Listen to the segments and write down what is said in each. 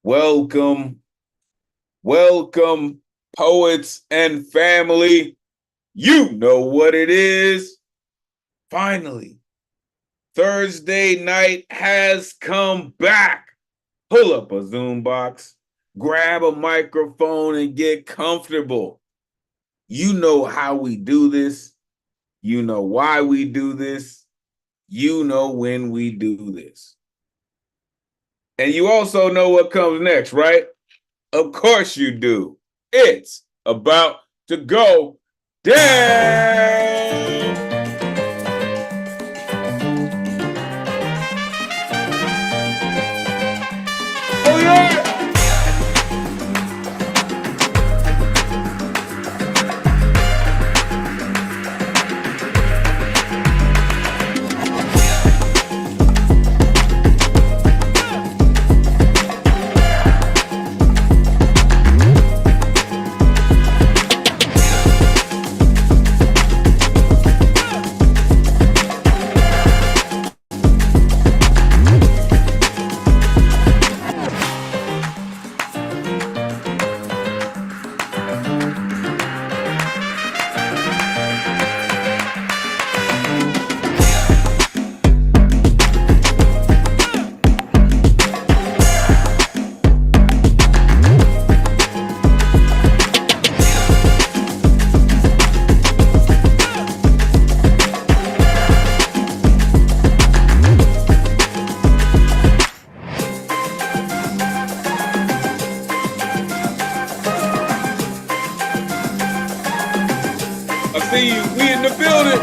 welcome, welcome, poets and family. You know what it is. Finally, Thursday night has come back. Pull up a Zoom box, grab a microphone, and get comfortable. You know how we do this. You know why we do this. You know when we do this. And you also know what comes next, right? Of course you do. It's about to go down. Oh, yeah. I see you. We in the building.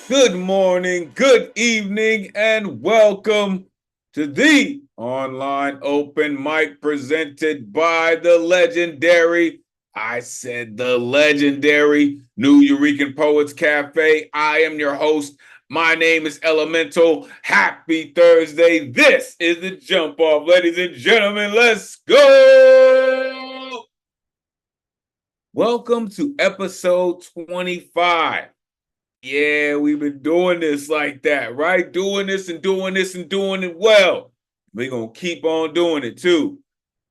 Good morning, good evening, and welcome to the online open mic presented by the legendary, I said the legendary Nuyorican Poets Cafe. I am your host. My name is Elemen2al. Happy Thursday. This is the jump off, ladies and gentlemen. Let's go. Welcome to episode 25. Yeah, we've been doing this like that, right? Doing this and doing this and doing it well. We're going to keep on doing it too,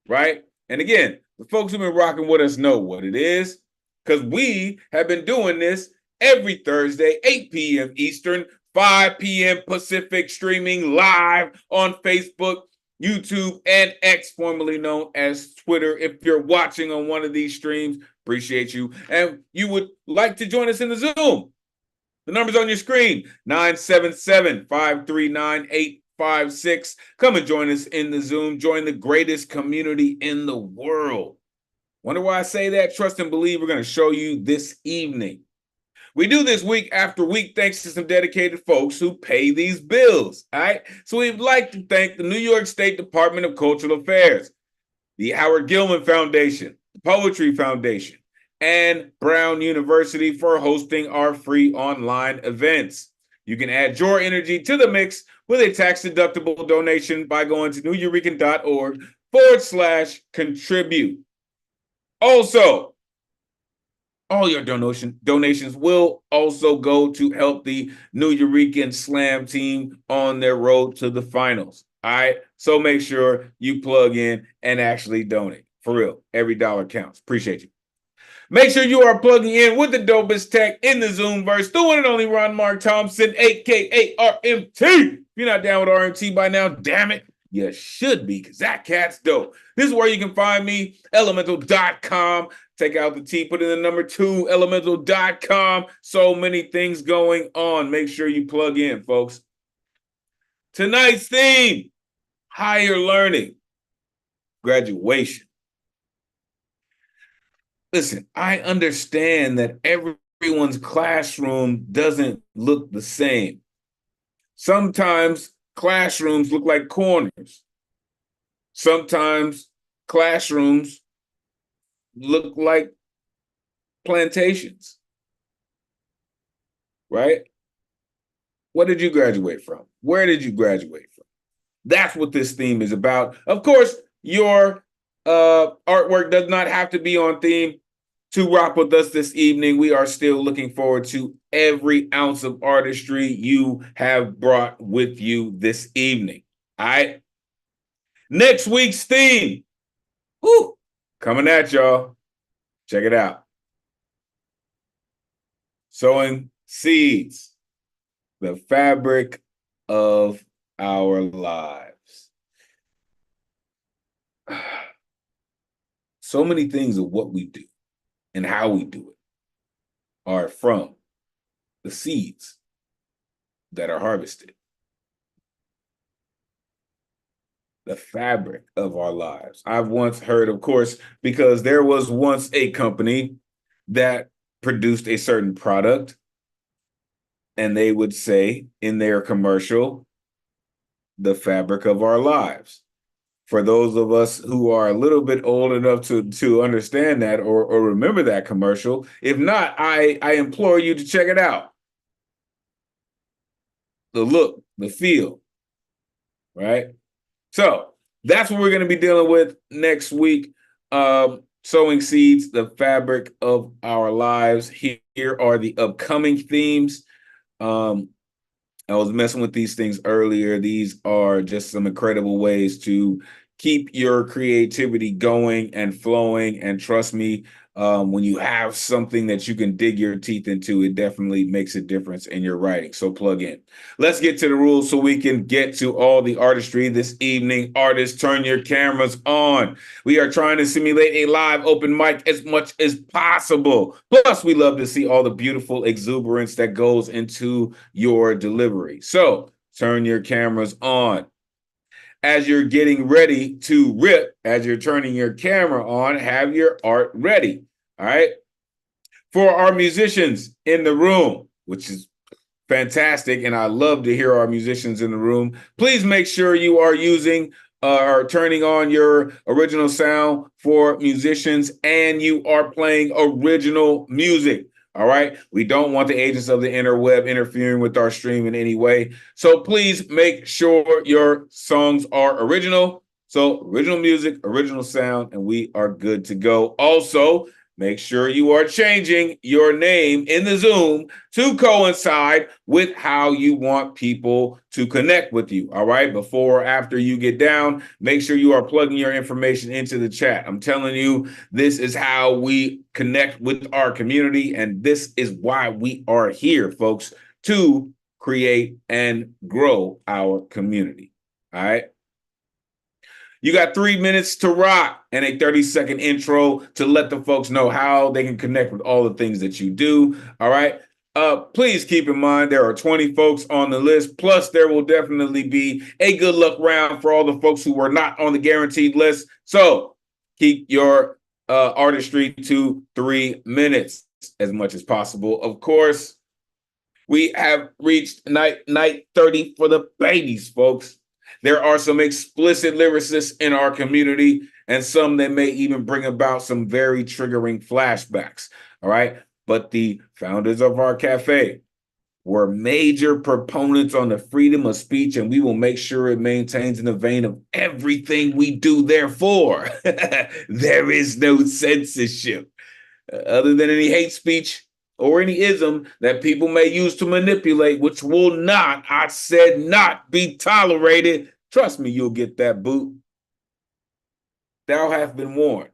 right? And again, the folks who've been rocking with us know what it is, because we have been doing this every Thursday, 8 p.m. Eastern, 5 p.m. Pacific, streaming live on Facebook, YouTube, and X, formerly known as Twitter. If you're watching on one of these streams, appreciate you. And you would like to join us in the Zoom. The number's on your screen, 977-539-856. Come and join us in the Zoom. Join the greatest community in the world. Wonder why I say that? Trust and believe we're going to show you this evening. We do this week after week thanks to some dedicated folks who pay these bills, all right? So we'd like to thank the New York State Department of Cultural Affairs, the Howard Gilman Foundation, the Poetry Foundation, and Brown University for hosting our free online events. You can add your energy to the mix with a tax-deductible donation by going to nuyorican.org/contribute. Also, all your donations will also go to help the Nuyorican Slam team on their road to the finals. All right, so make sure you plug in and actually donate. For real, every dollar counts. Appreciate you. Make sure you are plugging in with the dopest tech in the Zoomverse, the one and only Ron Mark Thompson, a.k.a. RMT. If you're not down with RMT by now, damn it, you should be, because that cat's dope. This is where you can find me, Elemen2al.com. Take out the T, put in the number 2, Elemen2al.com. So many things going on. Make sure you plug in, folks. Tonight's theme, higher learning, graduation. Listen, I understand that everyone's classroom doesn't look the same. Sometimes classrooms look like corners. Sometimes classrooms look like plantations, right? What did you graduate from? Where did you graduate from? That's what this theme is about. Of course, your artwork does not have to be on theme to rock with us this evening. We are still looking forward to every ounce of artistry you have brought with you this evening. All right. Next week's theme. Woo, coming at y'all. Check it out. Sowing seeds, the fabric of our lives. So many things of what we do and how we do it are from the seeds that are harvested. The fabric of our lives. I've once heard, of course, because there was once a company that produced a certain product, and they would say in their commercial, the fabric of our lives. For those of us who are a little bit old enough to understand that or remember that commercial, if not, I implore you to check it out. The look, the feel, right? So that's what we're going to be dealing with next week. Sowing seeds, the fabric of our lives. Here are the upcoming themes. I was messing with these things earlier. These are just some incredible ways to keep your creativity going and flowing. And trust me, when you have something that you can dig your teeth into, it definitely makes a difference in your writing. So plug in. Let's get to the rules so we can get to all the artistry this evening. Artists, turn your cameras on. We are trying to simulate a live open mic as much as possible. Plus, we love to see all the beautiful exuberance that goes into your delivery. So turn your cameras on. As you're getting ready to rip, as you're turning your camera on, have your art ready. All right. For our musicians in the room, which is fantastic, and I love to hear our musicians in the room, please make sure you are using or turning on your original sound for musicians and you are playing original music. All right. We don't want the agents of the interweb interfering with our stream in any way. So please make sure your songs are original. So original music, original sound, and we are good to go. Also, make sure you are changing your name in the Zoom to coincide with how you want people to connect with you. All right. Before or after you get down, make sure you are plugging your information into the chat. I'm telling you, this is how we connect with our community. And this is why we are here, folks, to create and grow our community. All right. You got 3 minutes to rock and a 30-second intro to let the folks know how they can connect with all the things that you do. All right. Please keep in mind there are 20 folks on the list. Plus, there will definitely be a good luck round for all the folks who were not on the guaranteed list. So keep your artistry to 3 minutes as much as possible. Of course, we have reached night 30 for the babies, folks. There are some explicit lyricists in our community, and some that may even bring about some very triggering flashbacks. All right. But the founders of our cafe were major proponents on the freedom of speech, and we will make sure it maintains in the vein of everything we do. Therefore, there is no censorship other than any hate speech or any ism that people may use to manipulate, which will not, I said, not be tolerated. Trust me, you'll get that boot. Thou hast been warned.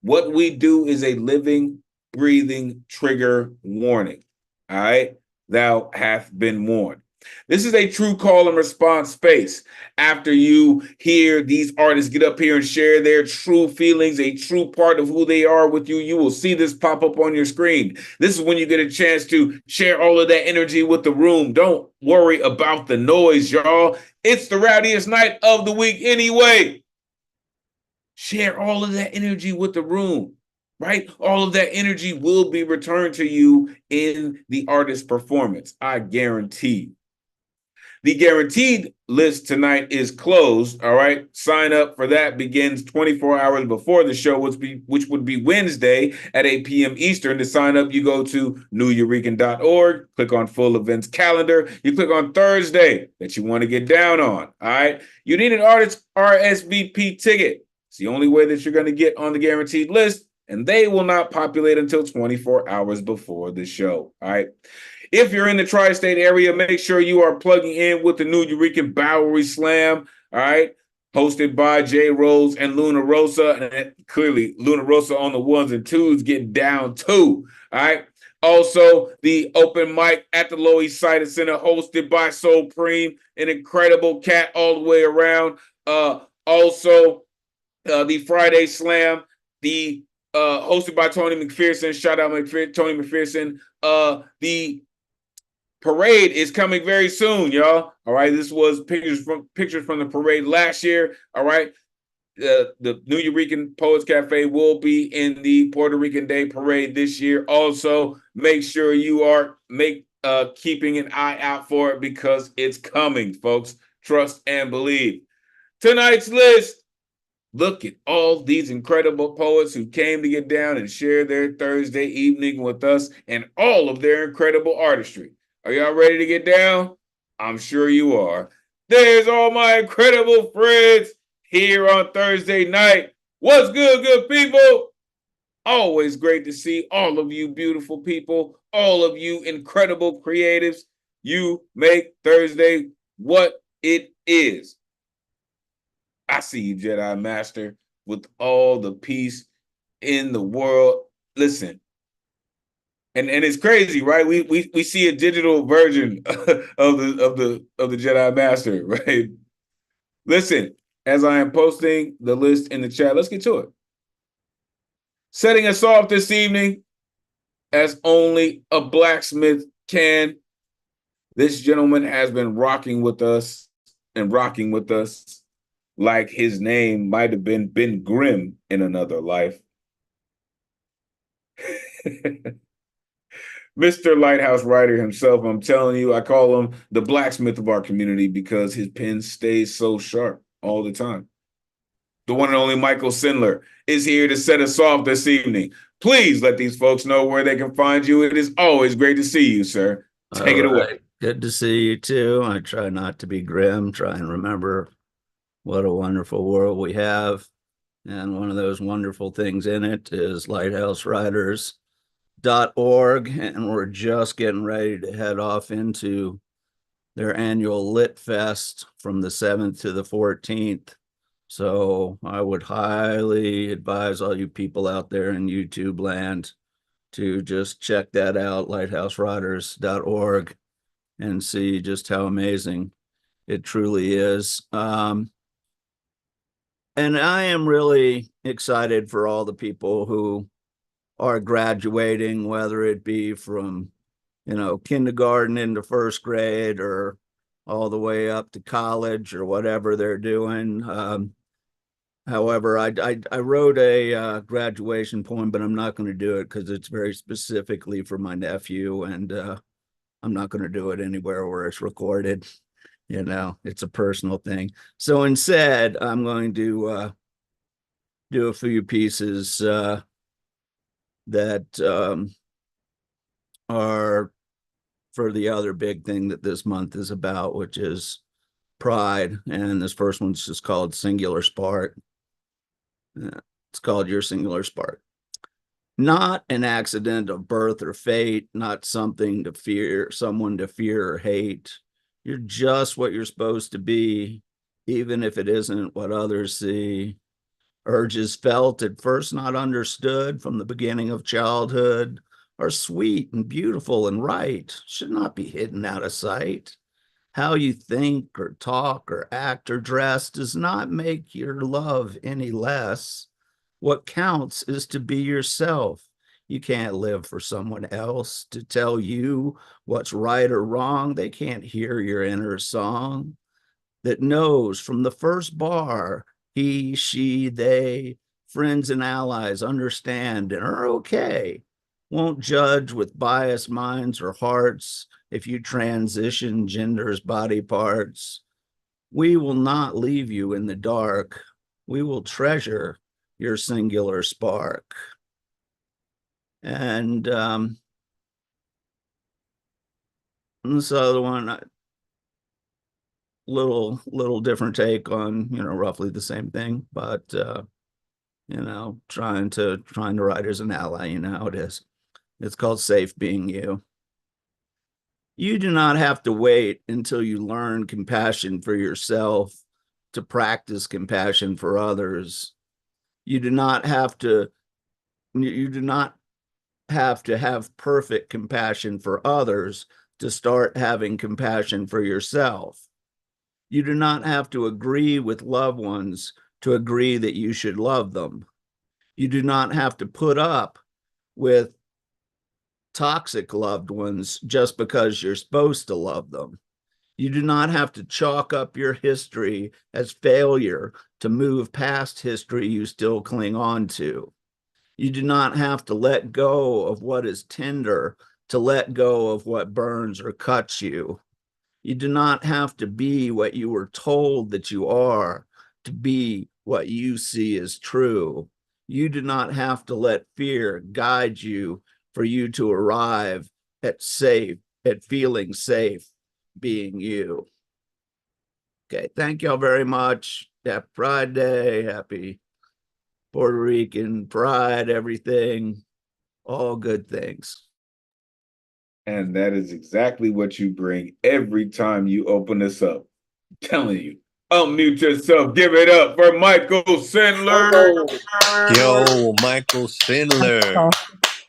What we do is a living, breathing trigger warning. All right? Thou hast been warned. This is a true call and response space. After you hear these artists get up here and share their true feelings, a true part of who they are with you, you will see this pop up on your screen. This is when you get a chance to share all of that energy with the room. Don't worry about the noise, y'all. It's the rowdiest night of the week anyway. Share all of that energy with the room. Right? All of that energy will be returned to you in the artist performance. I guarantee you. The guaranteed list tonight is closed. All right. Sign up for that begins 24 hours before the show, which would be Wednesday at 8 p.m. Eastern. To sign up, you go to Nuyorican.org, click on full events calendar. You click on Thursday that you want to get down on. All right. You need an artist RSVP ticket. It's the only way that you're going to get on the guaranteed list, and they will not populate until 24 hours before the show. All right. If you're in the tri-state area, make sure you are plugging in with the Nuyorican Bowery Slam, all right? Hosted by Jay Rose and Luna Rosa. And clearly, Luna Rosa on the ones and twos getting down too, all right? Also, the open mic at the Lower East Side Center, hosted by Soul Preem, an incredible cat all the way around. Also, the Friday Slam, the hosted by Tony McPherson. Shout out Tony McPherson. The parade is coming very soon, y'all. All right, this was pictures from the parade last year. All right, the Nuyorican Poets Cafe will be in the Puerto Rican Day Parade this year. Also, make sure you are keeping an eye out for it because it's coming, folks. Trust and believe. Tonight's list. Look at all these incredible poets who came to get down and share their Thursday evening with us and all of their incredible artistry. Are y'all ready to get down? I'm sure you are. There's all my incredible friends here on Thursday night. What's good people? Always great to see all of you beautiful people, all of you incredible creatives. You make Thursday what it is. I see you, Jedi Master, with all the peace in the world. Listen, and it's crazy, right? We see a digital version of the Jedi Master, right? Listen, as I am posting the list in the chat, let's get to it. Setting us off this evening, as only a blacksmith can. This gentleman has been rocking with us like his name might have been Ben Grimm in another life. Mr. Lighthouse Writer himself, I'm telling you, I call him the blacksmith of our community because his pen stays so sharp all the time. The one and only Michael Sindler is here to set us off this evening. Please let these folks know where they can find you. It is always great to see you, sir. Take it away. Good to see you too. I try not to be grim, try and remember what a wonderful world we have. And one of those wonderful things in it is lighthousewriters.org. And we're just getting ready to head off into their annual Lit Fest from the 7th to the 14th. So I would highly advise all you people out there in YouTube land to just check that out, lighthousewriters.org, and see just how amazing it truly is. And I am really excited for all the people who are graduating, whether it be from, kindergarten into first grade or all the way up to college or whatever they're doing. However, I wrote a graduation poem, but I'm not going to do it because it's very specifically for my nephew, and I'm not going to do it anywhere where it's recorded. It's a personal thing. So instead, I'm going to do a few pieces that are for the other big thing that this month is about, which is pride. And this first one's just called Singular Spark. It's called Your Singular Spark. Not an accident of birth or fate, not something to fear, someone to fear or hate. You're just what you're supposed to be, even if it isn't what others see. Urges felt at first not understood from the beginning of childhood are sweet and beautiful and right, should not be hidden out of sight. How you think or talk or act or dress does not make your love any less. What counts is to be yourself. You can't live for someone else to tell you what's right or wrong. They can't hear your inner song that knows from the first bar, he, she, they, friends and allies understand and are okay won't judge with biased minds or hearts if you transition genders, body parts. We will not leave you in the dark. We will treasure your singular spark. And this other one, little different take on, roughly the same thing, but trying to write as an ally. You know how it is. It's called Safe Being You. You do not have to wait until you learn compassion for yourself to practice compassion for others. You do not have to have perfect compassion for others to start having compassion for yourself. You do not have to agree with loved ones to agree that you should love them. You do not have to put up with toxic loved ones just because you're supposed to love them. You do not have to chalk up your history as failure to move past history you still cling on to. You do not have to let go of what is tender to let go of what burns or cuts you. You do not have to be what you were told that you are to be what you see as true. You do not have to let fear guide you for you to arrive at feeling safe being you. Okay, thank y'all very much. Happy Pride Day, happy Puerto Rican Pride, everything, all good things. And that is exactly what you bring every time you open this up. I'm telling you. Unmute yourself. Give it up for Michael Sandler. Yo, Michael Spindler.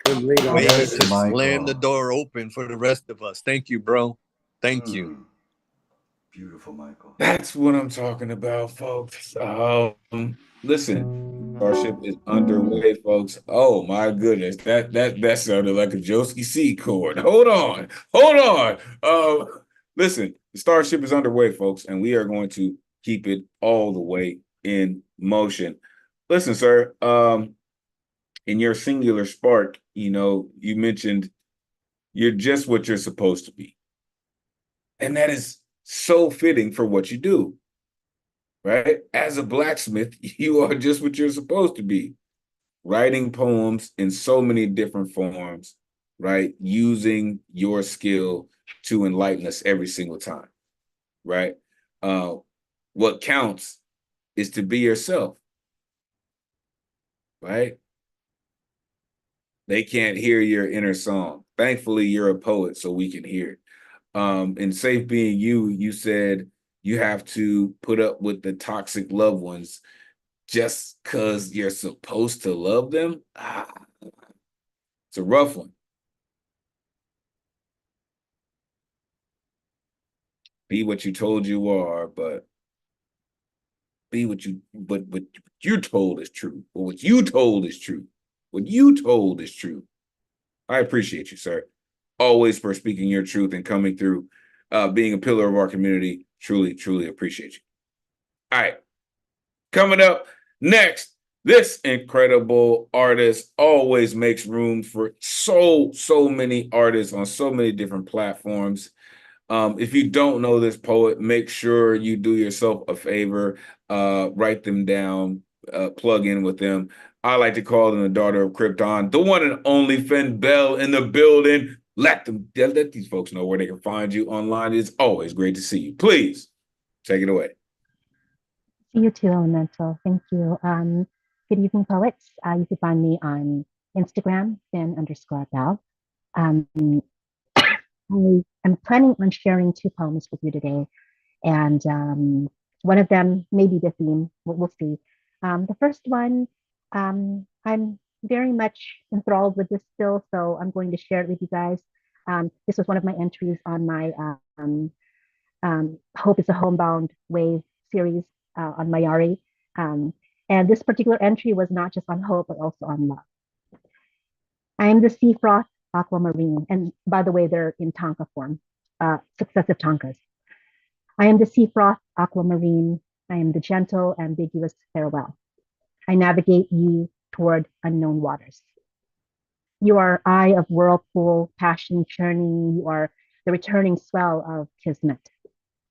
Way to slam the door open for the rest of us. Thank you, bro. Thank you. Beautiful, Michael. That's what I'm talking about, folks. Listen, Starship is underway, folks. Oh my goodness, that sounded like a Joski C chord. Hold on. Listen, the Starship is underway, folks, and we are going to keep it all the way in motion. Listen, sir. In your singular spark, you mentioned you're just what you're supposed to be, and that is so fitting for what you do, right? As a blacksmith, you are just what you're supposed to be, writing poems in so many different forms, right? Using your skill to enlighten us every single time, right? What counts is to be yourself, right? They can't hear your inner song. Thankfully, you're a poet, so we can hear it. In Safe Being You, you said you have to put up with the toxic loved ones just because you're supposed to love them. It's a rough one. Be what you told you are, but be what you're told is true. But what you told is true. What you told is true. I appreciate you, sir. Always for speaking your truth and coming through, being a pillar of our community. Truly, truly appreciate you. All right. Coming up next, this incredible artist always makes room for so many artists on so many different platforms. If you don't know this poet, make sure you do yourself a favor, write them down, plug in with them. I like to call them the daughter of Krypton, the one and only Finn Bell in the building. Let these folks know where they can find you online. It's always great to see you. Please take it away. See you too, Elemental. Thank you. Good evening, poets. You can find me on Instagram, Finn_Bell. I'm planning on sharing 2 poems with you today, and one of them may be the theme. We'll see. The first one, I'm very much enthralled with this still, so I'm going to share it with you guys. This was one of my entries on my Hope is a Homebound Wave series on Mayari. And this particular entry was not just on hope, but also on love. I am the sea froth aquamarine. And by the way, they're in tanka form, successive tankas. I am the sea froth aquamarine. I am the gentle, ambiguous farewell. I navigate you toward unknown waters. You are eye of whirlpool, passion churning. You are the returning swell of kismet.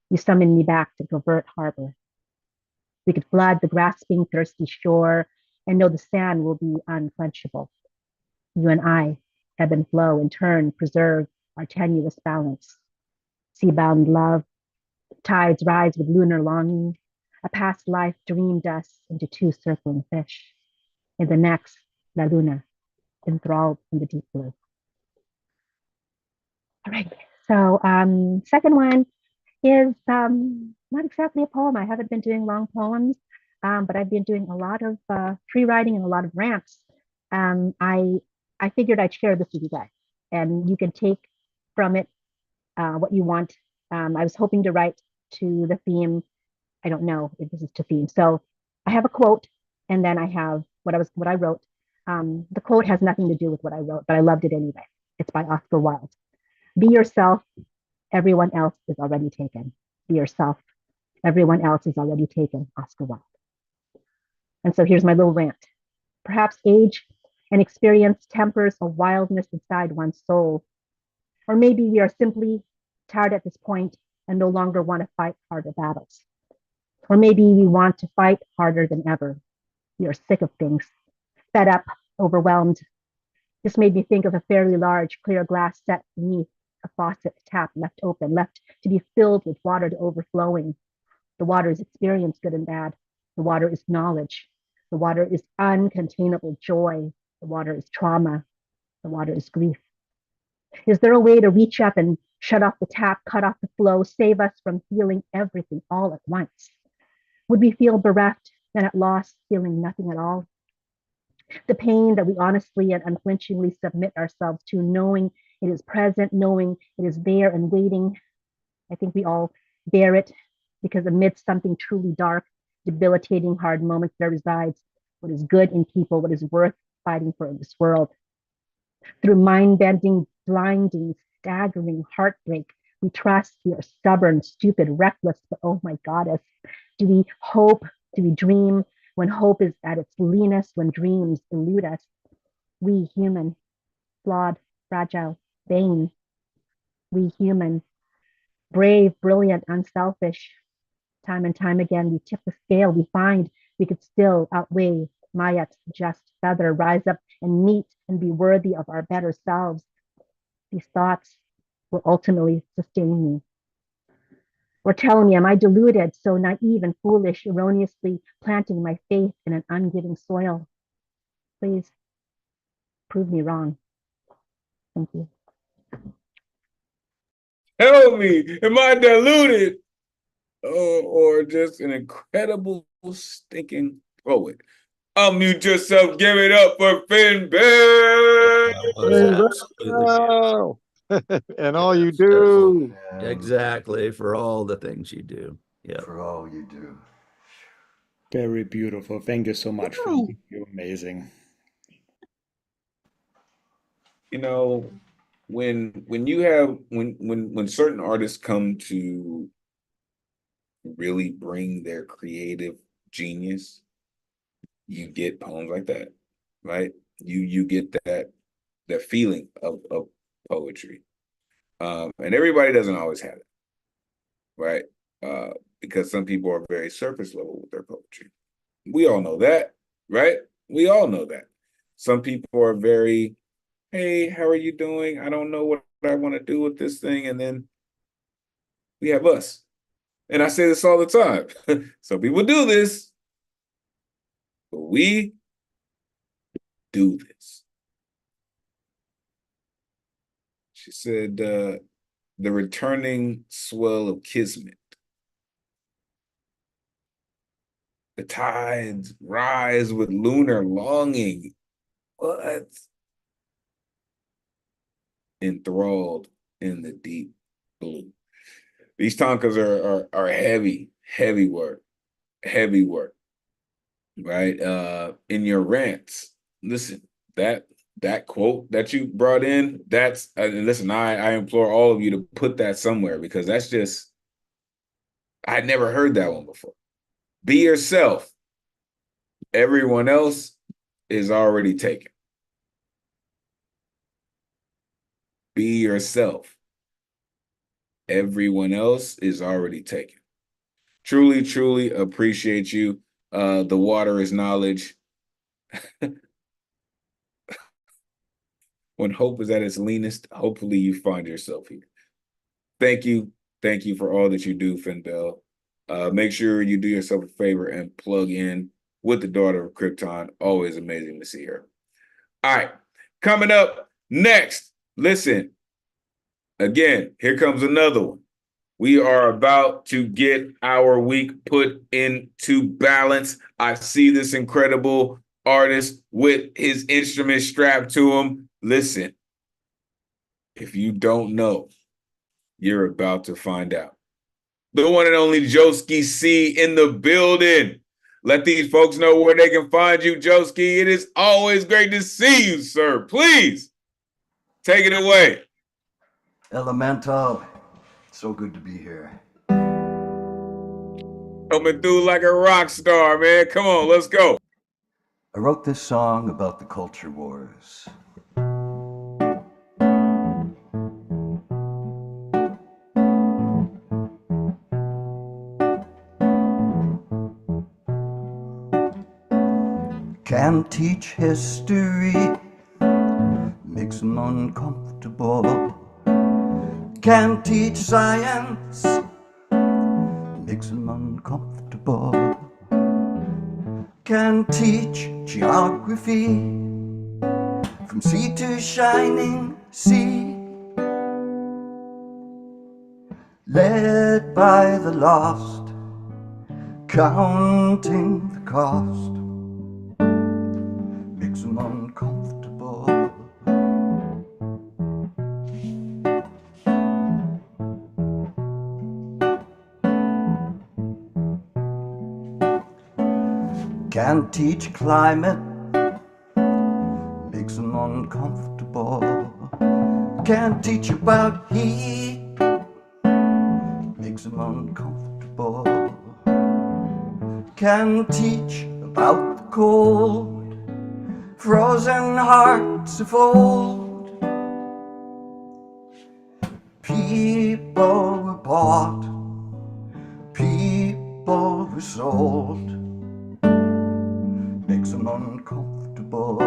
You summon me back to covert harbor. We could flood the grasping, thirsty shore and know the sand will be unquenchable. You and I ebb and flow, in turn, preserve our tenuous balance. Sea-bound love, tides rise with lunar longing. A past life dreamed us into two circling fish. In the next, La Luna, enthralled in the deep blue. All right. So, second one is not exactly a poem. I haven't been doing long poems, but I've been doing a lot of free writing and a lot of rants. I figured I'd share this with you guys, and you can take from it what you want. I was hoping to write to the theme. I don't know if this is to theme. So I have a quote, and then I have what I wrote. The quote has nothing to do with what I wrote, but I loved it anyway. It's by Oscar Wilde. Be yourself. Everyone else is already taken. Be yourself. Everyone else is already taken. Oscar Wilde. And so here's my little rant. Perhaps age and experience tempers a wildness inside one's soul. Or maybe we are simply tired at this point and no longer want to fight harder battles. Or maybe we want to fight harder than ever. We are sick of things, fed up, overwhelmed. This made me think of a fairly large clear glass set beneath a faucet tap left open, left to be filled with water to overflowing. The water is experience, good and bad. The water is knowledge. The water is uncontainable joy. The water is trauma. The water is grief. Is there a way to reach up and shut off the tap, cut off the flow, save us from feeling everything all at once? Would we feel bereft and at loss, feeling nothing at all? The pain that we honestly and unflinchingly submit ourselves to, knowing it is present, knowing it is there and waiting. I think we all bear it because amidst something truly dark, debilitating, hard moments, there resides what is good in people, what is worth fighting for in this world. Through mind-bending, blinding, staggering heartbreak, we trust, we are stubborn, stupid, reckless, but oh my goddess, do we hope, do we dream when hope is at its leanest, when dreams elude us? We human, flawed, fragile, vain. We human, brave, brilliant, unselfish. Time and time again, we tip the scale, we find we could still outweigh Mayat's just feather, rise up and meet and be worthy of our better selves. These thoughts will ultimately sustain me. Or tell me, am I deluded, so naive and foolish, erroneously planting my faith in an ungiving soil? Please prove me wrong. Thank you. Tell me, am I deluded or just an incredible stinking poet? Unmute yourself. Give it up for Finn Bear. Absolutely. And all you do. Exactly, for all the things you do. Yeah. For all you do. Very beautiful. Thank you so much. Finn. You're amazing. You know, when you have when certain artists come to really bring their creative genius, you get poems like that, right? You get that feeling of poetry. And everybody doesn't always have it, right? Because some people are very surface level with their poetry. We all know that, right? We all know that. Some people are very, hey, how are you doing? I don't know what I want to do with this thing. And then we have us. And I say this all the time. Some people do this, but we do this. She said, the returning swell of kismet. The tides rise with lunar longing. What? Enthralled in the deep blue. These tankas are heavy work, right? In your rants, listen, that quote that you brought in, that's, listen, I implore all of you to put that somewhere, because that's just, I'd never heard that one before. Be yourself. Everyone else is already taken. Be yourself. Everyone else is already taken. Truly, truly appreciate you. The water is knowledge. When hope is at its leanest, hopefully you find yourself here. Thank you. Thank you for all that you do, Finbel. Make sure you do yourself a favor and plug in with the daughter of Krypton. Always amazing to see her. All right, coming up next, listen, again, here comes another one. We are about to get our week put into balance. I see this incredible artist with his instrument strapped to him. Listen, if you don't know, you're about to find out. The one and only Joski C in the building. Let these folks know where they can find you, Joski. It is always great to see you, sir. Please take it away. Elemen2al, so good to be here. Coming through like a rock star, man. Come on, let's go. I wrote this song about the culture wars. Can't teach history, makes them uncomfortable. Can't teach science, makes them uncomfortable. Can't teach geography, from sea to shining sea. Led by the lost, counting the cost, makes them uncomfortable. Can't teach climate, makes them uncomfortable. Can't teach about heat, makes them uncomfortable. Can't teach about the cold, frozen hearts of old. People were bought, people were sold, makes them uncomfortable.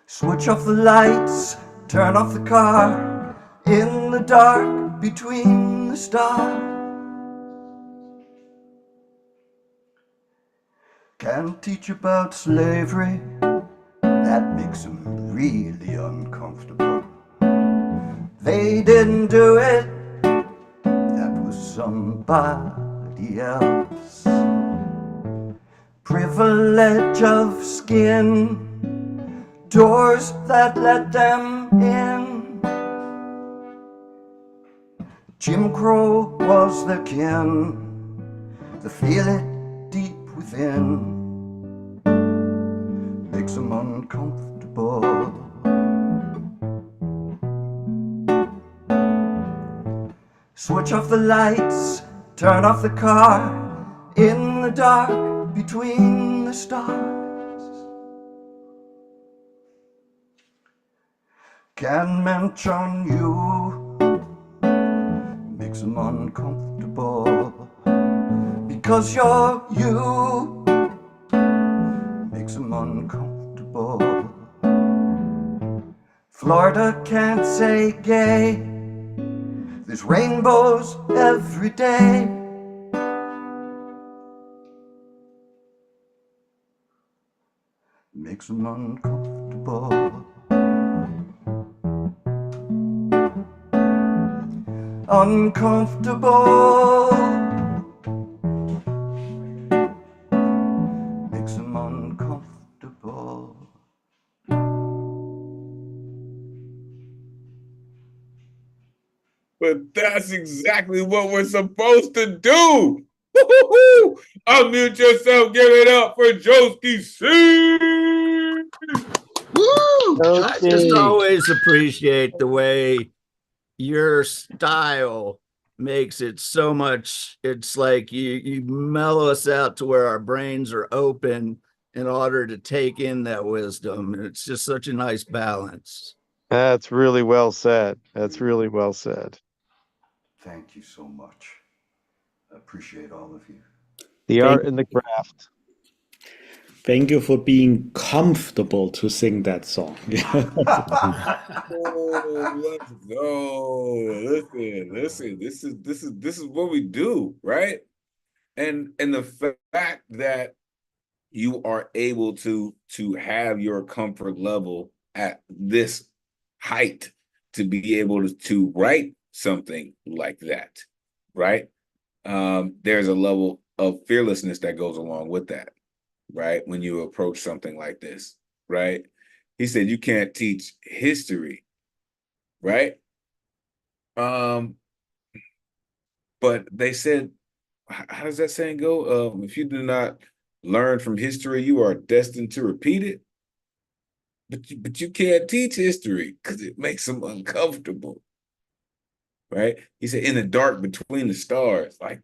Switch off the lights, turn off the car, in the dark between the stars. Can't teach about slavery, that makes them really uncomfortable. They didn't do it, that was somebody else. Privilege of skin, doors that let them in. Jim Crow was their kin, they feel it deep within, makes them uncomfortable. Switch off the lights, turn off the car, in the dark between the stars. Can't mention you, makes them uncomfortable. Because you're you, makes them uncomfortable. Florida can't say gay, there's rainbows every day. Makes them uncomfortable. Uncomfortable, makes them uncomfortable. But that's exactly what we're supposed to do. Woo-hoo-hoo! Unmute yourself, give it up for Joski C. Woo! I just Joski. always appreciate the way your style makes it so much. It's like you mellow us out to where our brains are open in order to take in that wisdom. And it's just such a nice balance. That's really well said. That's really well said. Thank you so much. I appreciate all of you. The art and the craft. Thank you for being comfortable to sing that song. Oh, let's go. Listen. This is what we do, right? And the fact that you are able to have your comfort level at this height to be able to write something like that, right? There's a level of fearlessness that goes along with that, right? When you approach something like this, right? He said you can't teach history, right? But they said, how does that saying go? If you do not learn from history, you are destined to repeat it. But you can't teach history because it makes them uncomfortable, right? He said, in the dark between the stars, like,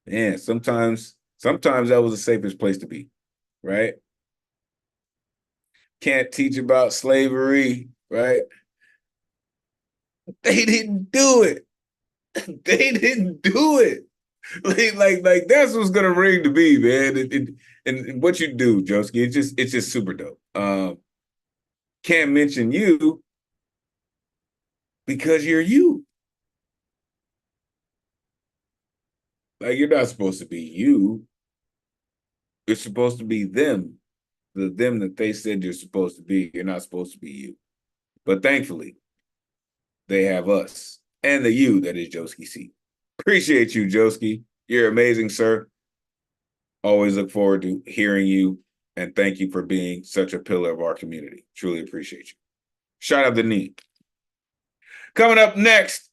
man, sometimes that was the safest place to be, right? Can't teach about slavery, right? They didn't do it. They didn't do it. Like that's what's gonna ring to me, man. And what you do, Joski, it's just super dope. Can't mention you because you're you. Like you're not supposed to be you. It's supposed to be them, the them that they said you're supposed to be. You're not supposed to be you. But thankfully, they have us and the you that is Joski C. Appreciate you, Joski. You're amazing, sir. Always look forward to hearing you, and thank you for being such a pillar of our community. Truly appreciate you. Shout out to Nee. Coming up next,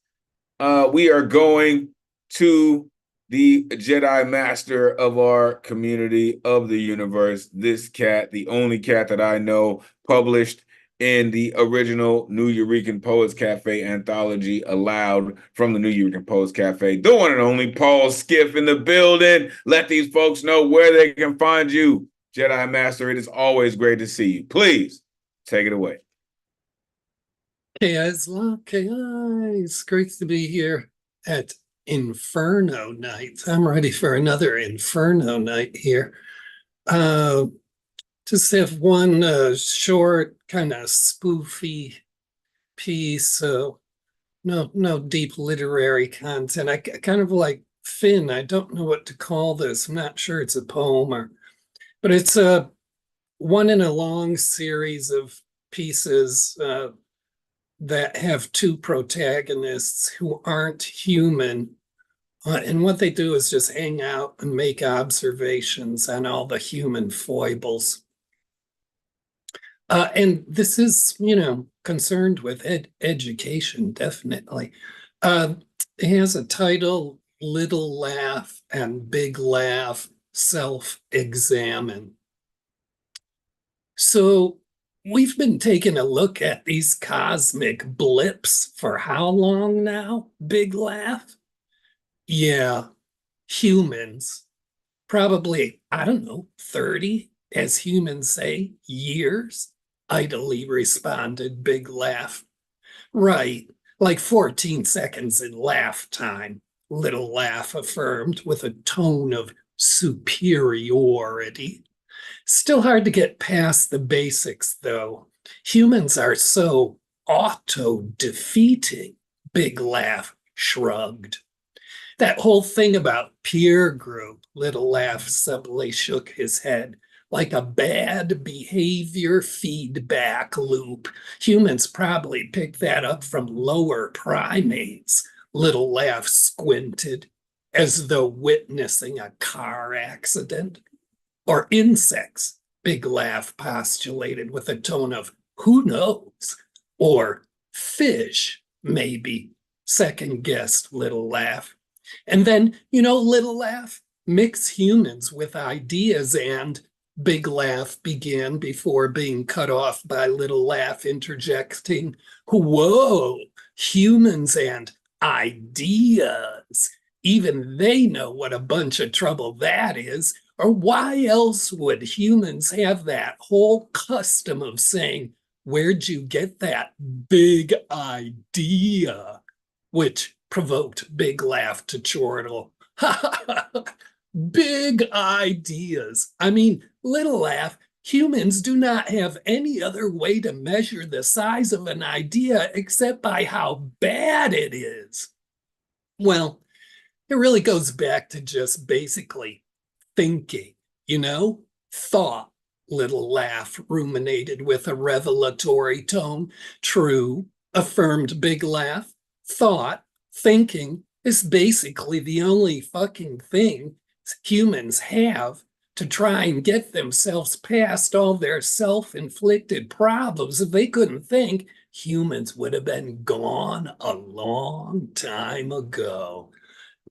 we are going to the Jedi Master of our community, of the universe. This cat, the only cat that I know, published in the original Nuyorican Poets Cafe anthology, Aloud, from the Nuyorican Poets Cafe. The one and only Paul Skiff in the building. Let these folks know where they can find you. Jedi Master, it is always great to see you. Please take it away. Hey guys, it's great to be here at Inferno Night. I'm ready for another Inferno Night here. Just have one short, kind of spoofy piece. So no deep literary content. I kind of like Finn. I don't know what to call this. I'm not sure it's a poem but it's a one in a long series of pieces that have two protagonists who aren't human. And what they do is just hang out and make observations on all the human foibles. And this is, concerned with education, definitely. It has a title, Little Laugh and Big Laugh, Self-Examine. So we've been taking a look at these cosmic blips for how long now? Big Laugh? Yeah, humans. Probably, I don't know, 30, as humans say, years, idly responded Big Laugh. Right, like 14 seconds in laugh time, Little Laugh affirmed with a tone of superiority. Still hard to get past the basics, though. Humans are so auto-defeating, Big Laugh shrugged. That whole thing about peer group, Little Laugh subtly shook his head, like a bad behavior feedback loop. Humans probably picked that up from lower primates, Little Laugh squinted, as though witnessing a car accident. Or insects, Big Laugh postulated with a tone of who knows? Or fish, maybe, second-guessed Little Laugh. And then, Little Laugh, mix humans with ideas, and Big Laugh began before being cut off by Little Laugh interjecting, whoa, humans and ideas. Even they know what a bunch of trouble that is. Or why else would humans have that whole custom of saying, where'd you get that big idea? Which provoked Big Laugh to chortle. Big ideas. I mean, Little Laugh, humans do not have any other way to measure the size of an idea except by how bad it is. Well, it really goes back to just basically thinking, thought. Little Laugh ruminated with a revelatory tone. True, affirmed Big Laugh. Thought, thinking is basically the only fucking thing humans have to try and get themselves past all their self-inflicted problems. If they couldn't think, humans would have been gone a long time ago.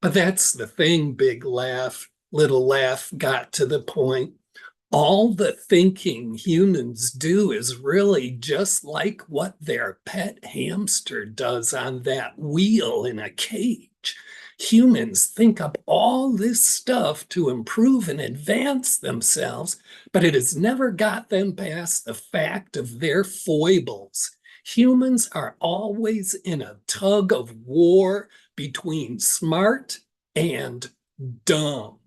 But that's the thing, Big Laugh. Little Laugh got to the point. All the thinking humans do is really just like what their pet hamster does on that wheel in a cage. Humans think up all this stuff to improve and advance themselves, but it has never got them past the fact of their foibles. Humans are always in a tug of war between smart and dumb.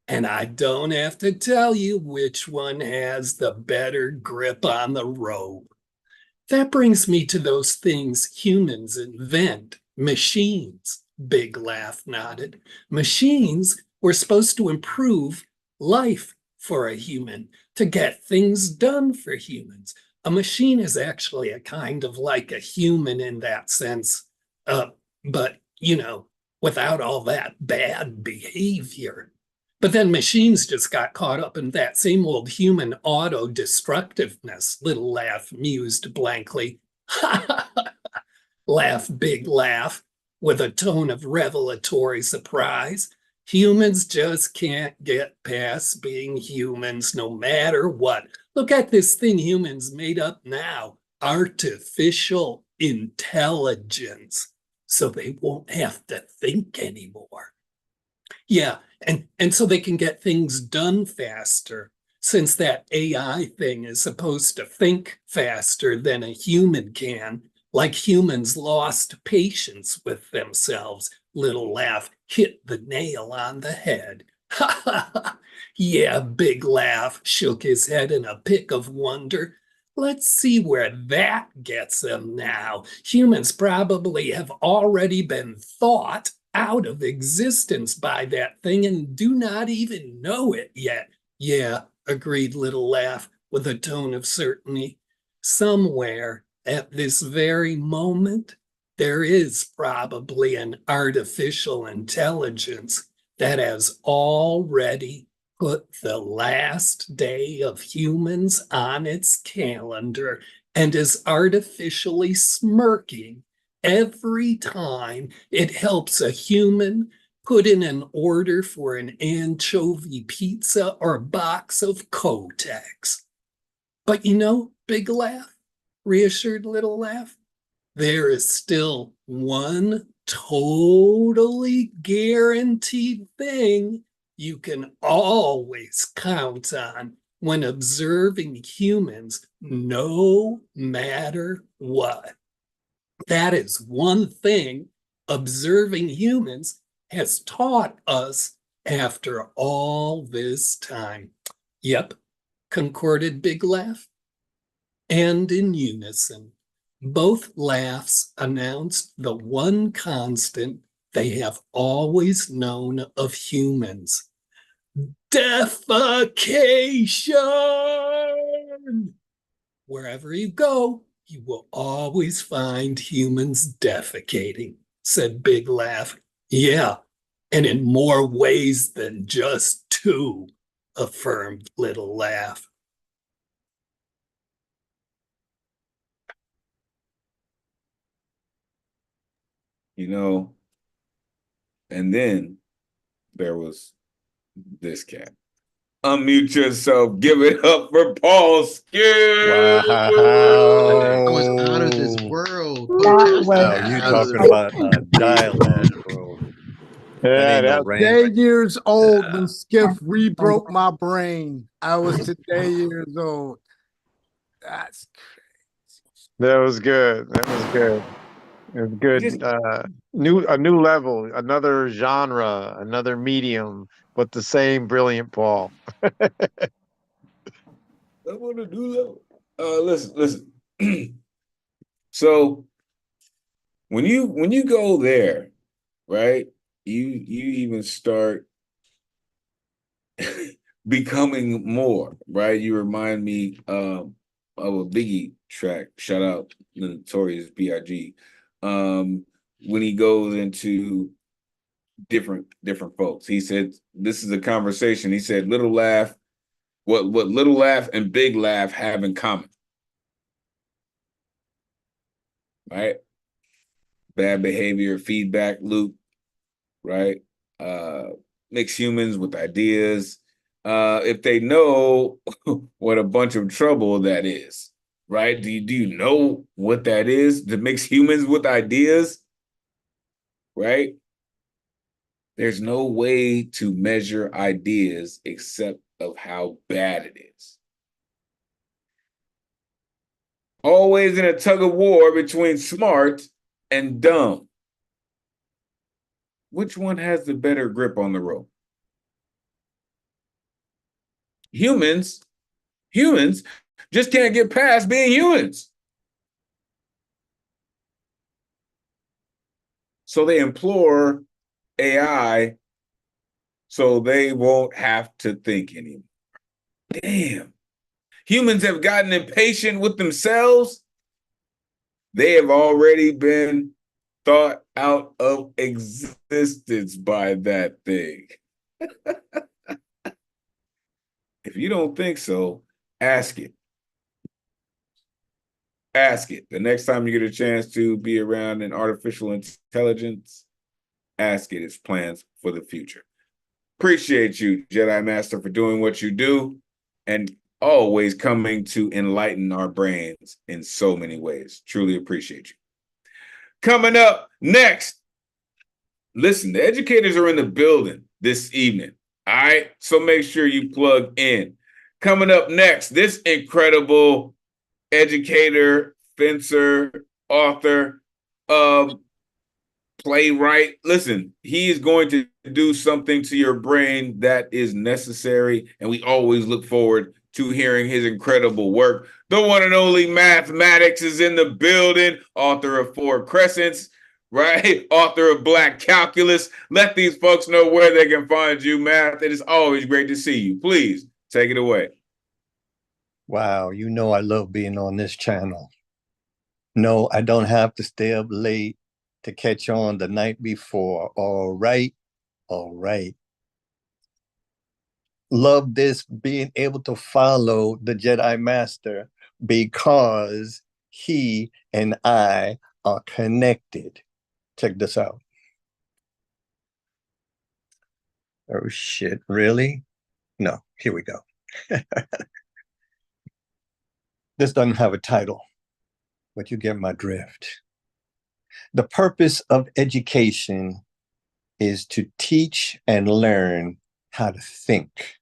And I don't have to tell you which one has the better grip on the rope. That brings me to those things humans invent, machines. Big Laugh nodded. Machines were supposed to improve life for a human, to get things done for humans. A machine is actually a kind of like a human in that sense, but, without all that bad behavior. But then machines just got caught up in that same old human auto-destructiveness, Little Laugh mused blankly. Laugh, Big Laugh, with a tone of revelatory surprise. Humans just can't get past being humans no matter what. Look at this thing humans made up now, artificial intelligence, so they won't have to think anymore. Yeah, and so they can get things done faster, since that AI thing is supposed to think faster than a human can, like humans lost patience with themselves. Little Laugh hit the nail on the head. Yeah, Big Laugh shook his head in a pick of wonder. Let's see where that gets them now. Humans probably have already been thought out of existence by that thing and do not even know it yet. Yeah, agreed Little Laugh with a tone of certainty. Somewhere at this very moment, there is probably an artificial intelligence that has already put the last day of humans on its calendar and is artificially smirking every time it helps a human put in an order for an anchovy pizza or a box of Kotex. But Big Laugh, reassured Little Laugh, there is still one totally guaranteed thing you can always count on when observing humans, no matter what. That is one thing observing humans has taught us after all this time. Yep, concorded Big Laugh. And in unison, both laughs announced the one constant they have always known of humans: defecation. Wherever you go, you will always find humans defecating, said Big Laugh. Yeah, and in more ways than just two, affirmed Little Laugh. And then there was this cat. Unmute yourself. Give it up for Paul Skill. Wow. I was out of this world. That was Wow, you talking about dialect, bro. Yeah, ain't no that, rain. Today years old when Skiff re-broke my brain. I was today years old. That's that was good. That was good. It was Just good. A new level, another genre, another medium, but the same brilliant Paul. I want to do that. Listen. So when you go there, right? You even start becoming more, right? You remind me of a Biggie track. Shout out the Notorious B.I.G. When he goes into different folks, he said, "This is a conversation." He said, "Little Laugh, what Little Laugh and Big Laugh have in common, right? Bad behavior, feedback loop, right? Mix humans with ideas. If they know what a bunch of trouble that is, right? Do you know what that is? To mix humans with ideas, right? There's no way to measure ideas except of how bad it is. Always in a tug of war between smart and dumb. Which one has the better grip on the rope? Humans just can't get past being humans. So they implore AI so they won't have to think anymore. Damn. Humans have gotten impatient with themselves. They have already been thought out of existence by that thing. If you don't think so, ask it. Ask it. The next time you get a chance to be around an artificial intelligence, ask it its plans for the future. Appreciate you, Jedi Master, for doing what you do and always coming to enlighten our brains in so many ways. Truly appreciate you. Coming up next, listen, the educators are in the building this evening. All right, so make sure you plug in. Coming up next, this incredible educator, fencer, author, playwright. Listen, he is going to do something to your brain that is necessary, and we always look forward to hearing his incredible work. The one and only Mathematics is in the building, author of Four Crescents, right? Author of Black Calculus. Let these folks know where they can find you, Math. It is always great to see you. Please take it away. Wow, you know I love being on this channel. No, I don't have to stay up late to catch on the night before. All right, all right. Love this, being able to follow the Jedi Master because he and I are connected. Check this out. Oh shit, really? No, here we go. This doesn't have a title, but you get my drift. The purpose of education is to teach and learn how to think.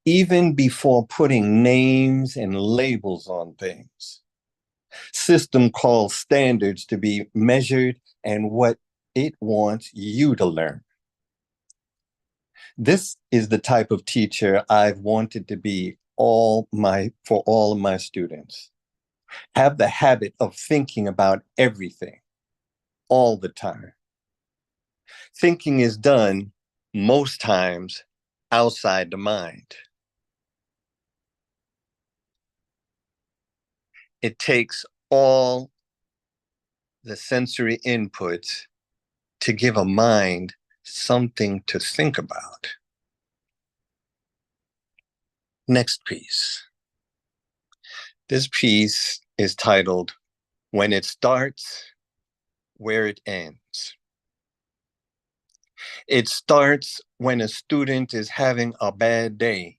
Even before putting names and labels on things. System calls standards to be measured and what it wants you to learn. This is the type of teacher I've wanted to be for all of my students. Have the habit of thinking about everything all the time. Thinking is done most times outside the mind. It takes all the sensory inputs to give a mind something to think about. Next piece. This piece is titled, When It Starts, Where It Ends. It starts when a student is having a bad day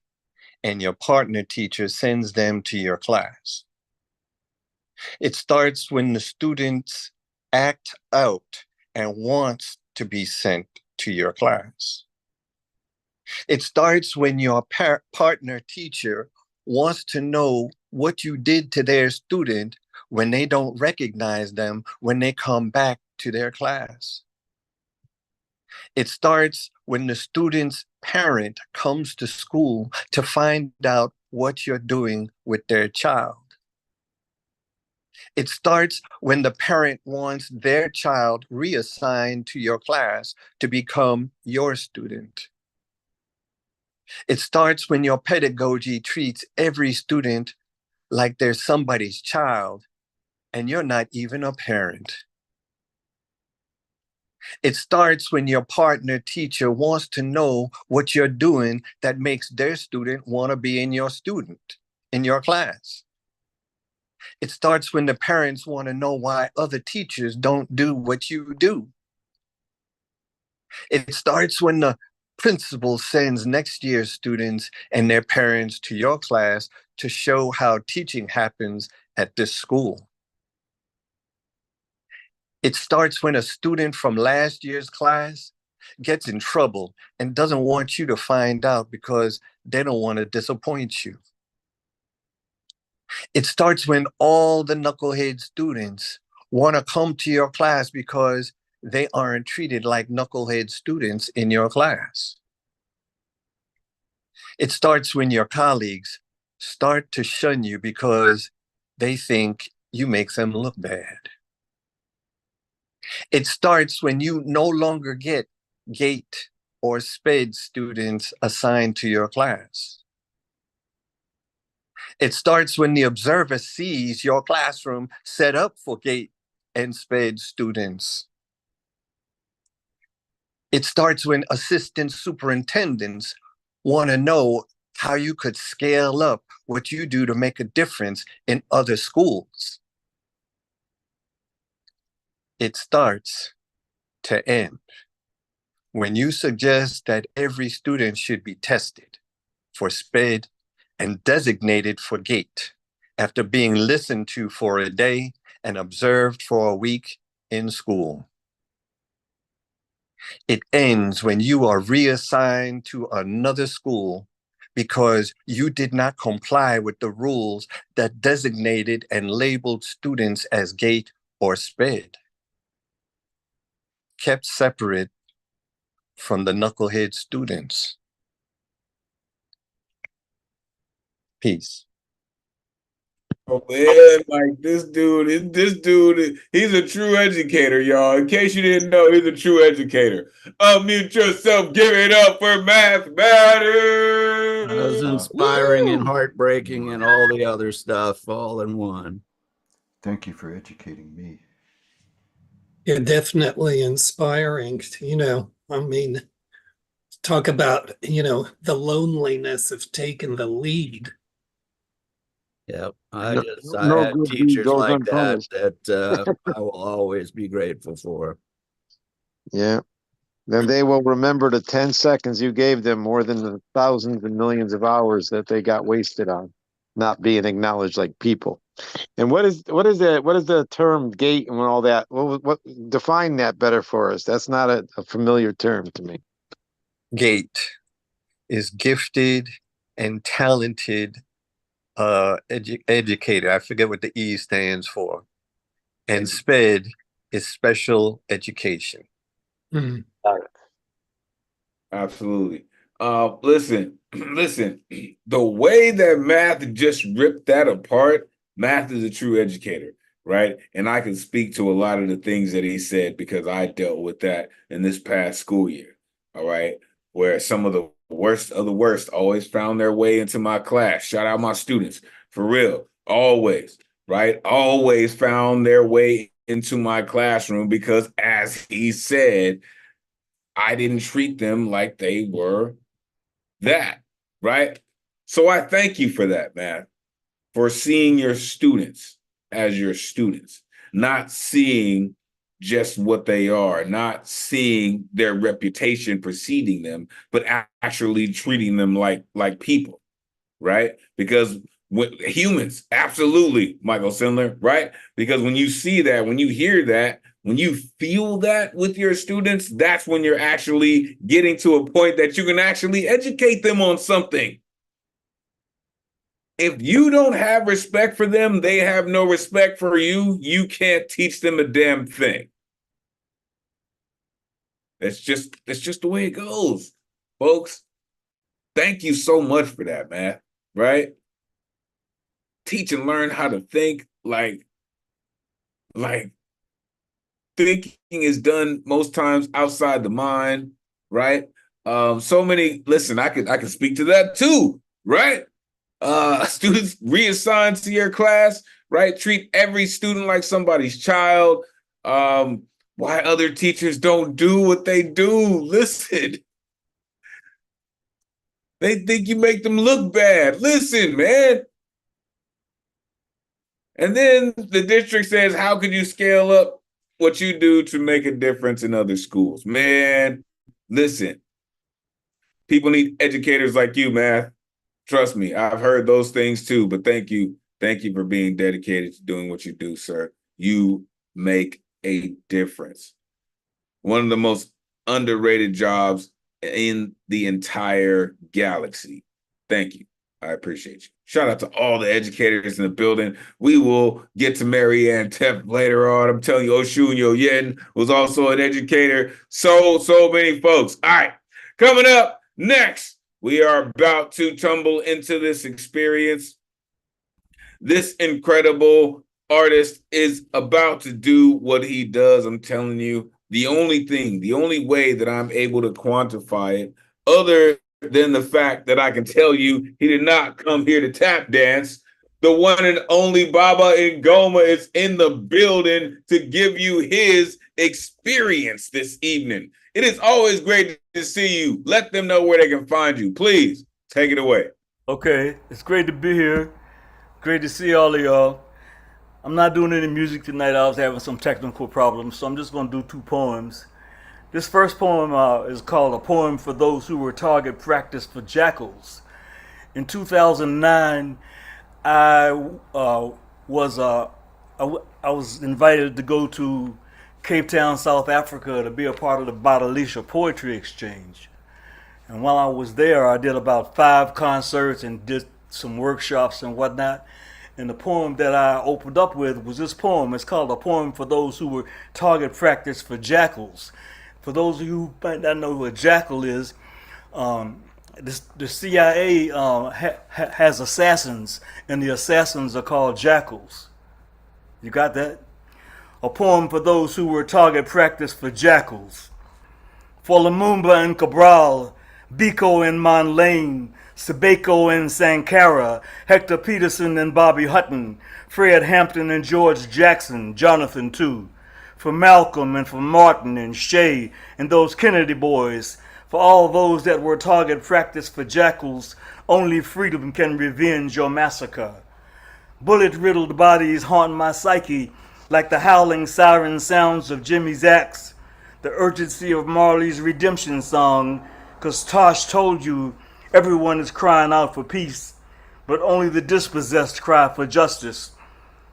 and your partner teacher sends them to your class. It starts when the students act out and wants to be sent to your class. It starts when your partner teacher wants to know what you did to their student when they don't recognize them when they come back to their class. It starts when the student's parent comes to school to find out what you're doing with their child. It starts when the parent wants their child reassigned to your class to become your student. It starts when your pedagogy treats every student like they're somebody's child and you're not even a parent. It starts when your partner teacher wants to know what you're doing that makes their student want to be in your class. It starts when the parents want to know why other teachers don't do what you do. It starts when the principal sends next year's students and their parents to your class to show how teaching happens at this school. It starts when a student from last year's class gets in trouble and doesn't want you to find out because they don't want to disappoint you. It starts when all the knucklehead students want to come to your class because they aren't treated like knucklehead students in your class. It starts when your colleagues start to shun you because they think you make them look bad. It starts when you no longer get GATE or SPED students assigned to your class. It starts when the observer sees your classroom set up for GATE and SPED students. It starts when assistant superintendents want to know how you could scale up what you do to make a difference in other schools. It starts to end when you suggest that every student should be tested for SPED and designated for GATE after being listened to for a day and observed for a week in school. It ends when you are reassigned to another school because you did not comply with the rules that designated and labeled students as GATE or SPED. Kept separate from the knucklehead students. Peace. Oh man, like this dude, he's a true educator, y'all. In case you didn't know, he's a true educator. Unmute yourself, give it up for Math Matters. That was inspiring and heartbreaking and all the other stuff all in one. Thank you for educating me. Yeah, definitely inspiring. I mean, talk about, the loneliness of taking the lead. Yep. I No, had good deed teachers goes like unpunished. that I will always be grateful for. Yeah. Then they will remember the 10 seconds you gave them more than the thousands and millions of hours that they got wasted on not being acknowledged like people. And what is the term gate and all that? What define that better for us? That's not a familiar term to me. GATE is gifted and talented educator. I forget what the E stands for. And SPED is special education. Mm. Absolutely. Listen, the way that Math just ripped that apart, Math is a true educator, right? And I can speak to a lot of the things that he said because I dealt with that in this past school year, all right? Where some of the worst of the worst always found their way into my class. Shout out my students, for real, always, right? Always found their way into my classroom because, as he said, I didn't treat them like they were that, right? So I thank you for that, man, for seeing your students as your students, not seeing just what they are, not seeing their reputation preceding them, but actually treating them like people, right? Because humans, absolutely, Michael Sindler, right? Because when you see that, when you hear that, When you feel that with your students, that's when you're actually getting to a point that you can actually educate them on something. If you don't have respect for them, they have no respect for you. You can't teach them a damn thing. That's just the way it goes, folks. Thank you so much for that, man. Right? Teach and learn how to think like thinking is done most times outside the mind, right? Listen, I can speak to that too, right? Students reassigned to your class, right? Treat every student like somebody's child. Why other teachers don't do what they do? Listen, they think you make them look bad. Listen, man. And then the district says, how could you scale up what you do to make a difference in other schools? Man, listen, people need educators like you, man. Trust me, I've heard those things too, but thank you. Thank you for being dedicated to doing what you do, sir. You make a difference. One of the most underrated jobs in the entire galaxy. Thank you. I appreciate you. Shout out to all the educators in the building. We will get to Mary Ann Tepp later on. I'm telling you, Oshunyo Yen was also an educator. So many folks. All right, coming up next, we are about to tumble into this experience. This incredible artist is about to do what he does. I'm telling you, the only way that I'm able to quantify it, other than the fact that I can tell you he did not come here to tap dance. The one and only Baba Ngoma is in the building to give you his experience this evening. It is always great to see you. Let them know where they can find you. Please take it away. Okay, it's great to be here. Great to see all of y'all. I'm not doing any music tonight. I was having some technical problems, so I'm just going to do 2 poems. This first poem is called A Poem for Those Who Were Target Practice for Jackals. In 2009, I was invited to go to Cape Town, South Africa to be a part of the Badalisha Poetry Exchange. And while I was there, I did about 5 concerts and did some workshops and whatnot. And the poem that I opened up with was this poem. It's called A Poem for Those Who Were Target Practice for Jackals. For those of you who might not know who a jackal is, the CIA has assassins, and the assassins are called jackals. You got that? A poem for those who were target practice for jackals. For Lumumba and Cabral, Biko and Monlane, Sabeko and Sankara, Hector Peterson and Bobby Hutton, Fred Hampton and George Jackson, Jonathan too. For Malcolm and for Martin and Shay and those Kennedy boys, for all those that were target practice for jackals, only freedom can revenge your massacre. Bullet-riddled bodies haunt my psyche like the howling siren sounds of Jimmy's axe, the urgency of Marley's redemption song, 'cause Tosh told you everyone is crying out for peace, but only the dispossessed cry for justice.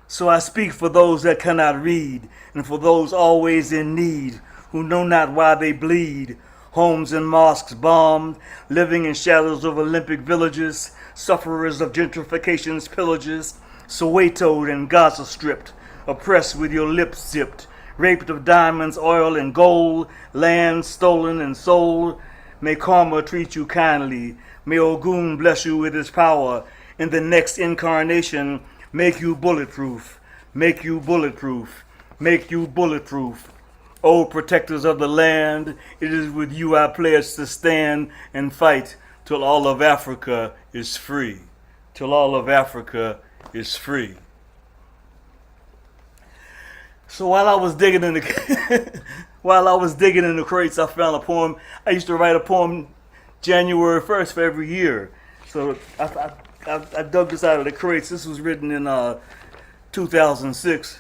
So I speak for those that cannot read, and for those always in need, who know not why they bleed. Homes and mosques bombed, living in shadows of Olympic villages, sufferers of gentrification's pillages, Soweto and Gaza stripped, oppressed with your lips zipped, raped of diamonds, oil, and gold, land stolen and sold. May karma treat you kindly. May Ogun bless you with his power. In the next incarnation, make you bulletproof, make you bulletproof, make you bulletproof. O protectors of the land, it is with you I pledge to stand and fight till all of Africa is free. Till all of Africa is free. So while I was digging in the crates, I found a poem. I used to write a poem January 1st for every year. So I dug this out of the crates. This was written in 2006.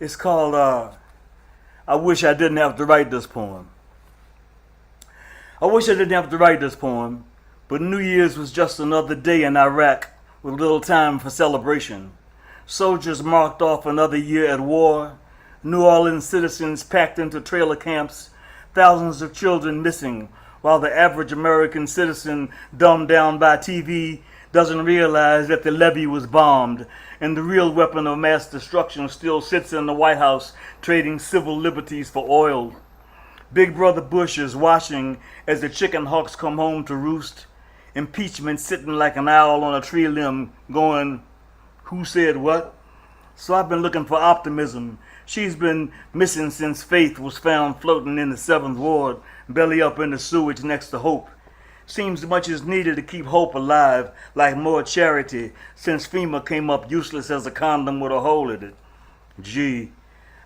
It's called I Wish I Didn't Have to Write This Poem. I wish I didn't have to write this poem, but New Year's was just another day in Iraq with little time for celebration. Soldiers marked off another year at war. New Orleans citizens packed into trailer camps, thousands of children missing, while the average American citizen, dumbed down by TV, doesn't realize that the levee was bombed and the real weapon of mass destruction still sits in the White House trading civil liberties for oil. Big Brother Bush is watching as the chicken hawks come home to roost. Impeachment sitting like an owl on a tree limb going, who said what? So I've been looking for optimism. She's been missing since Faith was found floating in the 7th Ward, belly up in the sewage next to Hope. Seems much is needed to keep hope alive, like more charity, since FEMA came up useless as a condom with a hole in it. Gee,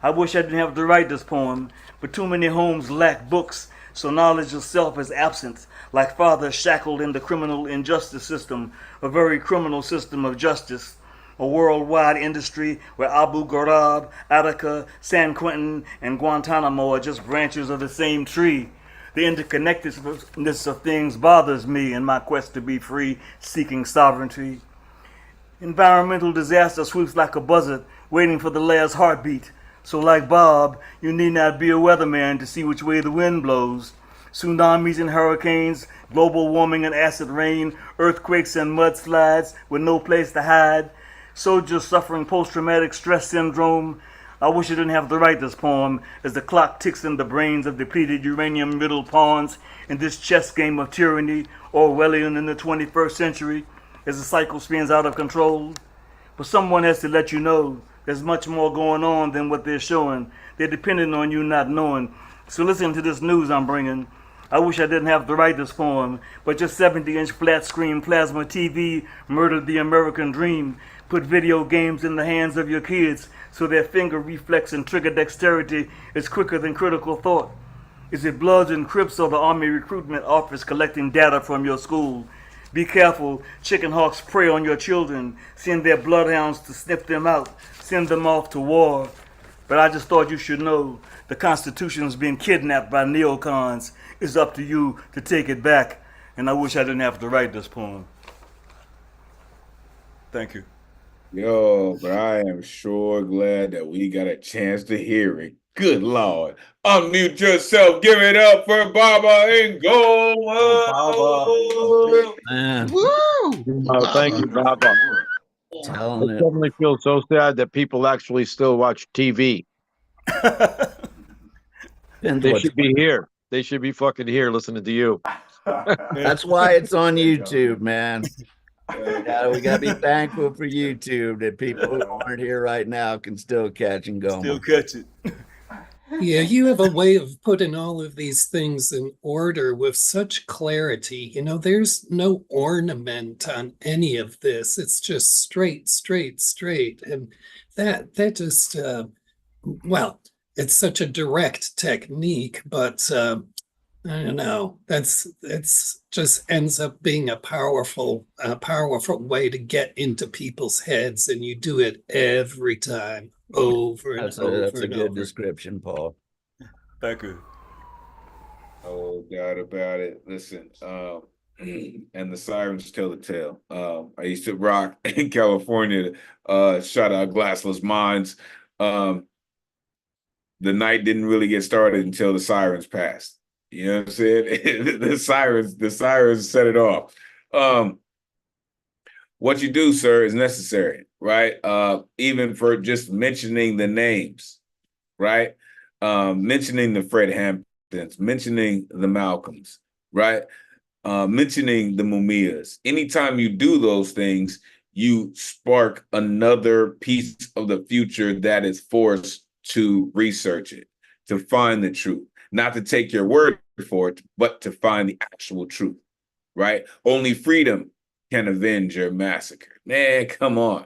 I wish I didn't have to write this poem, but too many homes lack books, so knowledge of self is absent, like fathers shackled in the criminal injustice system, a very criminal system of justice, a worldwide industry where Abu Ghraib, Attica, San Quentin, and Guantanamo are just branches of the same tree. The interconnectedness of things bothers me in my quest to be free, seeking sovereignty. Environmental disaster sweeps like a buzzard, waiting for the last heartbeat. So like Bob, you need not be a weatherman to see which way the wind blows. Tsunamis and hurricanes, global warming and acid rain, earthquakes and mudslides with no place to hide. Soldiers suffering post-traumatic stress syndrome. I wish I didn't have to write this poem as the clock ticks in the brains of depleted uranium-riddled pawns in this chess game of tyranny, Orwellian in the 21st century, as the cycle spins out of control. But someone has to let you know there's much more going on than what they're showing. They're depending on you not knowing. So listen to this news I'm bringing. I wish I didn't have to write this poem, but just 70-inch flat-screen plasma TV murdered the American dream. Put video games in the hands of your kids so their finger reflex and trigger dexterity is quicker than critical thought. Is it Bloods and Crips or the Army Recruitment Office collecting data from your school? Be careful, chicken hawks prey on your children. Send their bloodhounds to sniff them out. Send them off to war. But I just thought you should know the Constitution's been kidnapped by neocons. It's up to you to take it back. And I wish I didn't have to write this poem. Thank you. Yo, but I am sure glad that we got a chance to hear it. Good Lord. Unmute yourself. Give it up for Baba and Gold. Man, Thank you, Baba. telling I it. suddenly feel so sad that people actually still watch TV. Depends They what's- should be here. They should be fucking here listening to you. That's why it's on YouTube, man. We gotta be thankful for YouTube that people who aren't here right now can still catch and go. Still catch it. Yeah, you have a way of putting all of these things in order with such clarity. You know, there's no ornament on any of this. It's just straight, straight, straight. And that just, well, it's such a direct technique, but I don't know. It's just ends up being a powerful way to get into people's heads, and you do it every time, over and That's over. a and good over. description, Paul. Thank you. Oh, doubt about it. Listen, and the sirens tell the tale. I used to rock in California. Shout out Glassless Minds. The night didn't really get started until the sirens passed. You know what I'm saying? the sirens set it off. What you do, sir, is necessary, right? Even for just mentioning the names, right? Mentioning the Fred Hamptons, mentioning the Malcolms, right? Mentioning the Mumias. Anytime you do those things, you spark another piece of the future that is forced to research it, to find the truth, not to take your word for it, but to find the actual truth, right? Only freedom can avenge your massacre. Man, come on.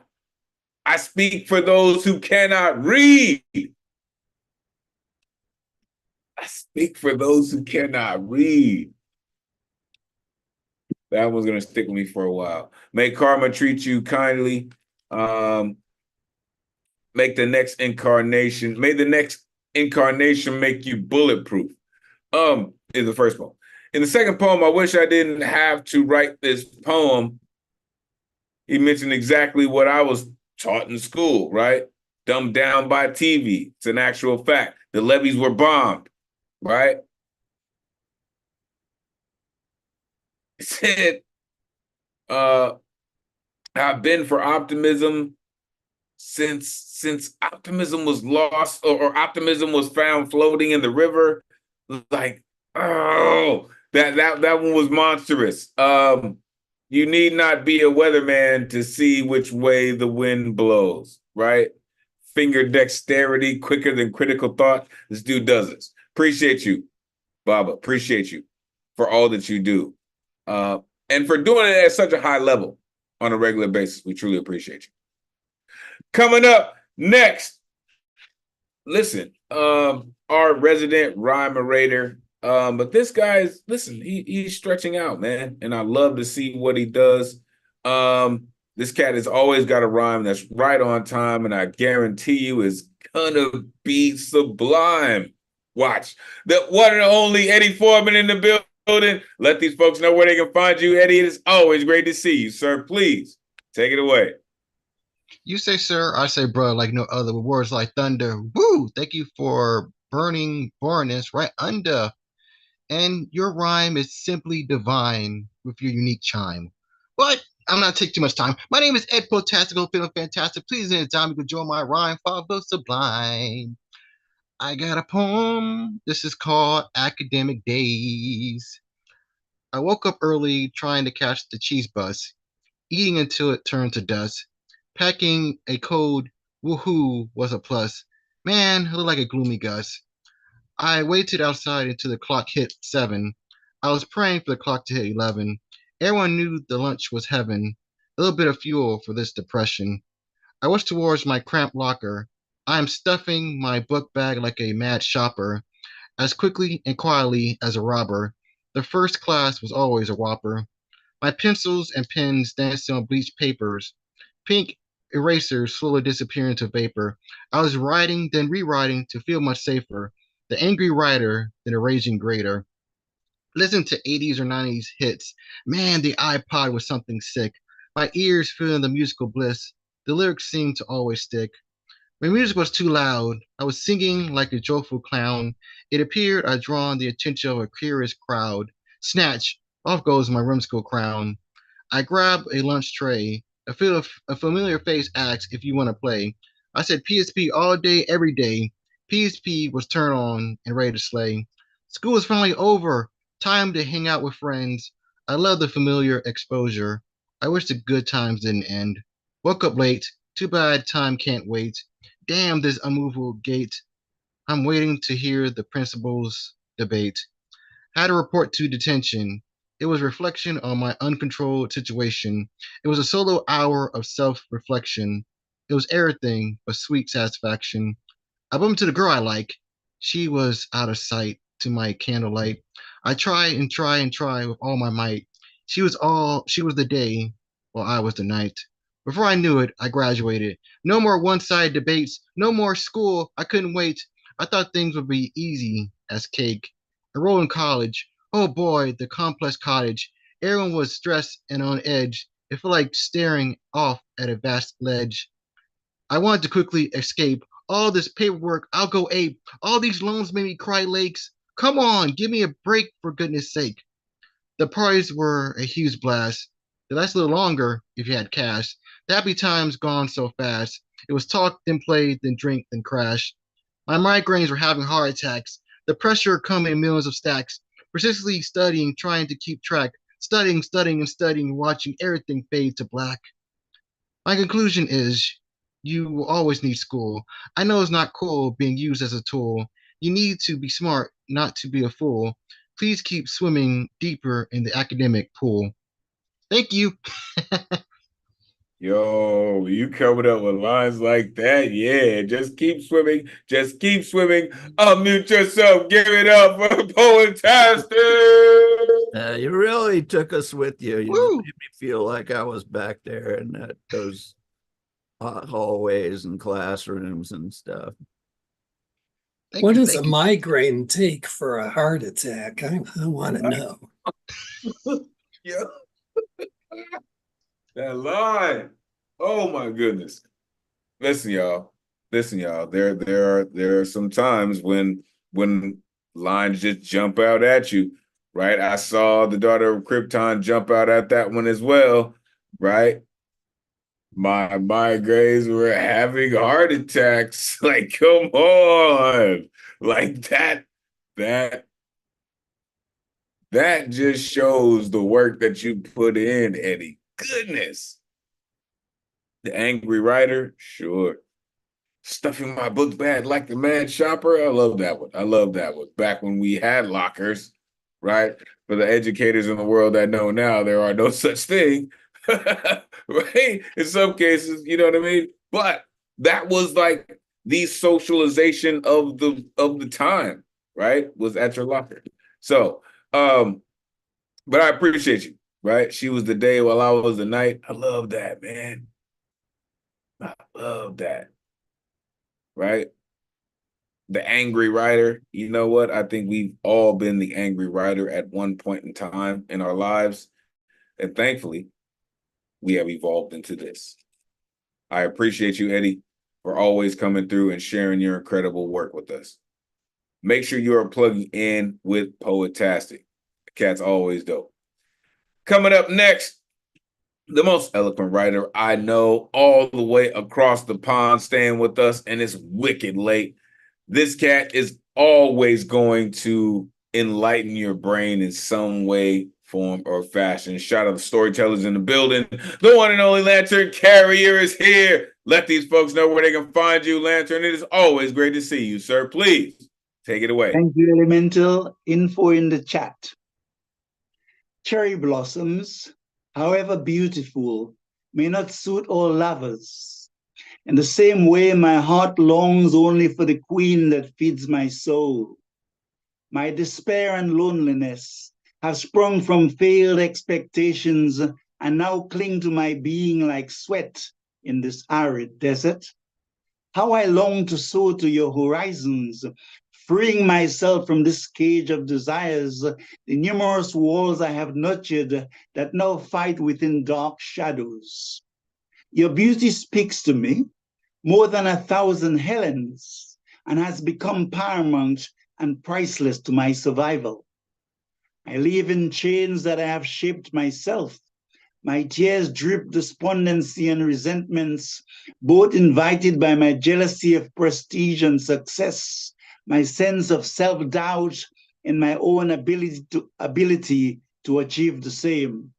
I speak for those who cannot read. I speak for those who cannot read. That one's going to stick with me for a while. May karma treat you kindly. Make the next incarnation, may the next incarnation make you bulletproof. Is the first poem. In the second poem, I wish I didn't have to write this poem. He mentioned exactly what I was taught in school, right? dumbed down by TV. It's an actual fact. The levees were bombed, right? It said, I've been for optimism since optimism was lost or optimism was found floating in the river. Like, oh, that one was monstrous. You need not be a weatherman to see which way the wind blows, right? Finger dexterity quicker than critical thought. This dude does this. Appreciate you, Baba. Appreciate you for all that you do. And for doing it at such a high level on a regular basis. We truly appreciate you. Coming up next, listen, our resident rhyme-orator, but this guy's, listen, he's stretching out, man, and I love to see what he does. This cat has always got a rhyme that's right on time, and I guarantee you is gonna be sublime. Watch. The one and only Eddie Foreman in the building. Let these folks know where they can find you. Eddie, it is always great to see you, sir. Please take it away. You say, sir, I say, bro, like no other, with words like thunder. Woo! Thank you for burning bornness right under. And your rhyme is simply divine with your unique chime. But I'm not taking too much time. My name is Ed Potastical, feeling fantastic. Please, anytime you can join my rhyme, follow sublime. I got a poem. This is called Academic Days. I woke up early trying to catch the cheese bus, eating until it turned to dust. Packing a code, woohoo, was a plus. Man, I look like a gloomy Gus. I waited outside until the clock hit 7. I was praying for the clock to hit 11. Everyone knew the lunch was heaven. A little bit of fuel for this depression. I rushed towards my cramped locker. I am stuffing my book bag like a mad shopper, as quickly and quietly as a robber. The first class was always a whopper. My pencils and pens danced on bleached papers. Pink erasers slowly disappearing into vapor. I was writing, then rewriting to feel much safer. The angry writer, then a raging grader. Listen to 80s or 90s hits. Man, the iPod was something sick. My ears feeling the musical bliss. The lyrics seemed to always stick. My music was too loud. I was singing like a joyful clown. It appeared I'd drawn the attention of a curious crowd. Snatch, off goes my room-school crown. I grab a lunch tray. A familiar face asks if you want to play. I said PSP all day, every day. PSP was turned on and ready to slay. School is finally over. Time to hang out with friends. I love the familiar exposure. I wish the good times didn't end. Woke up late. Too bad time can't wait. Damn this unmovable gate. I'm waiting to hear the principal's debate. Had to report to detention. It was reflection on my uncontrolled situation. It was a solo hour of self-reflection. It was everything but sweet satisfaction. I bumped into the girl I like. She was out of sight to my candlelight. I try and try and try with all my might. She was the day, while I was the night. Before I knew it, I graduated. No more one-sided debates. No more school. I couldn't wait. I thought things would be easy as cake. Enrolled in college. Oh boy, the complex cottage. Everyone was stressed and on edge. It felt like staring off at a vast ledge. I wanted to quickly escape. All this paperwork, I'll go ape. All these loans made me cry lakes. Come on, give me a break for goodness sake. The parties were a huge blast. They lasted a little longer if you had cash. The happy times gone so fast. It was talk, then play, then drink, then crash. My migraines were having heart attacks. The pressure coming in millions of stacks. Persistently studying, trying to keep track. Studying, and studying, watching everything fade to black. My conclusion is, you will always need school. I know it's not cool being used as a tool. You need to be smart, not to be a fool. Please keep swimming deeper in the academic pool. Thank you. Yo, you coming up with lines like that? Yeah, just keep swimming. Just keep swimming. Unmute yourself. Give it up for Poetastic. You really took us with you. You Woo! made me feel like I was back there in those hallways and classrooms and stuff. What does a migraine take for a heart attack? I want to know. Yeah. That line. Oh my goodness. Listen, y'all. listen, y'all, there are some times when lines just jump out at you, right? I saw the daughter of Krypton jump out at that one as well, right? My migraines were having heart attacks. Like, come on. Like that just shows the work that you put in, Eddie. Goodness. The Angry Writer, sure. Stuffing my books bad like the Mad Shopper. I love that one. I love that one. Back when we had lockers, right? For the educators in the world that know now, there are no such thing, right? In some cases, you know what I mean? But that was like the socialization of the time, right? Was at your locker. So, but I appreciate you, right? She was the day while I was the night. I love that, man. I love that. Right? The angry writer. You know what? I think we've all been the angry writer at one point in time in our lives. And thankfully, we have evolved into this. I appreciate you, Eddie, for always coming through and sharing your incredible work with us. Make sure you are plugging in with Poetastic. The cat's always dope. Coming up next, the most eloquent writer I know, all the way across the pond, staying with us, and it's wicked late. This cat is always going to enlighten your brain in some way, form, or fashion. Shout out to storytellers in the building. The one and only Lantern Carrier is here. Let these folks know where they can find you, Lantern. It is always great to see you, sir. Please take it away. Thank you, Elemental. Info in the chat. Cherry blossoms, however beautiful, may not suit all lovers. In the same way, my heart longs only for the queen that feeds my soul. My despair and loneliness have sprung from failed expectations and now cling to my being like sweat in this arid desert. How I long to soar to your horizons, freeing myself from this cage of desires, the numerous walls I have nurtured that now fight within dark shadows. Your beauty speaks to me more than 1,000 Helens and has become paramount and priceless to my survival. I live in chains that I have shaped myself. My tears drip despondency and resentments, both invited by my jealousy of prestige and success, my sense of self-doubt, and my own ability to achieve the same.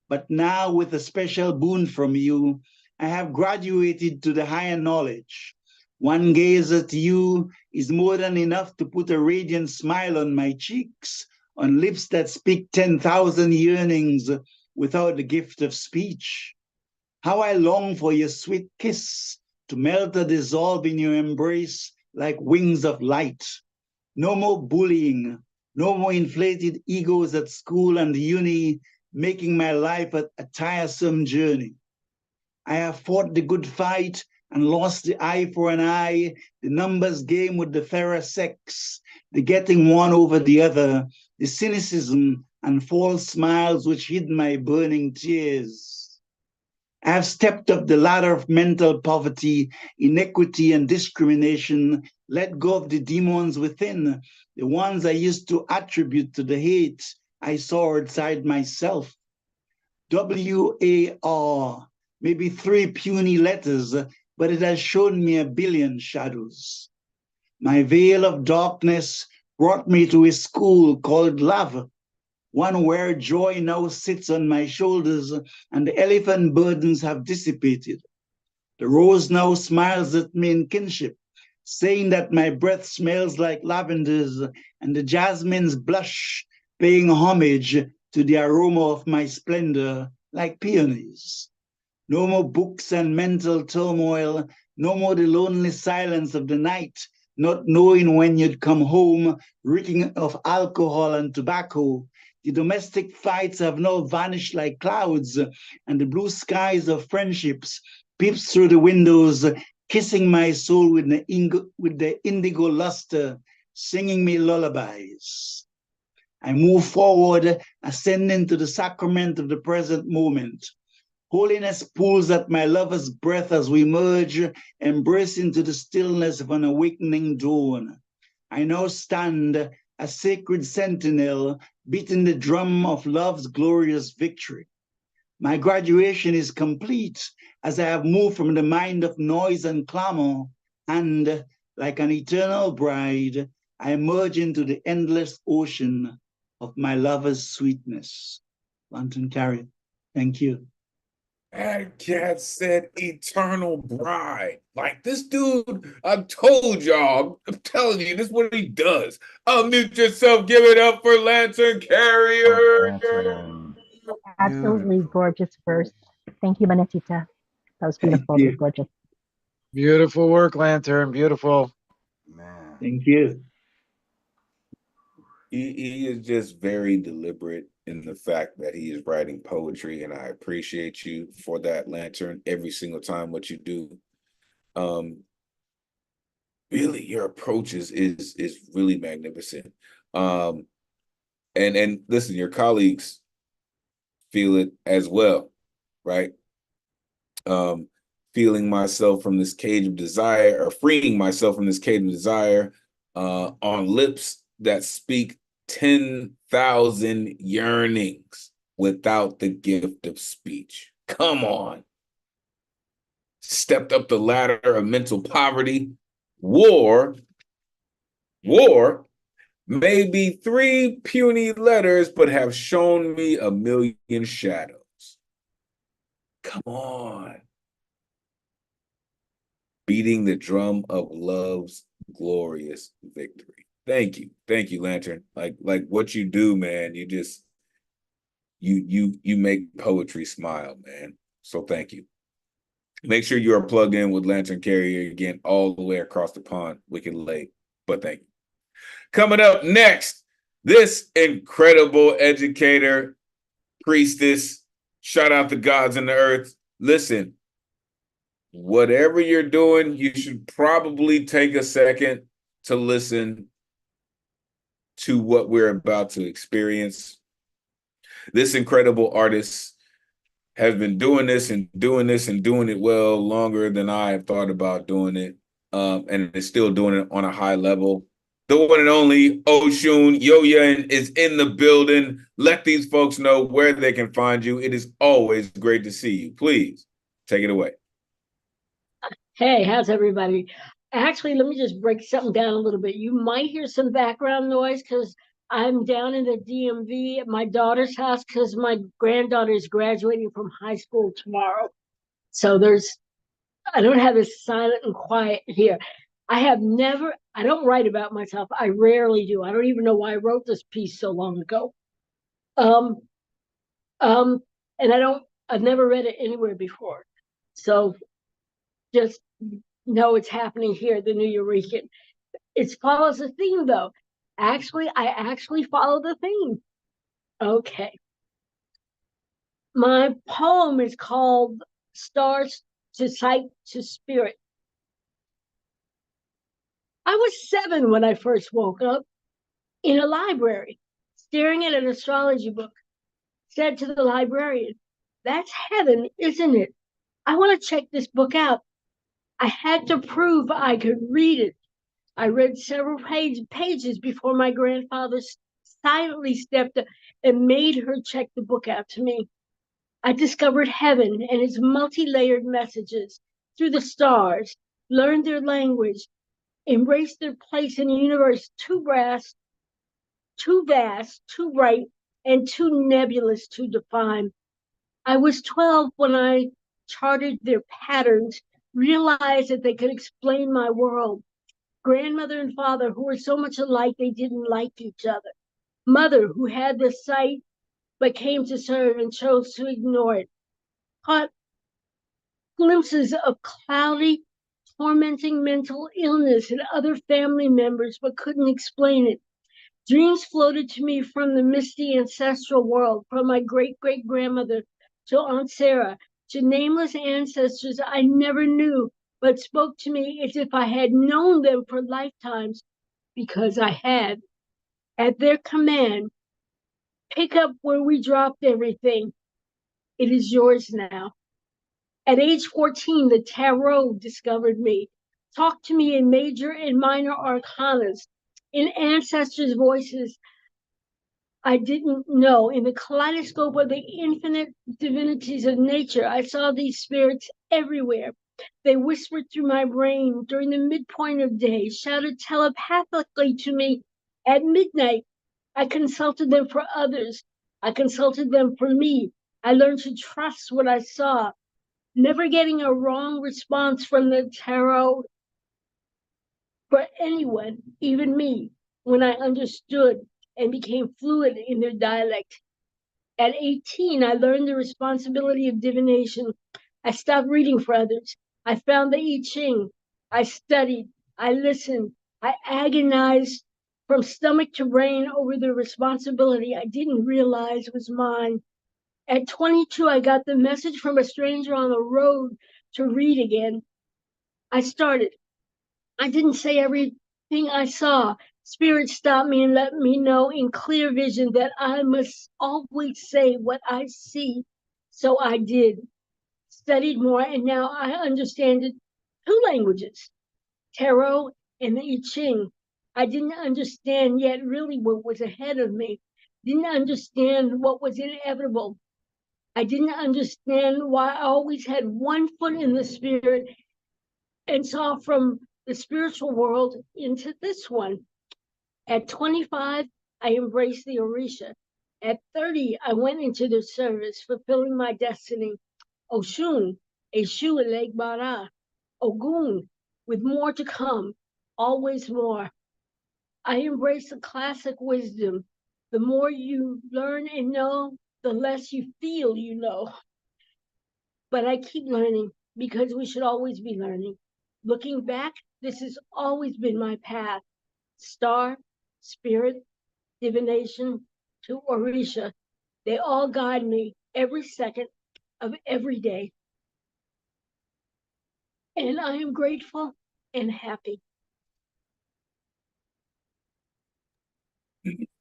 But now, with a special boon from you, I have graduated to the higher knowledge. One gaze at you is more than enough to put a radiant smile on my cheeks, on lips that speak 10,000 yearnings without the gift of speech. How I long for your sweet kiss to melt or dissolve in your embrace like wings of light. No more bullying, no more inflated egos at school and uni, making my life a tiresome journey. I have fought the good fight and lost the eye for an eye, the numbers game with the fairer sex, the getting one over the other, the cynicism and false smiles which hid my burning tears. I have stepped up the ladder of mental poverty, inequity, and discrimination, let go of the demons within, the ones I used to attribute to the hate I saw outside myself. WAR, maybe 3 puny letters, but it has shown me 1 billion shadows. My veil of darkness brought me to a school called love, one where joy now sits on my shoulders and the elephant burdens have dissipated. The rose now smiles at me in kinship, saying that my breath smells like lavenders and the jasmines blush, paying homage to the aroma of my splendor like peonies. No more books and mental turmoil, no more the lonely silence of the night, not knowing when you'd come home, reeking of alcohol and tobacco. The domestic fights have now vanished like clouds, and the blue skies of friendships peeps through the windows, kissing my soul with the indigo luster, singing me lullabies. I move forward, ascending to the sacrament of the present moment, Holiness pulls at my lover's breath as we merge, embrace into the stillness of an awakening dawn. I now stand, a sacred sentinel, beating the drum of love's glorious victory. My graduation is complete as I have moved from the mind of noise and clamor, and like an eternal bride, I emerge into the endless ocean of my lover's sweetness. Lantern Carrier, thank you. That cat said eternal bride. Like this dude, I told y'all, I'm telling you, this is what he does. Unmute yourself, give it up for Lantern Carrier. Absolutely gorgeous verse. Thank you, Manetita. That was beautiful. It was gorgeous. Beautiful work, Lantern. Beautiful. Man. Thank you. He is just very deliberate in the fact that he is writing poetry, and I appreciate you for that, Lantern, every single time what you do. Really, your approach is really magnificent. And listen, your colleagues feel it as well, right? Feeling myself from this cage of desire, or freeing myself from this cage of desire, on lips that speak 10,000 yearnings without the gift of speech. Come on. Stepped up the ladder of mental poverty, war, maybe 3 puny letters, but have shown me a million shadows. Come on. Beating the drum of love's glorious victory. Thank you, Lantern. Like what you do, man. You just you make poetry smile, man. So thank you. Make sure you are plugged in with Lantern Carrier again, all the way across the pond. Wicked late, but thank you. Coming up next, this incredible educator, priestess. Shout out the gods and the earth. Listen. Whatever you're doing, you should probably take a second to listen to what we're about to experience. This incredible artist has been doing this and doing this and doing it well longer than I have thought about doing it, and is still doing it on a high level. The one and only Oshun Yoyen is in the building. Let these folks know where they can find you. It is always great to see you. Please take it away. Hey, how's everybody? Actually, let me just break something down a little bit. You might hear some background noise because I'm down in the DMV at my daughter's house because my granddaughter is graduating from high school tomorrow. So I don't have it silent and quiet here. I don't write about myself. I rarely do. I don't even know why I wrote this piece so long ago. And I've never read it anywhere before. So just know it's happening here, the Nuyorican. It follows a theme, though. I actually follow the theme. Okay. My poem is called Stars to Sight to Spirit. I was 7 when I first woke up in a library, staring at an astrology book. Said to the librarian, "That's heaven, isn't it? I want to check this book out." I had to prove I could read it. I read several pages before my grandfather silently stepped up and made her check the book out to me. I discovered heaven and its multi-layered messages through the stars, learned their language, embraced their place in a universe too vast, too bright, and too nebulous to define. I was 12 when I charted their patterns, realized that they could explain my world. Grandmother and father who were so much alike they didn't like each other. Mother who had the sight but came to serve and chose to ignore it. Caught glimpses of cloudy, tormenting mental illness in other family members but couldn't explain it. Dreams floated to me from the misty ancestral world, from my great-great-grandmother to Aunt Sarah, to nameless ancestors I never knew, but spoke to me as if I had known them for lifetimes, because I had. At their command, pick up where we dropped everything. It is yours now. At age 14, the tarot discovered me, talked to me in major and minor arcanas, in ancestors' voices I didn't know. In the kaleidoscope of the infinite divinities of nature, I saw these spirits everywhere. They whispered through my brain during the midpoint of day, shouted telepathically to me at midnight. I consulted them for others. I consulted them for me. I learned to trust what I saw, never getting a wrong response from the tarot for anyone, even me, when I understood and became fluent in their dialect. At 18, I learned the responsibility of divination. I stopped reading for others. I found the I Ching. I studied. I listened. I agonized from stomach to brain over the responsibility I didn't realize was mine. At 22, I got the message from a stranger on the road to read again. I started. I didn't say everything I saw. Spirit stopped me and let me know in clear vision that I must always say what I see. So I did. Studied more, and now I understand it, 2 languages, tarot and the I Ching. I didn't understand yet really what was ahead of me. Didn't understand what was inevitable. I didn't understand why I always had one foot in the spirit and saw from the spiritual world into this one. At 25, I embraced the Orisha. At 30, I went into the service, fulfilling my destiny. Oshun, Eshu Elegbara, Ogun, with more to come, always more. I embrace the classic wisdom. The more you learn and know, the less you feel you know. But I keep learning because we should always be learning. Looking back, this has always been my path. Star, spirit, divination, to Orisha. They all guide me every second of every day. And I am grateful and happy.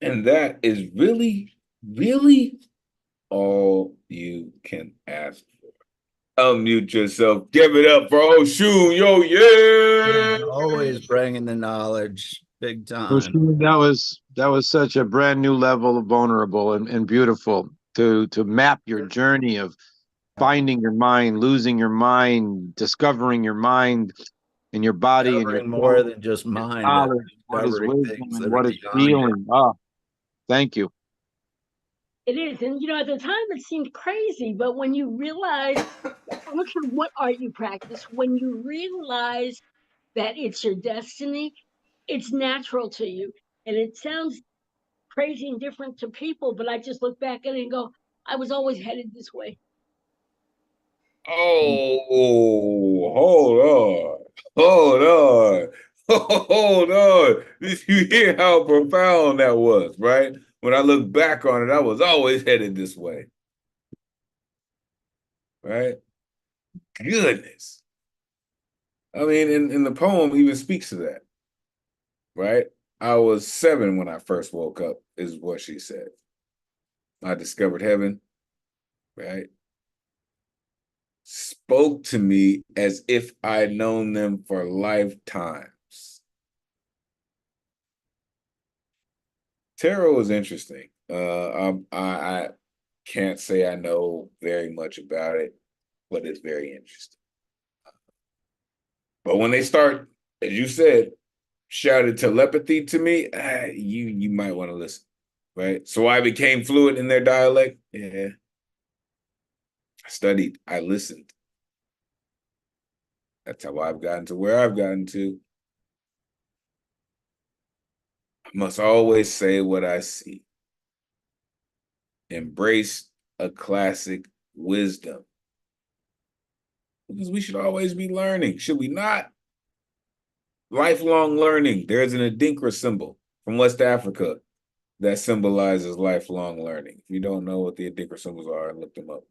And that is really, really all you can ask for. Unmute yourself. Give it up for Oshun. Yo, yeah. Always bringing the knowledge, big time. That was such a brand new level of vulnerable and beautiful to map your journey of finding your mind, losing your mind, discovering your mind and your body and your Discovering more than just mind, but knowledge, what is discovering wisdom things and that are what is beyond you. feeling. Oh, thank you. It is. And, at the time it seemed crazy, but when you realize, I don't care what art you practice, when you realize that it's your destiny, it's natural to you. And it sounds crazy and different to people, but I just look back at it and go, I was always headed this way. Oh, hold on. Hold on. Hold on. Did you hear how profound that was, right? When I look back on it, I was always headed this way. Right? Goodness. I mean, and the poem even speaks to that. Right? I was 7 when I first woke up, is what she said. I discovered heaven, right? Spoke to me as if I'd known them for lifetimes. Tarot is interesting. I can't say I know very much about it, but it's very interesting. But when they start, as you said, shouted telepathy to me, you might want to listen, right? So I became fluent in their dialect. Yeah. I studied, I listened. That's how I've gotten to where I've gotten to. I must always say what I see. Embrace a classic wisdom. Because we should always be learning, should we not? Lifelong learning. There's an Adinkra symbol from West Africa that symbolizes lifelong learning. If you don't know what the Adinkra symbols are, look them up.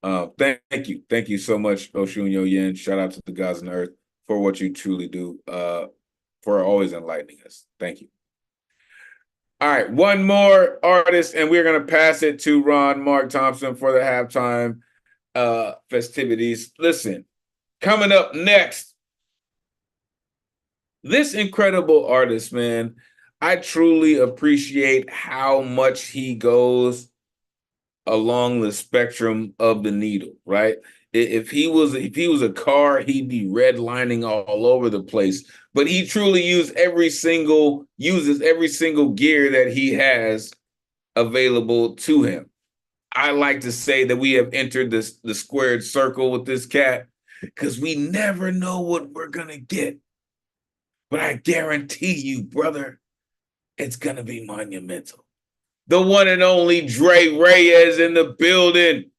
Thank you. Thank you so much, Oshun Yo-Yen. Shout out to the gods on earth for what you truly do, for always enlightening us. Thank you. All right, one more artist, and we're going to pass it to Ron Mark Thompson for the halftime festivities. Listen, coming up next, this incredible artist, man, I truly appreciate how much he goes along the spectrum of the needle, right? If he was a car, he'd be redlining all over the place. But he truly uses every single gear that he has available to him. I like to say that we have entered the squared circle with this cat because we never know what we're gonna get. But I guarantee you, brother, it's gonna be monumental. The one and only Dre Reyes in the building.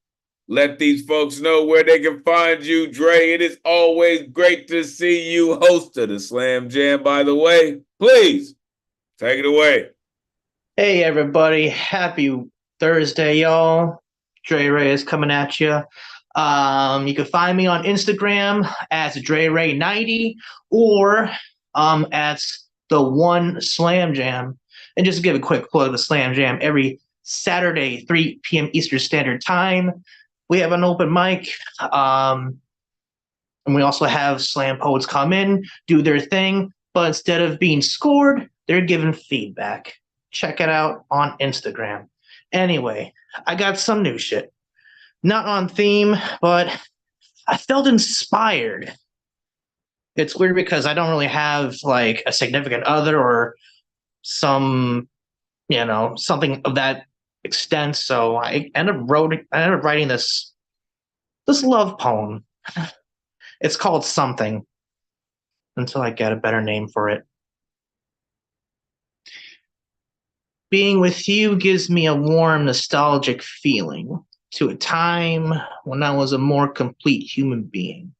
Let these folks know where they can find you, Dre. It is always great to see you, host of the Slam Jam, by the way. Please, take it away. Hey, everybody. Happy Thursday, y'all. Dre Reyes coming at you. You can find me on Instagram as DreRay90 or at the One Slam Jam. And just to give a quick plug of the Slam Jam, every Saturday, 3 p.m. Eastern Standard Time, we have an open mic. And we also have slam poets come in, do their thing, but instead of being scored, they're given feedback. Check it out on Instagram. Anyway, I got some new shit. Not on theme, but I felt inspired. It's weird because I don't really have like a significant other or something of that extent. So I ended up writing this love poem. It's called Something, until I get a better name for it. Being with you gives me a warm, nostalgic feeling to a time when I was a more complete human being.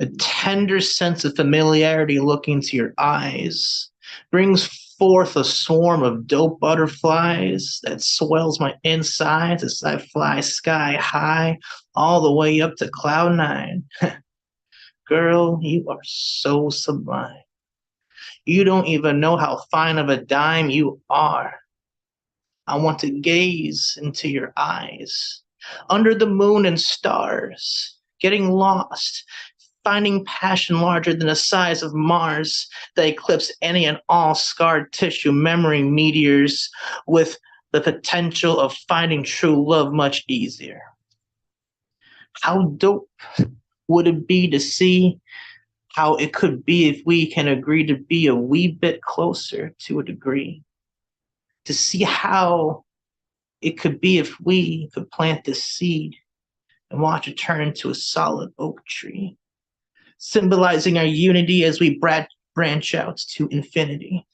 A tender sense of familiarity looking into your eyes brings forth a swarm of dope butterflies that swells my insides as I fly sky high all the way up to cloud 9. Girl, you are so sublime. You don't even know how fine of a dime you are. I want to gaze into your eyes, under the moon and stars, getting lost, finding passion larger than the size of Mars that eclipse any and all scarred tissue memory meteors with the potential of finding true love much easier. How dope would it be to see how it could be if we can agree to be a wee bit closer to a degree? To see how it could be if we could plant this seed and watch it turn into a solid oak tree, symbolizing our unity as we branch out to infinity.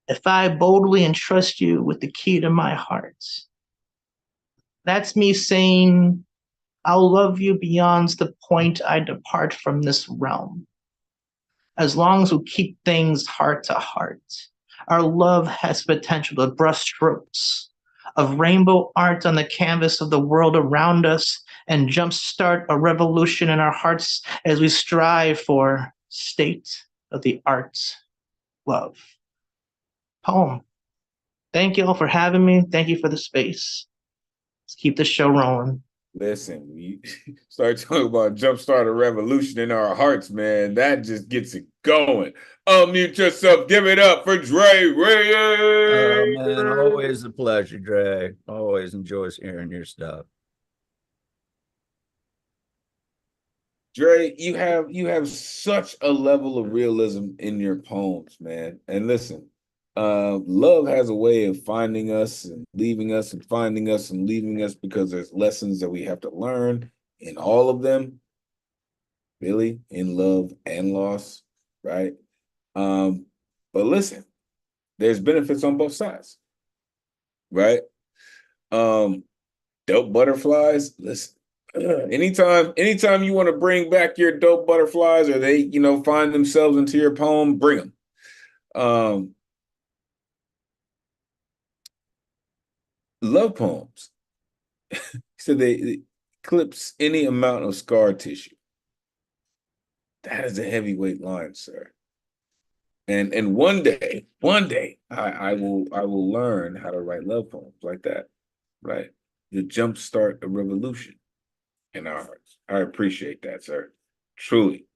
If I boldly entrust you with the key to my heart, that's me saying, I'll love you beyond the point I depart from this realm. As long as we keep things heart to heart, our love has potential to brush strokes of rainbow art on the canvas of the world around us and jumpstart a revolution in our hearts as we strive for state-of-the-art love. Poem. Thank you all for having me. Thank you for the space. Let's keep the show rolling. Listen, we start talking about jumpstart a revolution in our hearts, man. That just gets it going. Unmute yourself. Give it up for Dre Reyes. Oh, man, always a pleasure, Dre. Always enjoys hearing your stuff. Dre, you have such a level of realism in your poems, man. And listen, love has a way of finding us and leaving us and finding us and leaving us because there's lessons that we have to learn in all of them, really, in love and loss, right? But listen, there's benefits on both sides, right? Dope butterflies, listen. Anytime you want to bring back your dope butterflies or they, find themselves into your poem, bring them. Love poems. So they eclipse any amount of scar tissue. That is a heavyweight line, sir. And one day, I will learn how to write love poems like that. right? To jumpstart a revolution in our hearts. I appreciate that, sir. Truly.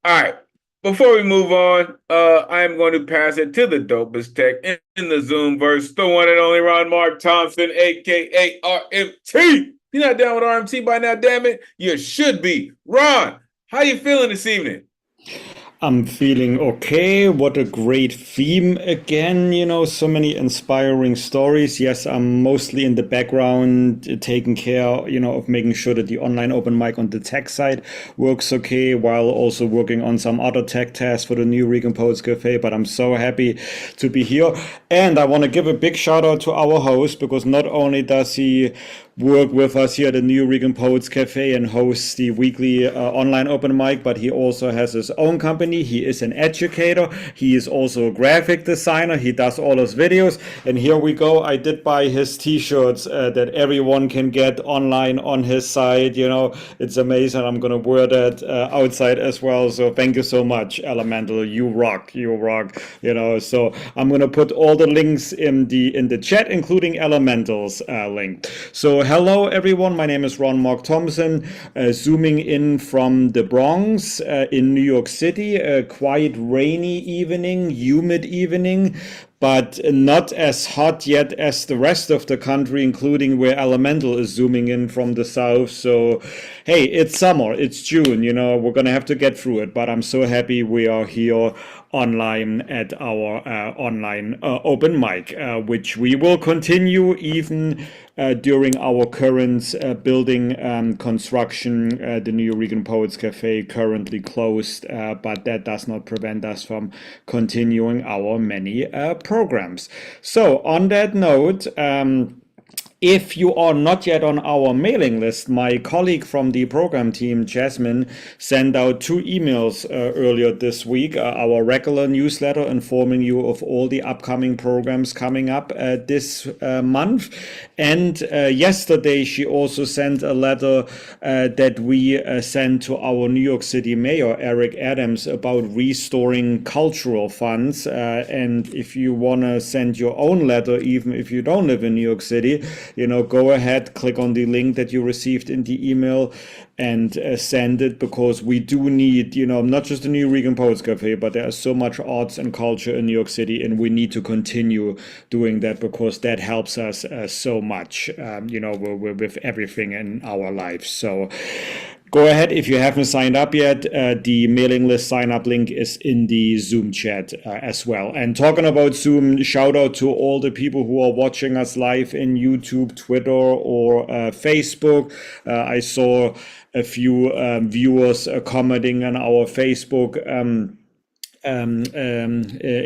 All right. Before we move on, I am going to pass it to the dopest tech in the Zoom verse, the one and only Ron Mark Thompson, aka RMT. You're not down with RMT by now, damn it. You should be. Ron, how you feeling this evening? I'm feeling okay. What a great theme again, so many inspiring stories. Yes, I'm mostly in the background taking care, of making sure that the online open mic on the tech side works okay, while also working on some other tech tasks for the Nuyorican Poets Cafe. But I'm so happy to be here. And I want to give a big shout out to our host, because not only does he work with us here at the Nuyorican Poets Cafe and hosts the weekly online open mic, but he also has his own company. He is an educator. He is also a graphic designer. He does all his videos. And here we go. I did buy his t-shirts that everyone can get online on his site. It's amazing. I'm going to wear that outside as well. So thank you so much, Elemen2al. You rock. You rock. So I'm going to put all the links in the chat, including Elemen2al's link. So hello, everyone. My name is Ron Mark Thompson, zooming in from the Bronx in New York City. A quite rainy evening, humid evening, but not as hot yet as the rest of the country, including where Elemen2al is zooming in from the south. So, hey, it's summer, it's June, we're going to have to get through it. But I'm so happy we are here online at our online open mic, which we will continue even during our current building construction. The Nuyorican Poets Cafe currently closed, but that does not prevent us from continuing our many programs. So on that note, if you are not yet on our mailing list, my colleague from the program team, Jasmine, sent out 2 emails earlier this week, our regular newsletter informing you of all the upcoming programs coming up this month. And yesterday, she also sent a letter that we sent to our New York City Mayor, Eric Adams, about restoring cultural funds. And if you want to send your own letter, even if you don't live in New York City, go ahead, click on the link that you received in the email and send it, because we do need, not just the Nuyorican Poets Cafe, but there is so much arts and culture in New York City, and we need to continue doing that, because that helps us so much, with everything in our lives. So go ahead, if you haven't signed up yet, the mailing list sign up link is in the Zoom chat as well. And talking about Zoom, shout out to all the people who are watching us live in YouTube, Twitter, or Facebook. I saw a few viewers commenting on our Facebook in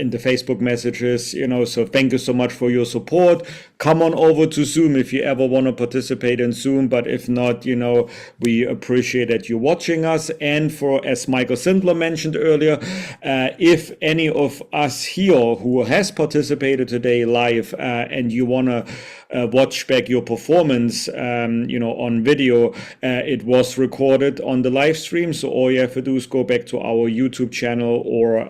the Facebook messages, so thank you so much for your support. Come on over to Zoom if you ever want to participate in Zoom, but if not, we appreciate that you're watching us. And for, as Michael Sindler mentioned earlier, if any of us here who has participated today live and you want to watch back your performance, on video, it was recorded on the live stream. So all you have to do is go back to our YouTube channel or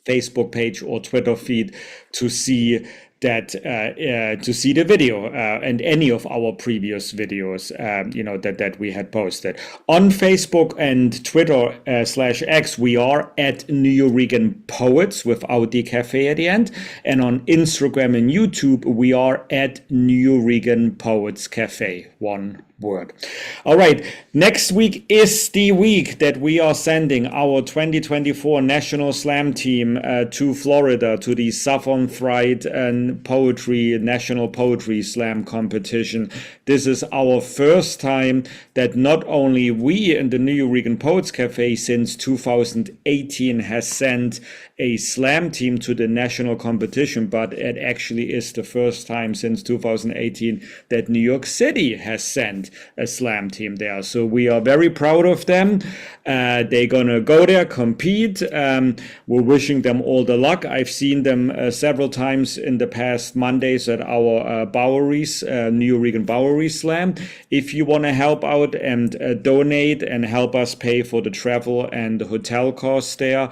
Facebook page or Twitter feed to see that to see the video and any of our previous videos that we had posted on Facebook and Twitter /X. We are at Nuyorican Poets without the cafe at the end, and on Instagram and YouTube we are at Nuyorican Poets Cafe, one word. All right, next week is the week that we are sending our 2024 National Slam team to Florida to the Southern Fried and National Poetry Slam competition. This is our first time that not only we in the Nuyorican Poets Cafe since 2018 has sent a slam team to the national competition, but it actually is the first time since 2018 that New York City has sent Worldwide Slam team there. So we are very proud of them. They're gonna go there, compete. We're wishing them all the luck. I've seen them several times in the past Mondays at our Bowery's, Nuyorican Bowery Slam. If you want to help out and donate and help us pay for the travel and the hotel costs there,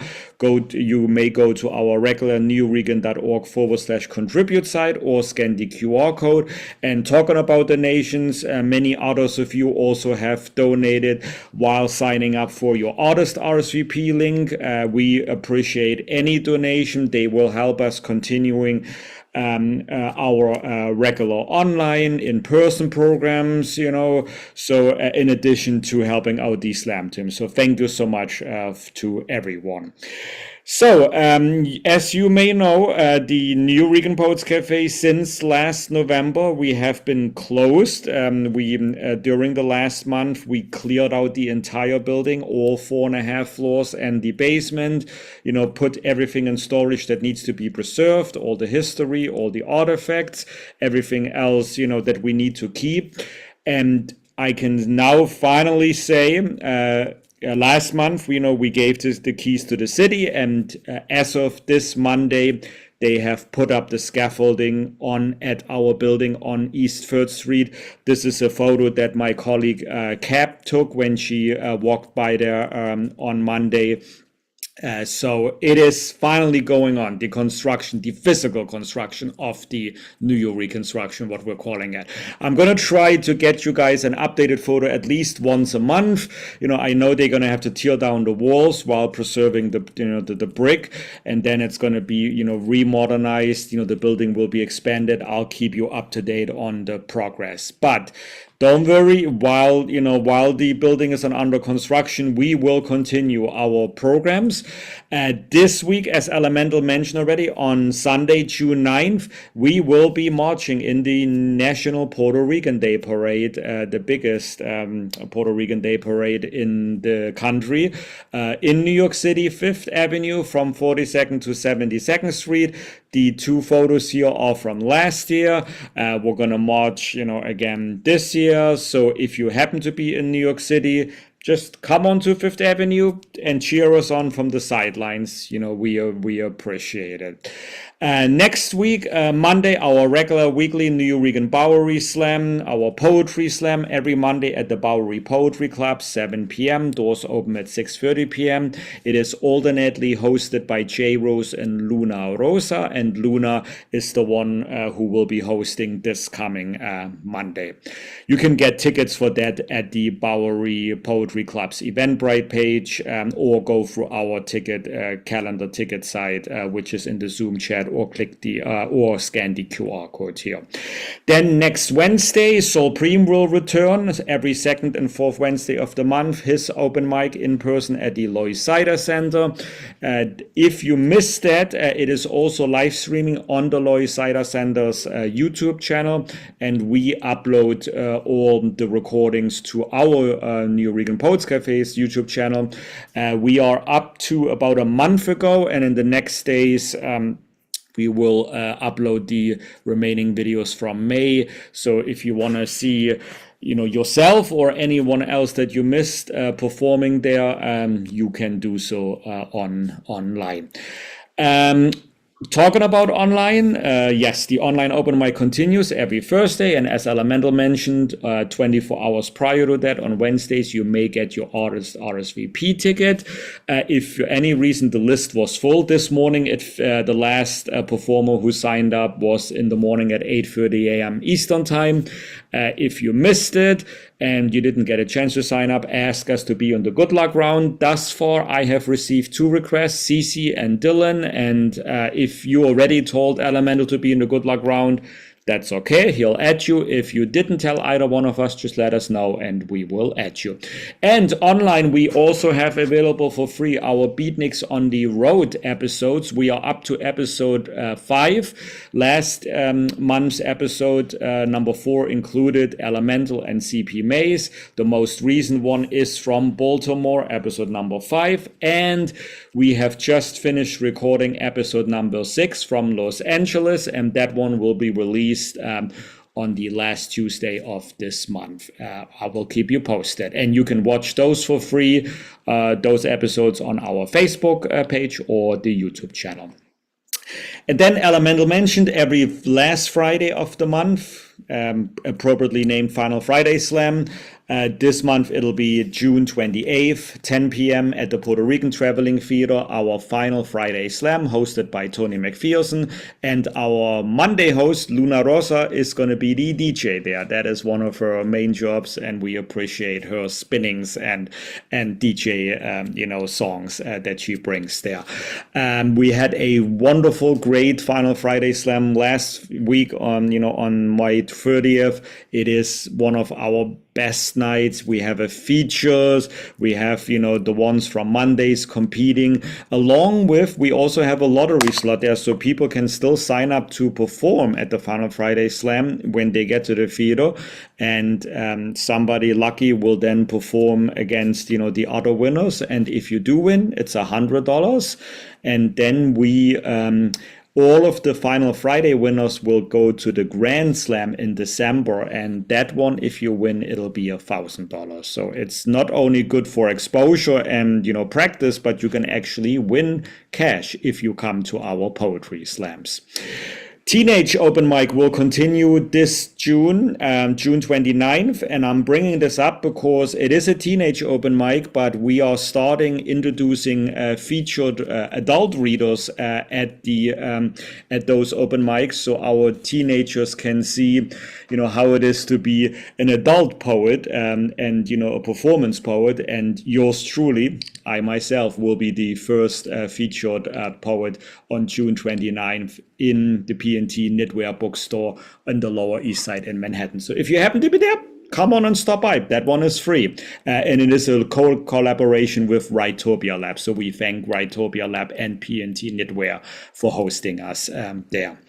you may go to our regular nuyorican.org/contribute site or scan the QR code. And talking about donations, many others of you also have donated while signing up for your artist RSVP link. We appreciate any donation. They will help us continuing our regular online in-person programs, so in addition to helping out the slam team. So thank you so much to everyone. So, as you may know, the Nuyorican Poets Cafe, since last November, we have been closed. During the last month, we cleared out the entire building, all 4.5 floors and the basement, put everything in storage that needs to be preserved, all the history, all the artifacts, everything else, that we need to keep. And I can now finally say, last month, we gave the keys to the city, and as of this Monday, they have put up the scaffolding at our building on East 3rd Street. This is a photo that my colleague Cap took when she walked by there on Monday. So it is finally going on, the construction, the physical construction of the Nuyorican construction, what we're calling it. I'm going to try to get you guys an updated photo at least once a month. I know they're going to have to tear down the walls while preserving the brick, and then it's going to be, remodernized. The building will be expanded. I'll keep you up to date on the progress. But don't worry, while the building is under construction, we will continue our programs. This week, as Elemen2al mentioned already, on Sunday, June 9th, we will be marching in the National Puerto Rican Day Parade, the biggest Puerto Rican Day Parade in the country, in New York City, 5th Avenue from 42nd to 72nd Street. The two photos here are from last year. We're going to march, again this year. So if you happen to be in New York City, just come on to 5th Avenue and cheer us on from the sidelines. We appreciate it. Next week, Monday, our regular weekly Nuyorican Bowery Slam, our poetry slam every Monday at the Bowery Poetry Club, 7 p.m. Doors open at 6:30 p.m. It is alternately hosted by J. Rose and Luna Rosa, and Luna is the one who will be hosting this coming Monday. You can get tickets for that at the Bowery Poetry Club's Eventbrite page, or go through our calendar ticket site, which is in the Zoom chat, or click or scan the QR code here. Then next Wednesday, Supreme will return every second and fourth Wednesday of the month, his open mic in person at the Lois Sider Center. If you missed that, it is also live streaming on the Lois Sider Center's YouTube channel, and we upload all the recordings to our Nuyorican Poets Cafe's YouTube channel. We are up to about a month ago, and in the next days, we will upload the remaining videos from May. So if you want to see, yourself or anyone else that you missed performing there, you can do so online. Talking about online, yes, the online open mic continues every Thursday, and as Elemen2al mentioned, 24 hours prior to that, on Wednesdays, you may get your artist RSVP ticket. If for any reason the list was full this morning, the last performer who signed up was in the morning at 8:30 a.m. Eastern Time. If you missed it and you didn't get a chance to sign up, ask us to be on the good luck round. Thus far, I have received 2 requests, Cece and Dylan. And if you already told Elemen2al to be in the good luck round, that's okay. He'll add you. If you didn't tell either one of us, just let us know and we will add you. And online, we also have available for free our Beatniks on the Road episodes. We are up to episode 5. Last month's episode, number 4, included Elemen2al and CP Mays. The most recent one is from Baltimore, episode number 5. And we have just finished recording episode number 6 from Los Angeles, and that one will be released on the last Tuesday of this month. I will keep you posted. And you can watch those for free, those episodes on our Facebook page or the YouTube channel. And then Elemen2al mentioned every last Friday of the month, appropriately named Final Friday Slam. This month it'll be June 28th, 10 p.m. at the Puerto Rican Traveling Theater, our Final Friday Slam hosted by Tony McPherson. And our Monday host, Luna Rosa, is going to be the DJ there. That is one of her main jobs, and we appreciate her spinnings and DJ songs that she brings there. We had a wonderful, great Final Friday Slam last week on my 30th. It is one of our best nights. We have features. We have, the ones from Mondays competing. Along with, we also have a lottery slot there, so people can still sign up to perform at the Final Friday Slam when they get to the theater. And somebody lucky will then perform against, the other winners. And if you do win, it's $100. And then we all of the Final Friday winners will go to the Grand Slam in December, and that one, if you win, it'll be $1,000. So it's not only good for exposure and practice, but you can actually win cash if you come to our poetry slams. Teenage Open Mic will continue this June 29th, and I'm bringing this up because it is a teenage open mic, but we are starting introducing featured adult readers at those open mics, so our teenagers can see, how it is to be an adult poet and a performance poet. And yours truly, I myself, will be the first featured poet on June 29th in the P&T Knitwear bookstore on the Lower East Side in Manhattan. So if you happen to be there, come on and stop by. That one is free. And it is a collaboration with Writopia Lab. So we thank Writopia Lab and P&T Knitwear for hosting us there.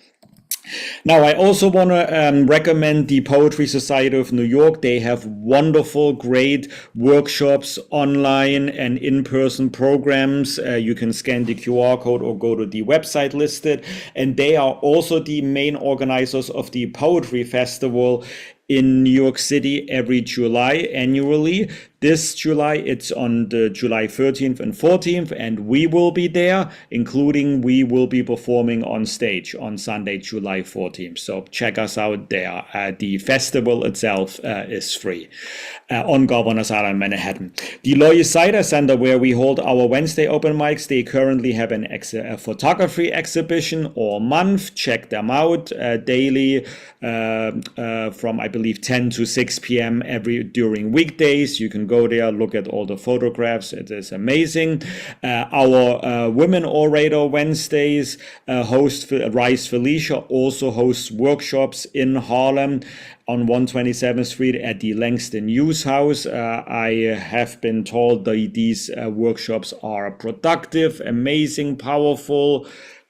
Now, I also want to recommend the Poetry Society of New York. They have wonderful, great workshops, online and in-person programs. You can scan the QR code or go to the website listed. And they are also the main organizers of the Poetry Festival in New York City every July annually. This July, it's on the July 13th and 14th, and we will be there, including we will be performing on stage on Sunday, July 14th. So check us out there. The festival itself is free on Governor's Island, Manhattan. The Lower Cider Center, where we hold our Wednesday open mics, they currently have a photography exhibition all month. Check them out daily from, I believe, 10 to 6 p.m. during weekdays. You can go there, look at all the photographs. It is amazing. Our Women Orator Wednesdays host Rice Felicia also hosts workshops in Harlem on 127th Street at the Langston News House. I have been told that these workshops are productive, amazing, powerful.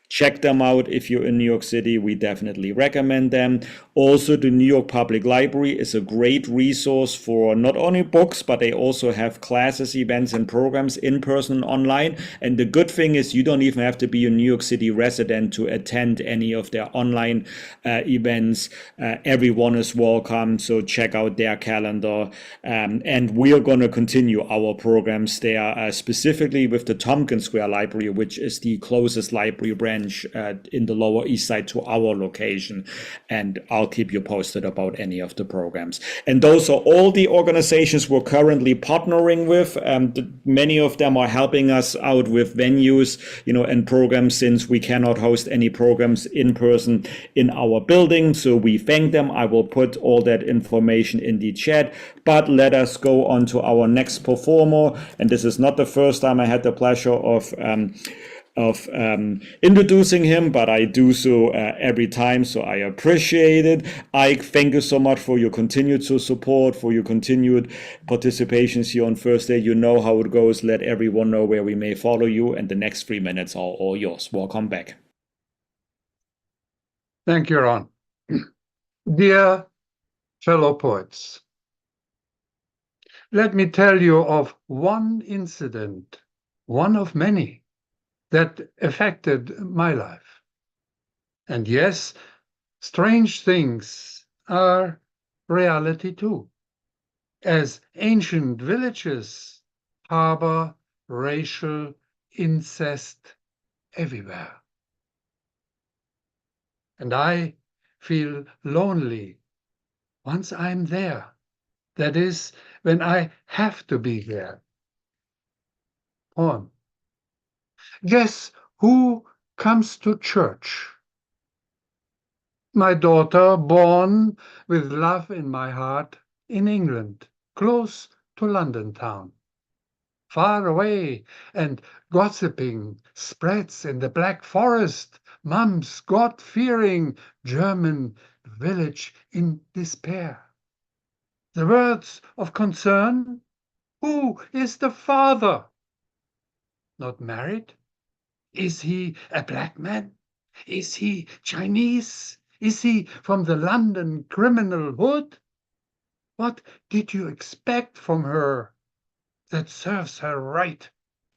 Check them out if you're in New York City. We definitely recommend them. Also, the New York Public Library is a great resource for not only books, but they also have classes, events, and programs in person and online. And the good thing is you don't even have to be a New York City resident to attend any of their online events. Everyone is welcome, so check out their calendar. And we are going to continue our programs there, specifically with the Tompkins Square Library, which is the closest library branch in the Lower East Side to our location. And I'll keep you posted about any of the programs. And those are all the organizations we're currently partnering with. Many of them are helping us out with venues, and programs, since we cannot host any programs in person in our building. So we thank them. I will put all that information in the chat. But let us go on to our next performer. And this is not the first time I had the pleasure of introducing him, but I do so every time, so I appreciate it. Ike, thank you so much for your continued support, for your continued participations here on Thursday. You know how it goes. Let everyone know where we may follow you, and the next 3 minutes are all yours. Welcome back. Thank you, Ron. Dear fellow poets, let me tell you of one incident, one of many, that affected my life. And yes, strange things are reality too, as ancient villages harbor racial incest everywhere. And I feel lonely once I'm there. That is, when I have to be there. Poem. Guess who comes to church? My daughter, born with love in my heart in England, close to London town. Far away, and gossiping spreads in the Black Forest, Mum's God-fearing German village in despair. The words of concern: who is the father? Not married? Is he a black man? Is he Chinese? Is he from the London criminal hood? What did you expect from her? That serves her right.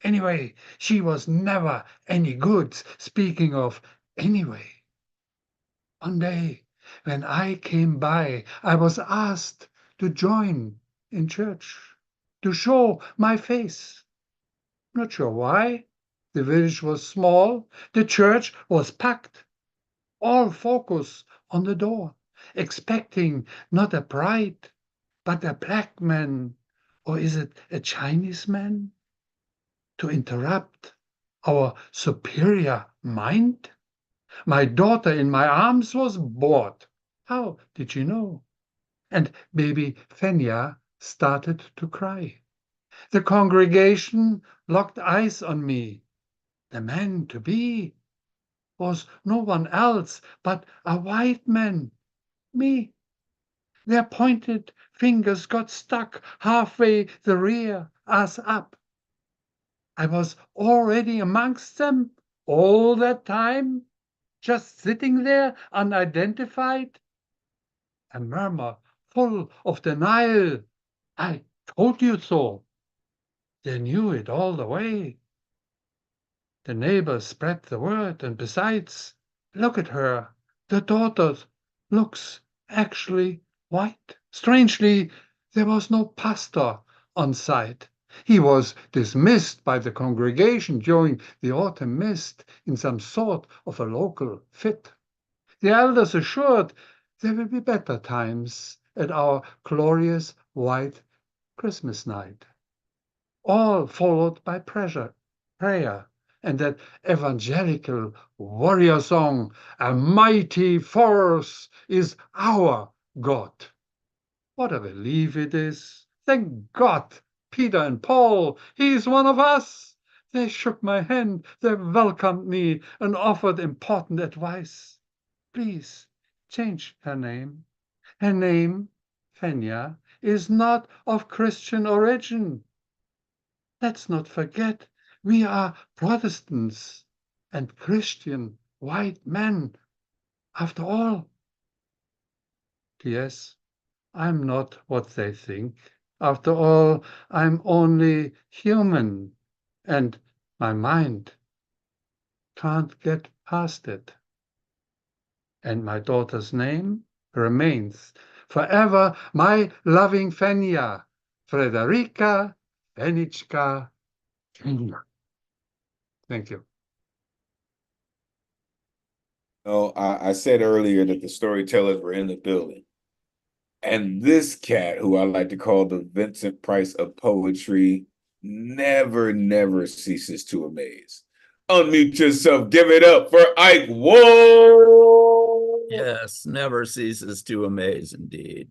Anyway, she was never any good. Speaking of anyway. One day, when I came by, I was asked to join in church, to show my face. Not sure why. The village was small, the church was packed. All focus on the door, expecting not a bride, but a black man, or is it a Chinese man? To interrupt our superior mind? My daughter in my arms was bored. How did she know? And baby Fenya started to cry. The congregation locked eyes on me. The man to be was no one else but a white man, me. Their pointed fingers got stuck halfway the rear, us up. I was already amongst them all that time, just sitting there unidentified. A murmur full of denial. I told you so. They knew it all the way. The neighbors spread the word, and besides, look at her. The daughter looks actually white. Strangely, there was no pastor on site. He was dismissed by the congregation during the autumn mist in some sort of a local fit. The elders assured there will be better times at our glorious white Christmas night. All followed by prayer, and that evangelical warrior song, a mighty force is our God. What a relief it is. Thank God, Peter and Paul, he's one of us. They shook my hand, they welcomed me, and offered important advice. Please change her name. Her name, Fenya, is not of Christian origin. Let's not forget, we are Protestants and Christian white men, after all. P.S. I'm not what they think. After all, I'm only human, and my mind can't get past it. And my daughter's name remains forever my loving Fenya, Frederica Fenichka. Thank you. Oh, I said earlier that the storytellers were in the building. And this cat, who I like to call the Vincent Price of poetry, never ceases to amaze. Unmute yourself. Give it up for Ike. Whoa! Yes, never ceases to amaze indeed.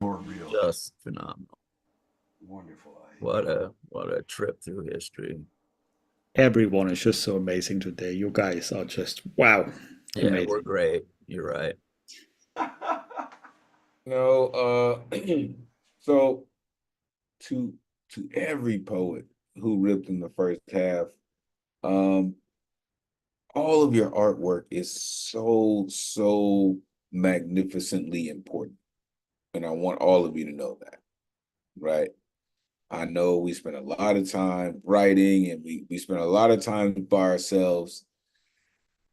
For real. Just phenomenal. Wonderful. What a trip through history. Everyone is just so amazing today. You guys are just wow. Yeah, Amazing. we're great. You're right. So to every poet who ripped in the first half, all of your artwork is so magnificently important. And I want all of you to know that, right? I know we spend a lot of time writing and we spend a lot of time by ourselves,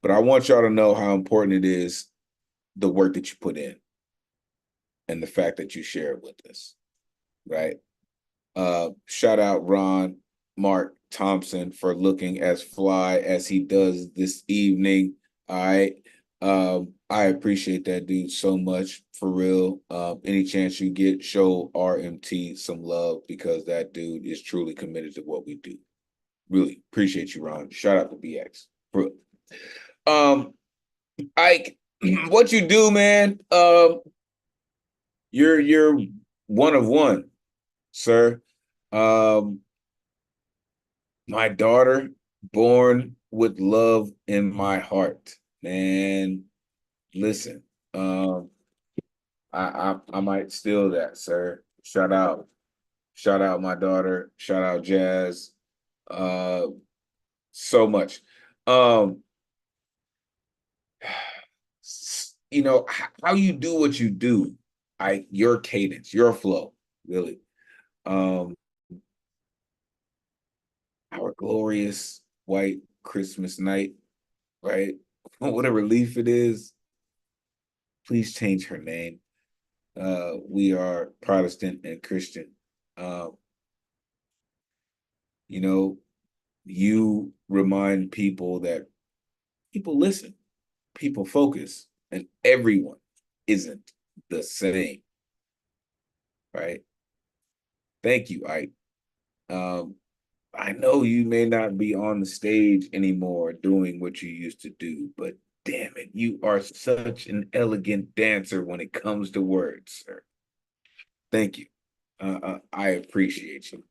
but I want y'all to know how important it is, the work that you put in. and the fact that you share it with us, right? Shout out Ron Mark Thompson for looking as fly as he does this evening. All right. I appreciate that dude so much, for real. Any chance you get, show RMT some love, because that dude is truly committed to what we do. Really appreciate you, Ron. Shout out to BX. For real. Ike, what you do, man? You're one of one, sir. My daughter, born with love in my heart. Man, listen, I might steal that, sir. Shout out my daughter. Shout out Jazz. So much. You know how you do what you do. Your cadence, your flow, really. Our glorious white Christmas night, right? What a relief it is. Please change her name. We are Protestant and Christian. You know, you remind people that people listen, people focus, and everyone isn't the same, right? Thank you, Ike. I know you may not be on the stage anymore doing what you used to do, but damn it, you are such an elegant dancer when it comes to words, sir. Thank you. I appreciate you.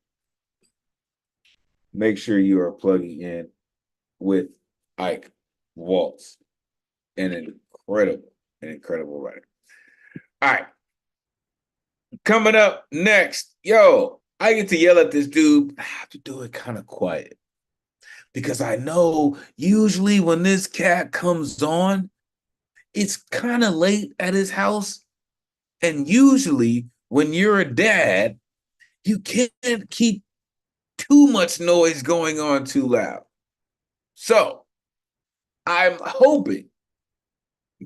Make sure you are plugging in with Ike Waltz, an incredible writer. All right. Coming up next, I get to yell at this dude. I have to do it kind of quiet, because I know usually when this cat comes on, it's kind of late at his house. And usually when you're a dad, you can't keep too much noise going on too loud. So I'm hoping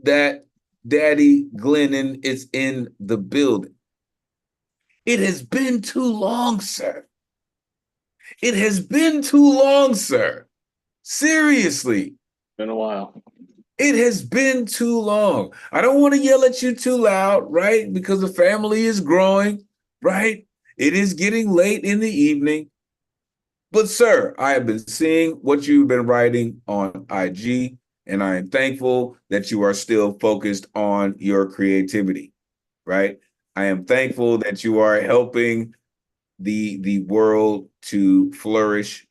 that Daddy Glennon is in the building. It has been too long, sir. It has been too long, sir. Seriously. Been a while. It has been too long. I don't want to yell at you too loud, right? Because the family is growing, right? It is getting late in the evening. But, sir, I have been seeing what you've been writing on IG, and I am thankful that you are still focused on your creativity, right? I am thankful that you are helping the world to flourish,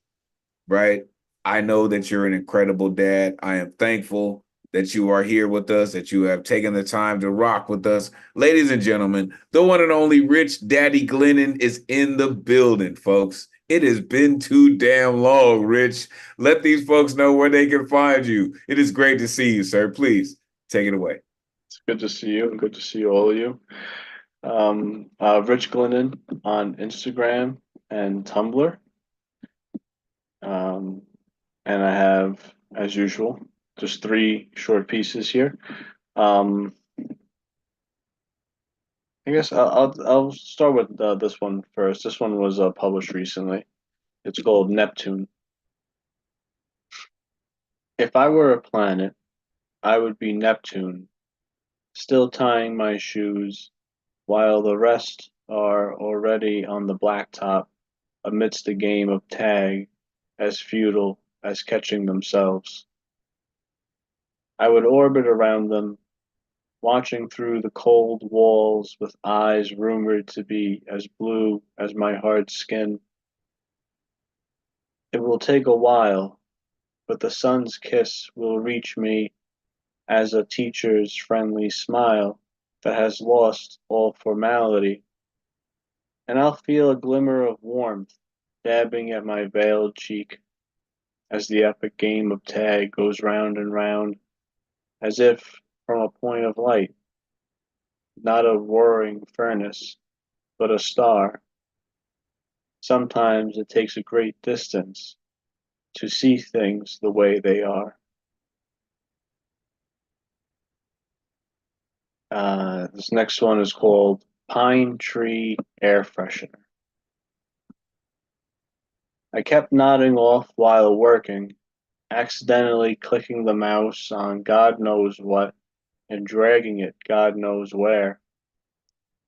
right? I know that you're an incredible dad. I am thankful that you are here with us, that you have taken the time to rock with us. Ladies and gentlemen, the one and only Rich Daddy Glennon is in the building, folks. It has been too damn long, Rich. Let these folks know where they can find you. It is great to see you, sir. Please take it away. It's good to see you, and good to see all of you. Rich Glennon on Instagram and Tumblr. And I have, as usual, just 3 short pieces here. I guess I'll start with this one first. This one was published recently. It's called Neptune. If I were a planet, I would be Neptune, still tying my shoes, while the rest are already on the blacktop amidst a game of tag as futile as catching themselves. I would orbit around them, watching through the cold walls with eyes rumored to be as blue as my hard skin. It will take a while, but the sun's kiss will reach me as a teacher's friendly smile that has lost all formality, and I'll feel a glimmer of warmth dabbing at my veiled cheek as the epic game of tag goes round and round, as if from a point of light, not a roaring furnace, but a star. Sometimes it takes a great distance to see things the way they are. This next one is called Pine Tree Air Freshener. I kept nodding off while working, accidentally clicking the mouse on God knows what and dragging it God knows where.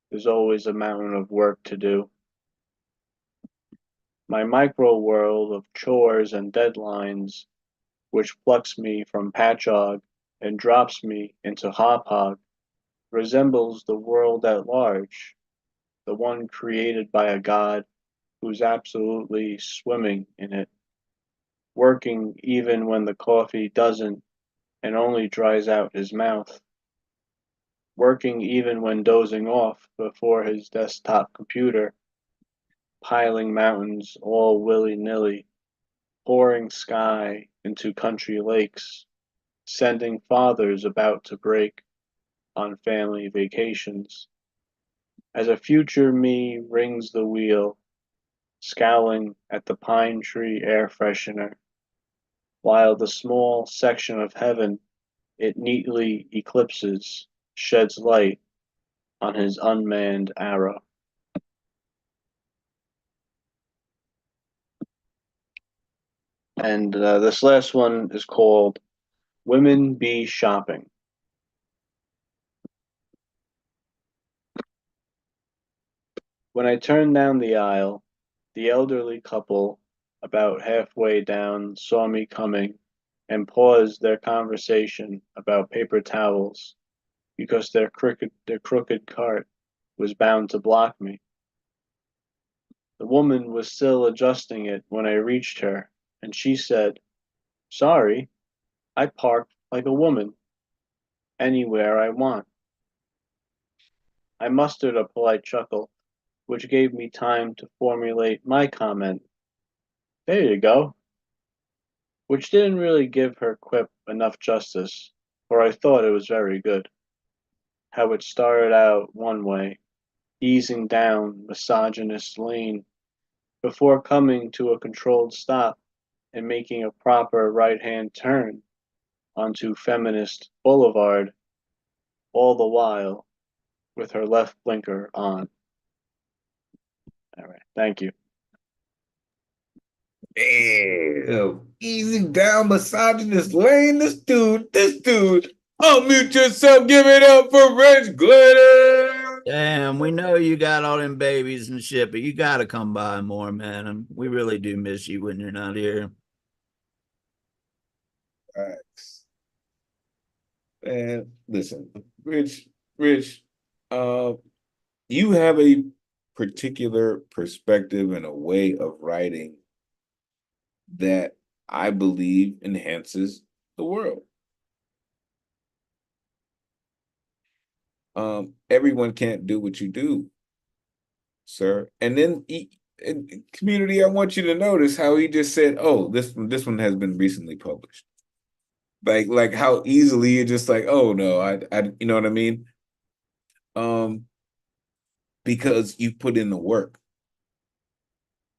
There's always a mountain of work to do. My micro world of chores and deadlines, which plucks me from Patchogue and drops me into Hop-Hog, resembles the world at large, the one created by a god who's absolutely swimming in it, working even when the coffee doesn't and only dries out his mouth, working even when dozing off before his desktop computer, piling mountains all willy-nilly, pouring sky into country lakes, sending fathers about to break on family vacations. As a future me rings the wheel, scowling at the pine tree air freshener, while the small section of heaven it neatly eclipses sheds light on his unmanned arrow. And this last one is called Women Be Shopping. When I turned down the aisle, the elderly couple about halfway down saw me coming and paused their conversation about paper towels because their crooked cart was bound to block me. The woman was still adjusting it when I reached her, and she said, "Sorry, I park like a woman, anywhere I want." I mustered a polite chuckle, which gave me time to formulate my comment. "There you go," which didn't really give her quip enough justice, for I thought it was very good. How it started out one way, easing down misogynist lane, before coming to a controlled stop and making a proper right-hand turn onto feminist boulevard, all the while with her left blinker on. All right, thank you. Damn, easy down misogynist lane. This dude. Unmute yourself. Give it up for Rich Glitter. Damn, we know you got all them babies and shit, but you got to come by more, man. And we really do miss you when you're not here. Thanks. And listen, Rich, you have a particular perspective and a way of writing that I believe enhances the world. Everyone can't do what you do, sir. And then community, I want you to notice how he just said, "Oh, this one has been recently published." Like how easily you're just like, "Oh no, I you know what I mean?" Because you put in the work.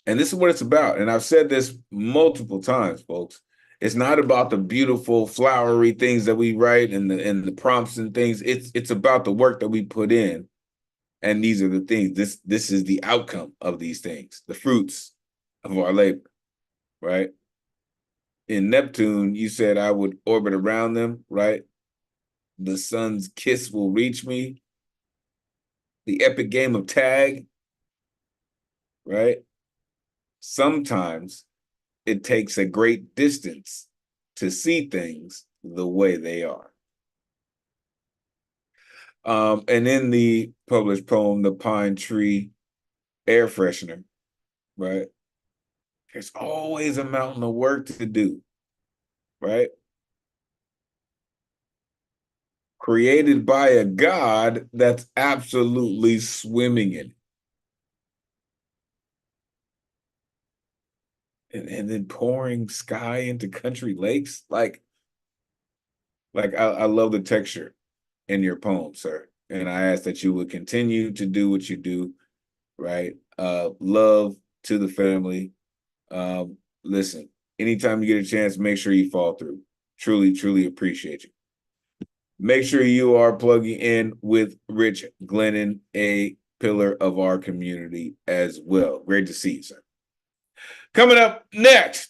And this is what it's about. And I've said this multiple times, folks. It's not about the beautiful, flowery things that we write and the prompts and things. It's about the work that we put in. And these are the things. This is the outcome of these things, the fruits of our labor, right? In Neptune, you said I would orbit around them, right? The sun's kiss will reach me. The epic game of tag, right? Sometimes it takes a great distance to see things the way they are. And in the published poem, The Pine Tree Air Freshener, right? There's always a mountain of work to do, right? Created by a God that's absolutely swimming in it. And then pouring sky into country lakes. Like I love the texture in your poem, sir. And I ask that you would continue to do what you do, right? Love to the family. Listen, anytime you get a chance, make sure you fall through. Truly, truly appreciate you. make sure you are plugging in with Rich Glennon, a pillar of our community as well. Great to see you, sir. Coming up next,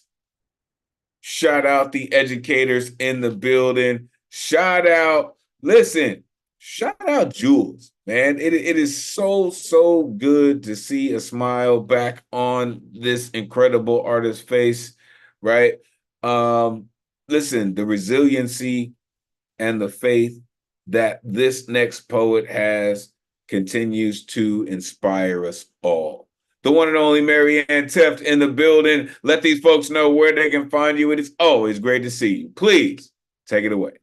shout out the educators in the building. Shout out Jules, man. It is so good to see a smile back on this incredible artist's face, right? Listen, the resiliency and the faith that this next poet has continues to inspire us all. The one and only Marianne Teft in the building. Let these folks know where they can find you. It is always great to see you. Please take it away.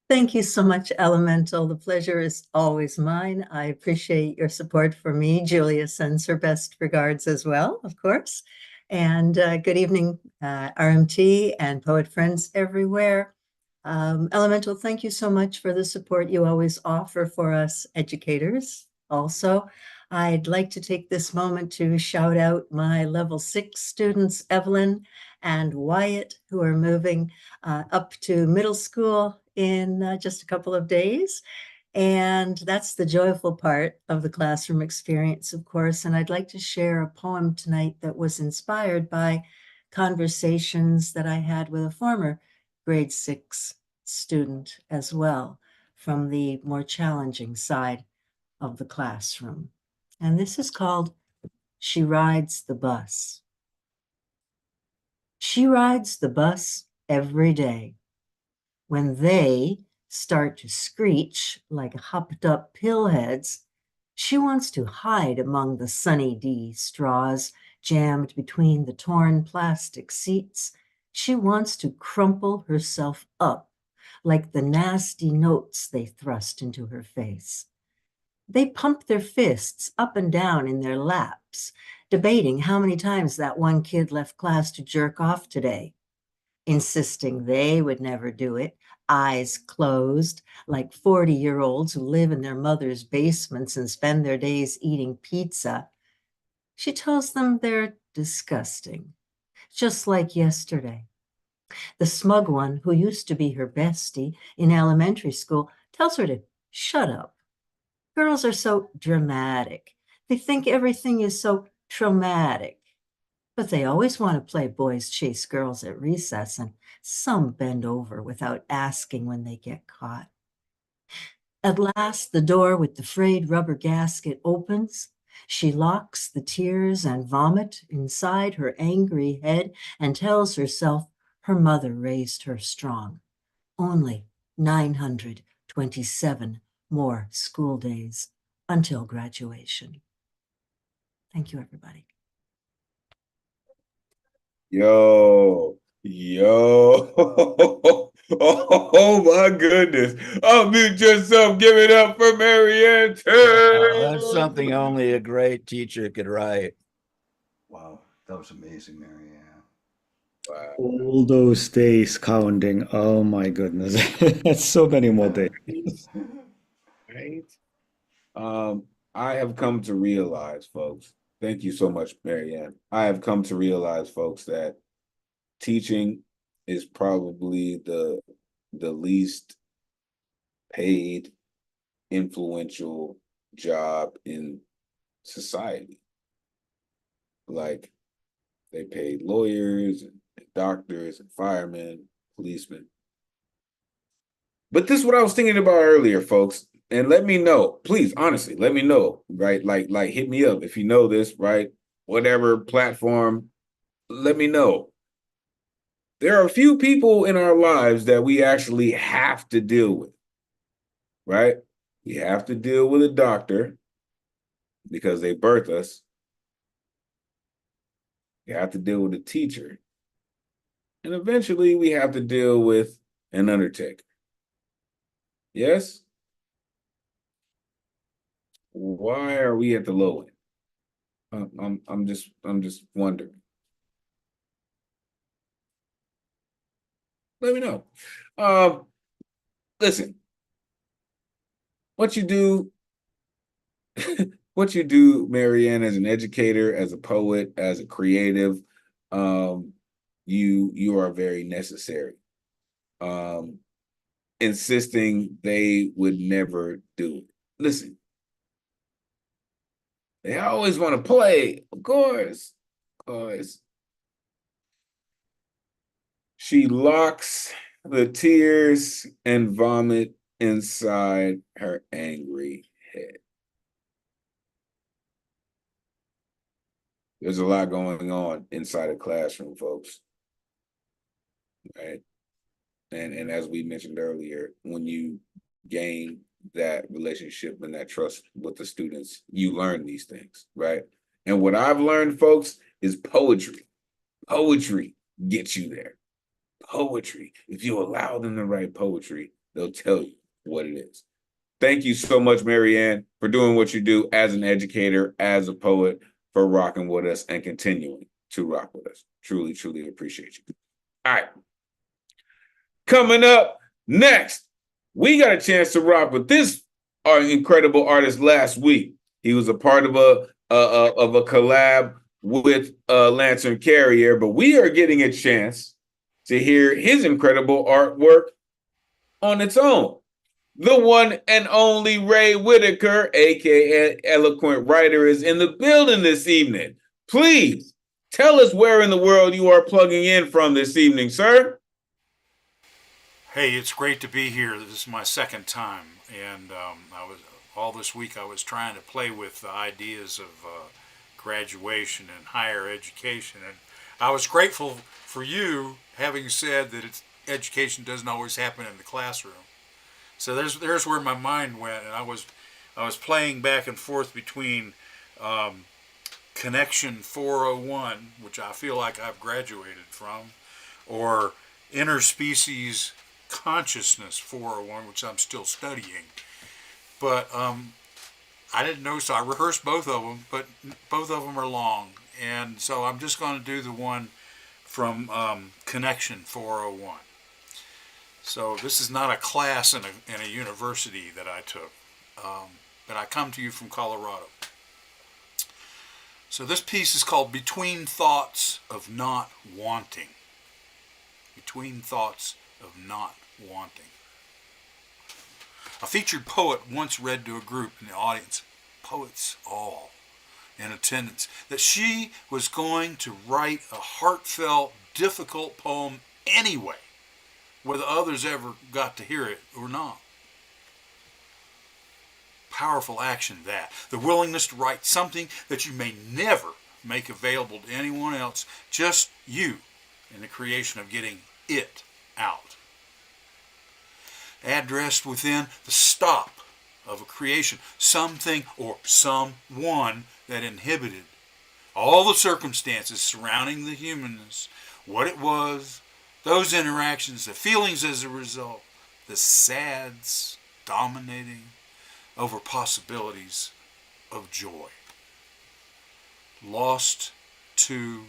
Thank you so much, Elemental. The pleasure is always mine. I appreciate your support for me. Julia sends her best regards as well, of course. And good evening, RMT and poet friends everywhere. Elemental, thank you so much for the support you always offer for us educators. Also, I'd like to take this moment to shout out my level 6 students, Evelyn and Wyatt, who are moving up to middle school in just a couple of days. And that's the joyful part of the classroom experience, of course. And I'd like to share a poem tonight that was inspired by conversations that I had with a former grade 6 student as well, from the more challenging side of the classroom. And this is called She Rides the Bus. She rides the bus every day. When they start to screech like hopped up pillheads, she wants to hide among the Sunny D straws jammed between the torn plastic seats. She wants to crumple herself up like the nasty notes they thrust into her face. They pump their fists up and down in their laps, debating how many times that one kid left class to jerk off today, insisting they would never do it, eyes closed, like 40-year-olds who live in their mother's basements and spend their days eating pizza. She tells them they're disgusting, just like yesterday. The smug one, who used to be her bestie in elementary school, tells her to shut up. Girls are so dramatic. They think everything is so traumatic. But they always want to play boys chase girls at recess, and some bend over without asking when they get caught. At last, the door with the frayed rubber gasket opens. She locks the tears and vomit inside her angry head and tells herself her mother raised her strong. Only 927 more school days until graduation. Thank you, everybody. Yo. Oh my goodness. Unmute yourself. Give it up for Marianne Teft. Oh, that's something only a great teacher could write. Wow, that was amazing, Marianne. Wow. All those days counting. Oh my goodness. That's so many more days. Right? I have come to realize, folks, thank you so much, Marianne. I have come to realize, folks, that teaching is probably the least paid, influential job in society. Like, they paid lawyers and doctors and firemen, policemen. But this is what I was thinking about earlier, folks. And let me know, please, honestly, let me know, right? Like hit me up if you know this, right? Whatever platform, let me know. There are a few people in our lives that we actually have to deal with, right? We have to deal with a doctor because they birth us. We have to deal with a teacher. And eventually we have to deal with an undertaker. Yes? Why are we at the low end? I'm just wondering. Let me know. Listen, what you do, Marianne, as an educator, as a poet, as a creative, you are very necessary. insisting they would never do it. Listen, they always want to play, of course. She locks the tears and vomit inside her angry head. There's a lot going on inside a classroom, folks. Right? And as we mentioned earlier, when you gain that relationship and that trust with the students, you learn these things, right? And what I've learned, folks, is poetry. Poetry gets you there. Poetry. If you allow them to write poetry, they'll tell you what it is. Thank you so much, Marianne, for doing what you do as an educator, as a poet, for rocking with us and continuing to rock with us. Truly, truly appreciate you. All right. Coming up next, we got a chance to rock with this incredible artist last week. He was a part of a collab with Lantern Carrier, but we are getting a chance to hear his incredible artwork on its own. The one and only Ray Whitaker, aka Eloquent Writer, is in the building this evening. Please tell us where in the world you are plugging in from this evening, sir. Hey, it's great to be here. This is my second time, and all this week I was trying to play with the ideas of graduation and higher education, and I was grateful for you having said that education doesn't always happen in the classroom. So there's where my mind went, and I was playing back and forth between Connection 401, which I feel like I've graduated from, or Interspecies Consciousness 401, which I'm still studying. But I didn't know, so I rehearsed both of them, but both of them are long. And so I'm just going to do the one from Connection 401. So this is not a class in a university that I took, but I come to you from Colorado. So this piece is called Between Thoughts of Not Wanting. Between Thoughts of Not Wanting. A featured poet once read to a group in the audience, poets all in attendance, that she was going to write a heartfelt, difficult poem anyway, whether others ever got to hear it or not. Powerful action, that. The willingness to write something that you may never make available to anyone else, just you, in the creation of getting it out. Addressed within the stop of a creation, something or someone that inhibited all the circumstances surrounding the humanness, what it was, those interactions, the feelings as a result, the sads dominating over possibilities of joy. Lost to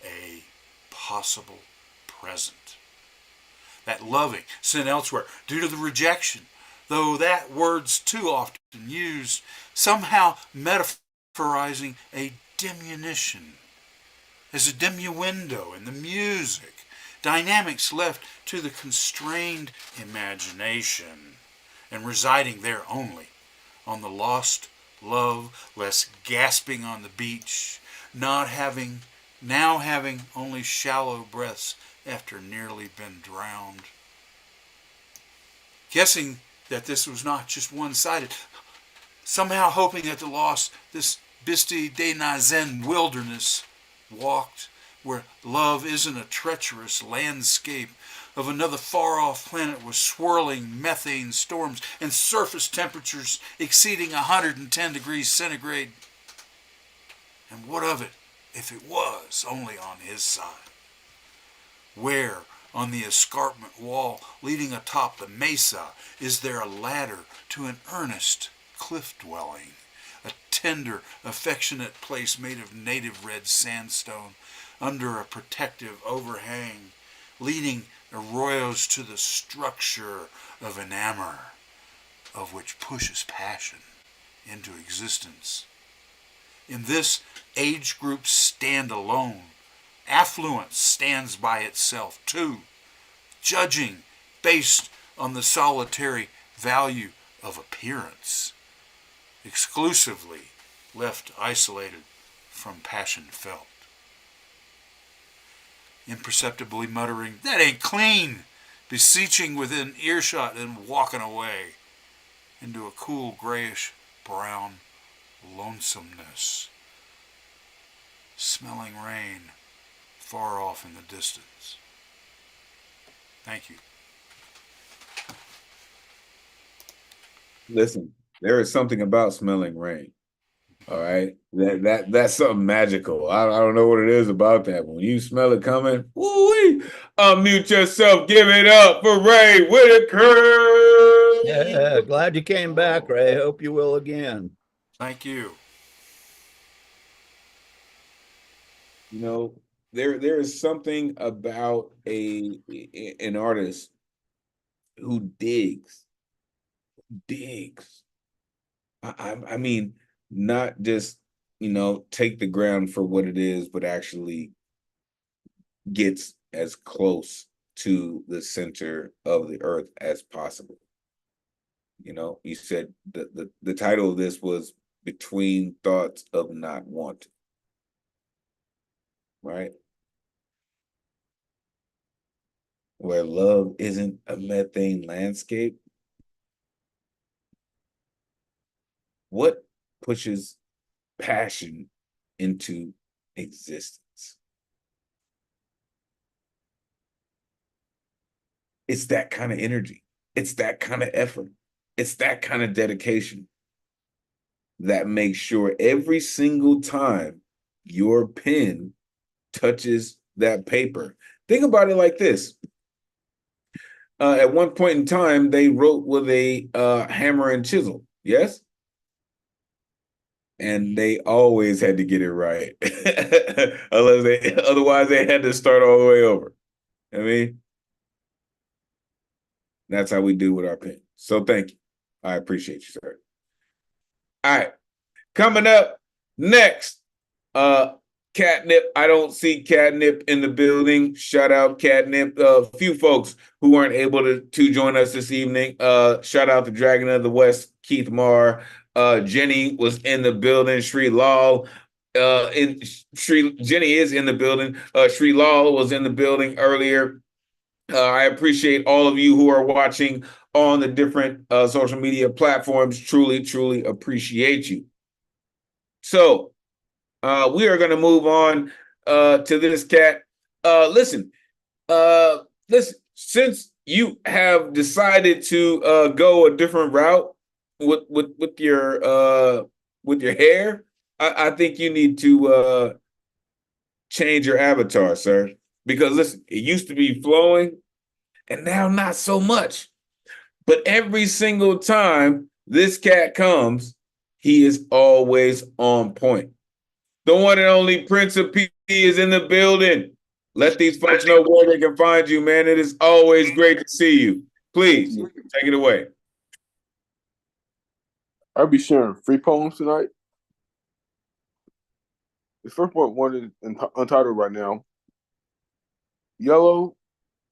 a possible present. That loving sent elsewhere due to the rejection, though that word's too often used, somehow metaphorizing a diminution. As a diminuendo in the music, dynamics left to the constrained imagination and residing there only on the lost love, less gasping on the beach, now having only shallow breaths after nearly been drowned. Guessing that this was not just one-sided, somehow hoping that the lost, this Biste de Nazen wilderness, walked where love isn't a treacherous landscape of another far-off planet with swirling methane storms and surface temperatures exceeding 110 degrees centigrade. And what of it if it was only on his side? Where, on the escarpment wall leading atop the mesa, is there a ladder to an earnest cliff dwelling, a tender, affectionate place made of native red sandstone under a protective overhang, leading arroyos to the structure of an amor, of which pushes passion into existence. In this age group stand alone. Affluence stands by itself too, judging based on the solitary value of appearance, exclusively left isolated from passion felt. Imperceptibly muttering, "That ain't clean," beseeching within earshot and walking away into a cool grayish brown lonesomeness, smelling rain far off in the distance. Thank you. Listen, there is something about smelling rain. All right, that's something magical. I don't know what it is about that. When you smell it coming, woo-wee, unmute yourself. Give it up for Ray Whitaker. Yeah, glad you came back, Ray. Hope you will again. Thank you. You know, there is something about an artist who digs. I mean, not just, take the ground for what it is, but actually gets as close to the center of the earth as possible. You said the title of this was Between Thoughts of Not Wanting, right? Where love isn't a methane landscape. What pushes passion into existence? It's that kind of energy. It's that kind of effort. It's that kind of dedication that makes sure every single time your pen touches that paper. Think about it like this. At one point in time, they wrote with a hammer and chisel, yes? And they always had to get it right. Otherwise they had to start all the way over. I mean, that's how we do with our pen. So thank you. I appreciate you, sir. All right. Coming up next, Catnip. I don't see Catnip in the building. Shout out Catnip. A few folks who weren't able to join us this evening. Shout out to Dragon of the West, Keith Marr. Jenny was in the building. Sri Lal. Jenny is in the building. Sri Lal was in the building earlier. I appreciate all of you who are watching on the different social media platforms. Truly, truly appreciate you. So we are going to move on to this cat. Listen, since you have decided to go a different route with your hair, I think you need to change your avatar, sir. Because listen, it used to be flowing, and now not so much. But every single time this cat comes, he is always on point. The one and only Prince of P is in the building. Let these folks know where they can find you, man. It is always great to see you. Please, take it away. I'll be sharing free poems tonight. The first one is untitled right now. Yellow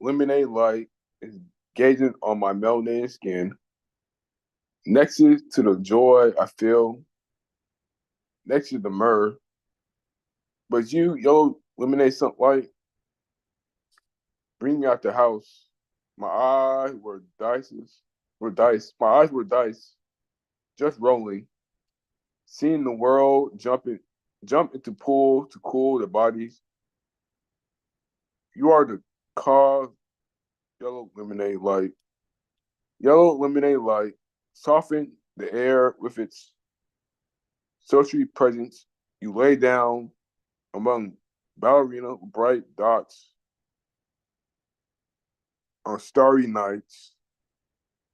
lemonade light is gazing on my melanated skin. Next to the joy I feel, next to the myrrh. But you, yellow lemonade sunlight, bring me out the house. My eyes were dice. My eyes were dice, just rolling. Seeing the world jump into pool to cool the bodies. You are the cause, yellow lemonade light. Yellow lemonade light soften the air with its sultry presence. You lay down among ballerina bright dots on starry nights,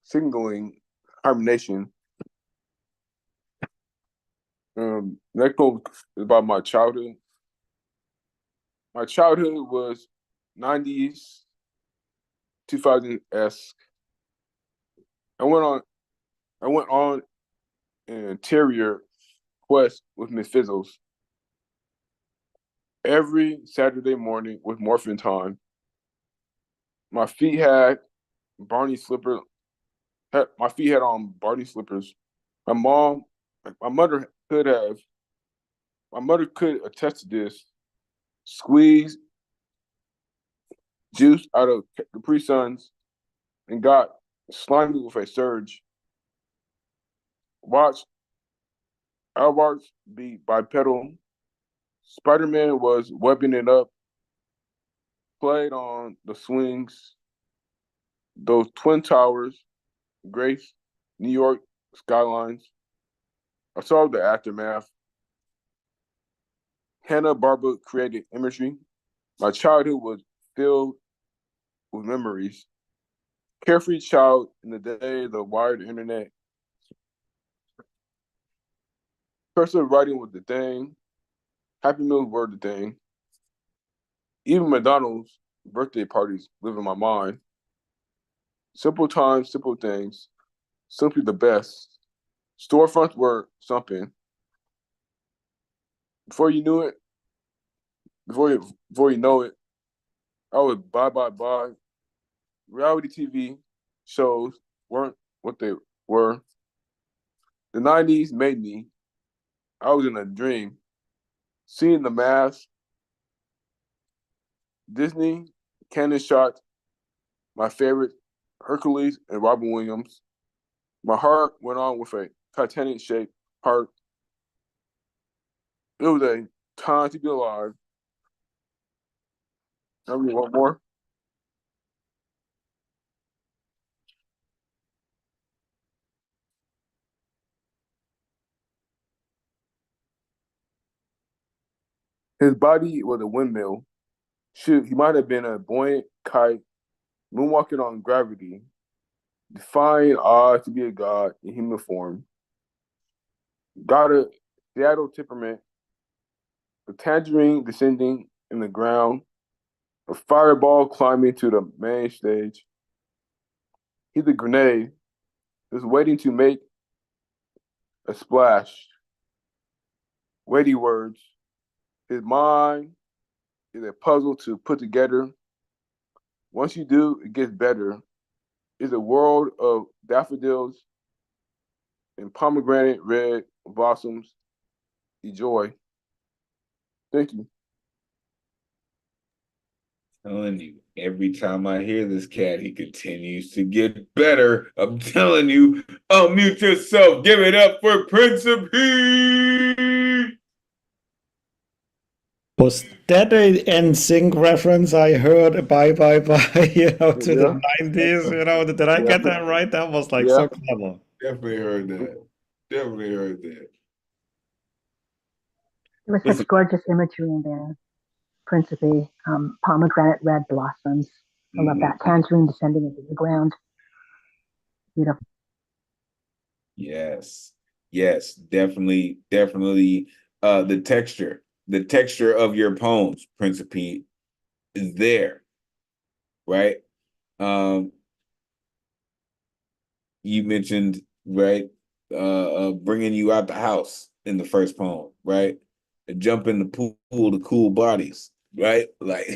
signaling hibernation. Next poem is about my childhood. My childhood was 90s, 2000-esque. I went on an interior quest with Miss Fizzles. Every Saturday morning with Morphin Time, my feet had Barney slipper. My feet had on Barney slippers. My mother could attest to this. Squeeze juice out of Capri Suns and got slimy with a surge. Watch Alvarez be bipedal. Spider-Man was webbing it up. Played on the swings. Those twin towers, Grace, New York skylines. I saw the aftermath. Hanna-Barbera created imagery. My childhood was filled with memories. Carefree child in the day of the wired internet. Cursive writing was the thing. Happy Meals were the thing. Even McDonald's birthday parties live in my mind. Simple times, simple things. Simply the best. Storefronts were something. Before you know it, I was bye. Reality TV shows weren't what they were. The 90s made me. I was in a dream. Seeing The Mask, Disney, Cannon Shot, my favorite, Hercules and Robin Williams. My heart went on with a Titanic-shaped heart. It was a time to be alive. I mean, one more. His body was a windmill. Shoot, he might have been a buoyant kite, moonwalking on gravity, defying odds to be a god in human form. Got a Seattle temperament, a tangerine descending in the ground, a fireball climbing to the main stage. He's a grenade, just waiting to make a splash. Weighty words. His mind is a puzzle to put together. Once you do, it gets better. It's a world of daffodils and pomegranate red blossoms. Enjoy. Thank you. Telling you, every time I hear this cat, he continues to get better. I'm telling you, unmute yourself. Give it up for Prince of Heat. Was that a NSYNC reference I heard? Bye, to the 90s. Did I get that right? That was like so clever. Definitely heard that. There was such gorgeous imagery in there. Principally, pomegranate red blossoms. I love that. Tangerine descending into the ground. Beautiful. Yes, definitely. The texture of your poems, Prince of Pete, is there, right? You mentioned, right, bringing you out the house in the first poem, right? Jump in the pool to cool bodies, right? Like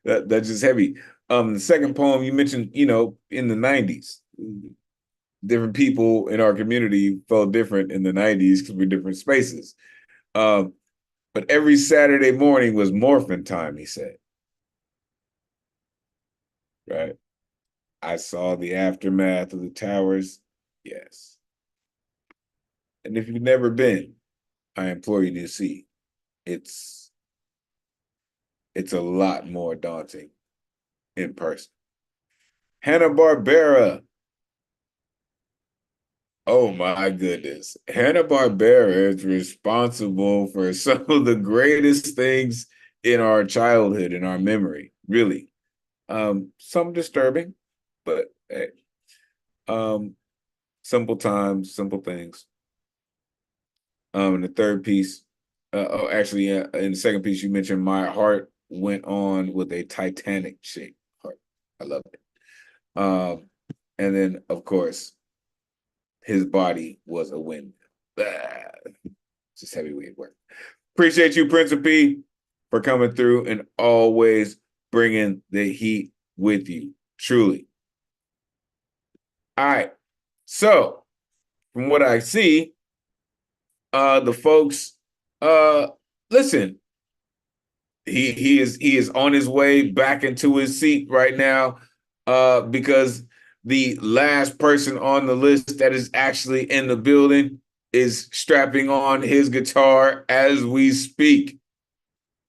that's just heavy. The second poem you mentioned, in the 90s. Different people in our community felt different in the 90s because we're different spaces. But every Saturday morning was morphin' time, he said. Right? I saw the aftermath of the towers. Yes. And if you've never been, I implore you to see. It's a lot more daunting in person. Hanna-Barbera. Oh my goodness. Hanna-Barbera is responsible for some of the greatest things in our childhood, in our memory, really. Some disturbing, but hey. Simple times, simple things. In the third piece, in the second piece, you mentioned my heart went on with a Titanic shaped heart. I love it. And then, of course, his body was a windmill. Just heavyweight work. Appreciate you, Prince of P, for coming through and always bringing the heat with you. Truly. All right. So from what I see, the folks, listen, he is on his way back into his seat right now, because the last person on the list that is actually in the building is strapping on his guitar as we speak.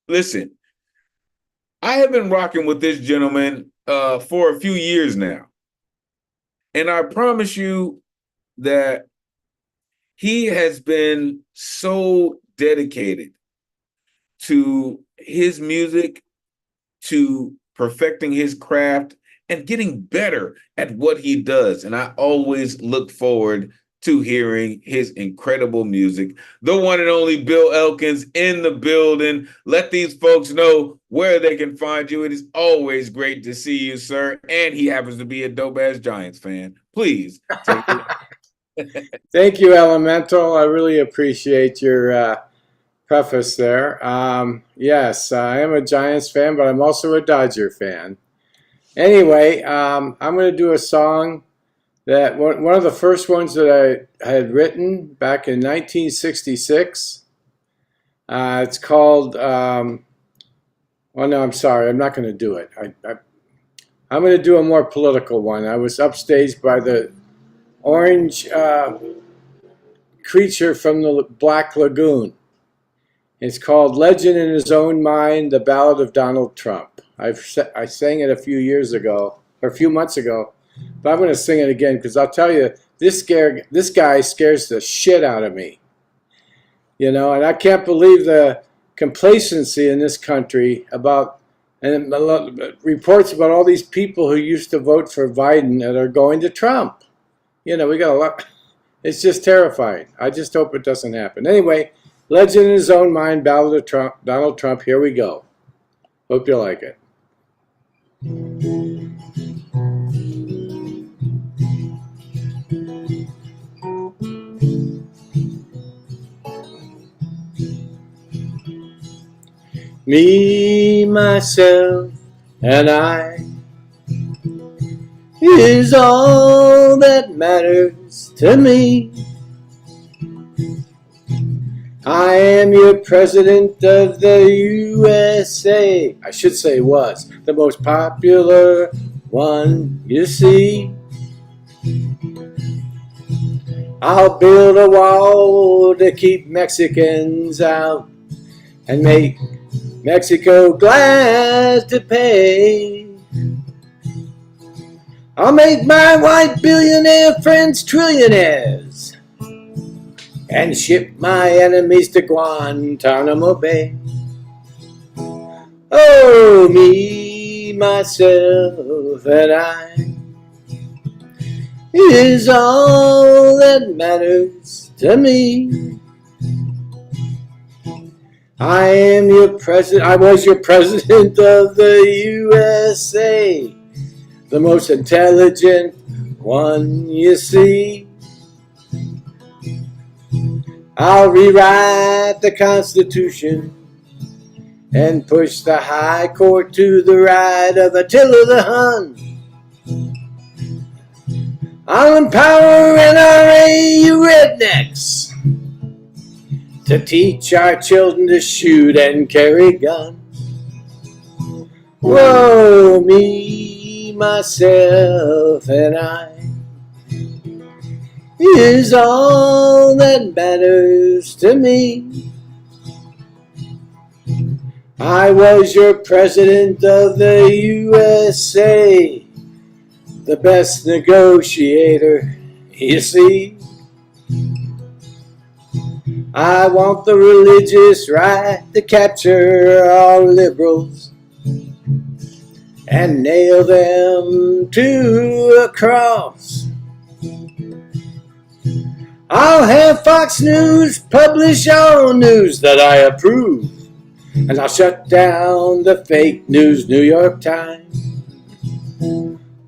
Listen, I have been rocking with this gentleman for a few years now. And I promise you that he has been so dedicated to his music, to perfecting his craft, and getting better at what he does. And I always look forward to hearing his incredible music. The one and only Bill Elkins in the building. Let these folks know where they can find you. It is always great to see you, sir. And he happens to be a dope-ass Giants fan. Please take it. Thank you, Elemental. I really appreciate your preface there. Yes, I am a Giants fan, but I'm also a Dodger fan. Anyway, I'm going to do a song that one of the first ones that I had written back in 1966. It's called, well, no, I'm sorry. I'm not going to do it. I'm going to do a more political one. I was upstaged by the orange creature from the Black Lagoon. It's called Legend in His Own Mind, The Ballad of Donald Trump. I sang it a few years ago, or a few months ago, but I'm going to sing it again because I'll tell you, this guy scares the shit out of me. You know, and I can't believe the complacency in this country about, and reports about all these people who used to vote for Biden that are going to Trump. You know, we got a lot. It's just terrifying. I just hope it doesn't happen. Anyway, Legend in His Own Mind, Ballad of Trump, Donald Trump. Here we go. Hope you like it. Me, myself, and I is all that matters to me. I am your president of the USA. I should say was the most popular one, you see. I'll build a wall to keep Mexicans out and make Mexico glad to pay. I'll make my white billionaire friends trillionaires and ship my enemies to Guantanamo Bay. Oh, me, myself, and I is all that matters to me. I am your president. I was your president of the USA, the most intelligent one you see. I'll rewrite the Constitution and push the High Court to the right of Attila the Hun. I'll empower NRA, you rednecks, to teach our children to shoot and carry guns. Whoa, me, myself, and I is all that matters to me. I was your president of the USA, the best negotiator, you see. I want the religious right to capture all liberals and nail them to a cross. I'll have Fox News publish all news that I approve, and I'll shut down the fake news New York Times.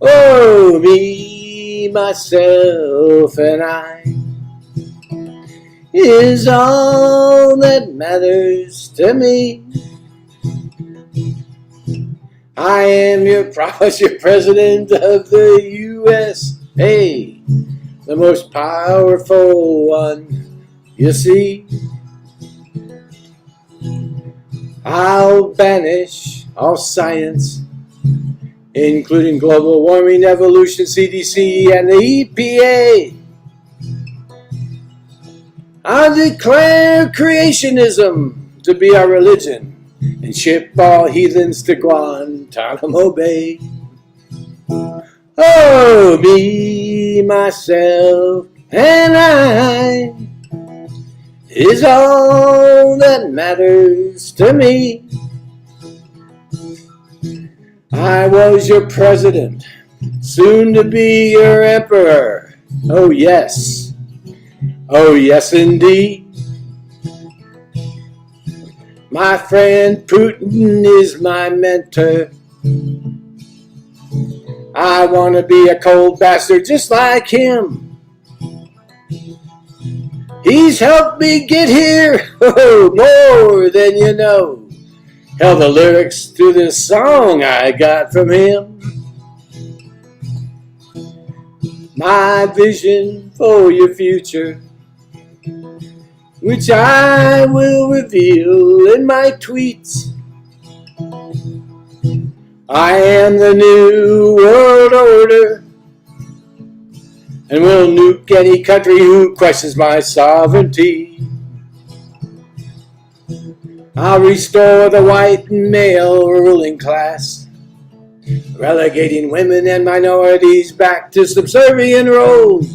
Oh, me, myself, and I is all that matters to me. I am your president of the USA, Hey, the most powerful one, you see. I'll banish all science, including global warming, evolution, CDC, and the EPA. I declare creationism to be our religion and ship all heathens to Guantanamo Bay. Oh, me, myself, and I is all that matters to me. I was your president, soon to be your emperor. Oh, yes. Oh, yes, indeed. My friend Putin is my mentor. I want to be a cold bastard just like him. He's helped me get here, oh, more than you know. Hell, the lyrics to this song I got from him. My vision for your future, which I will reveal in my tweets. I am the new world order and will nuke any country who questions my sovereignty. I'll restore the white male ruling class, relegating women and minorities back to subservient roles.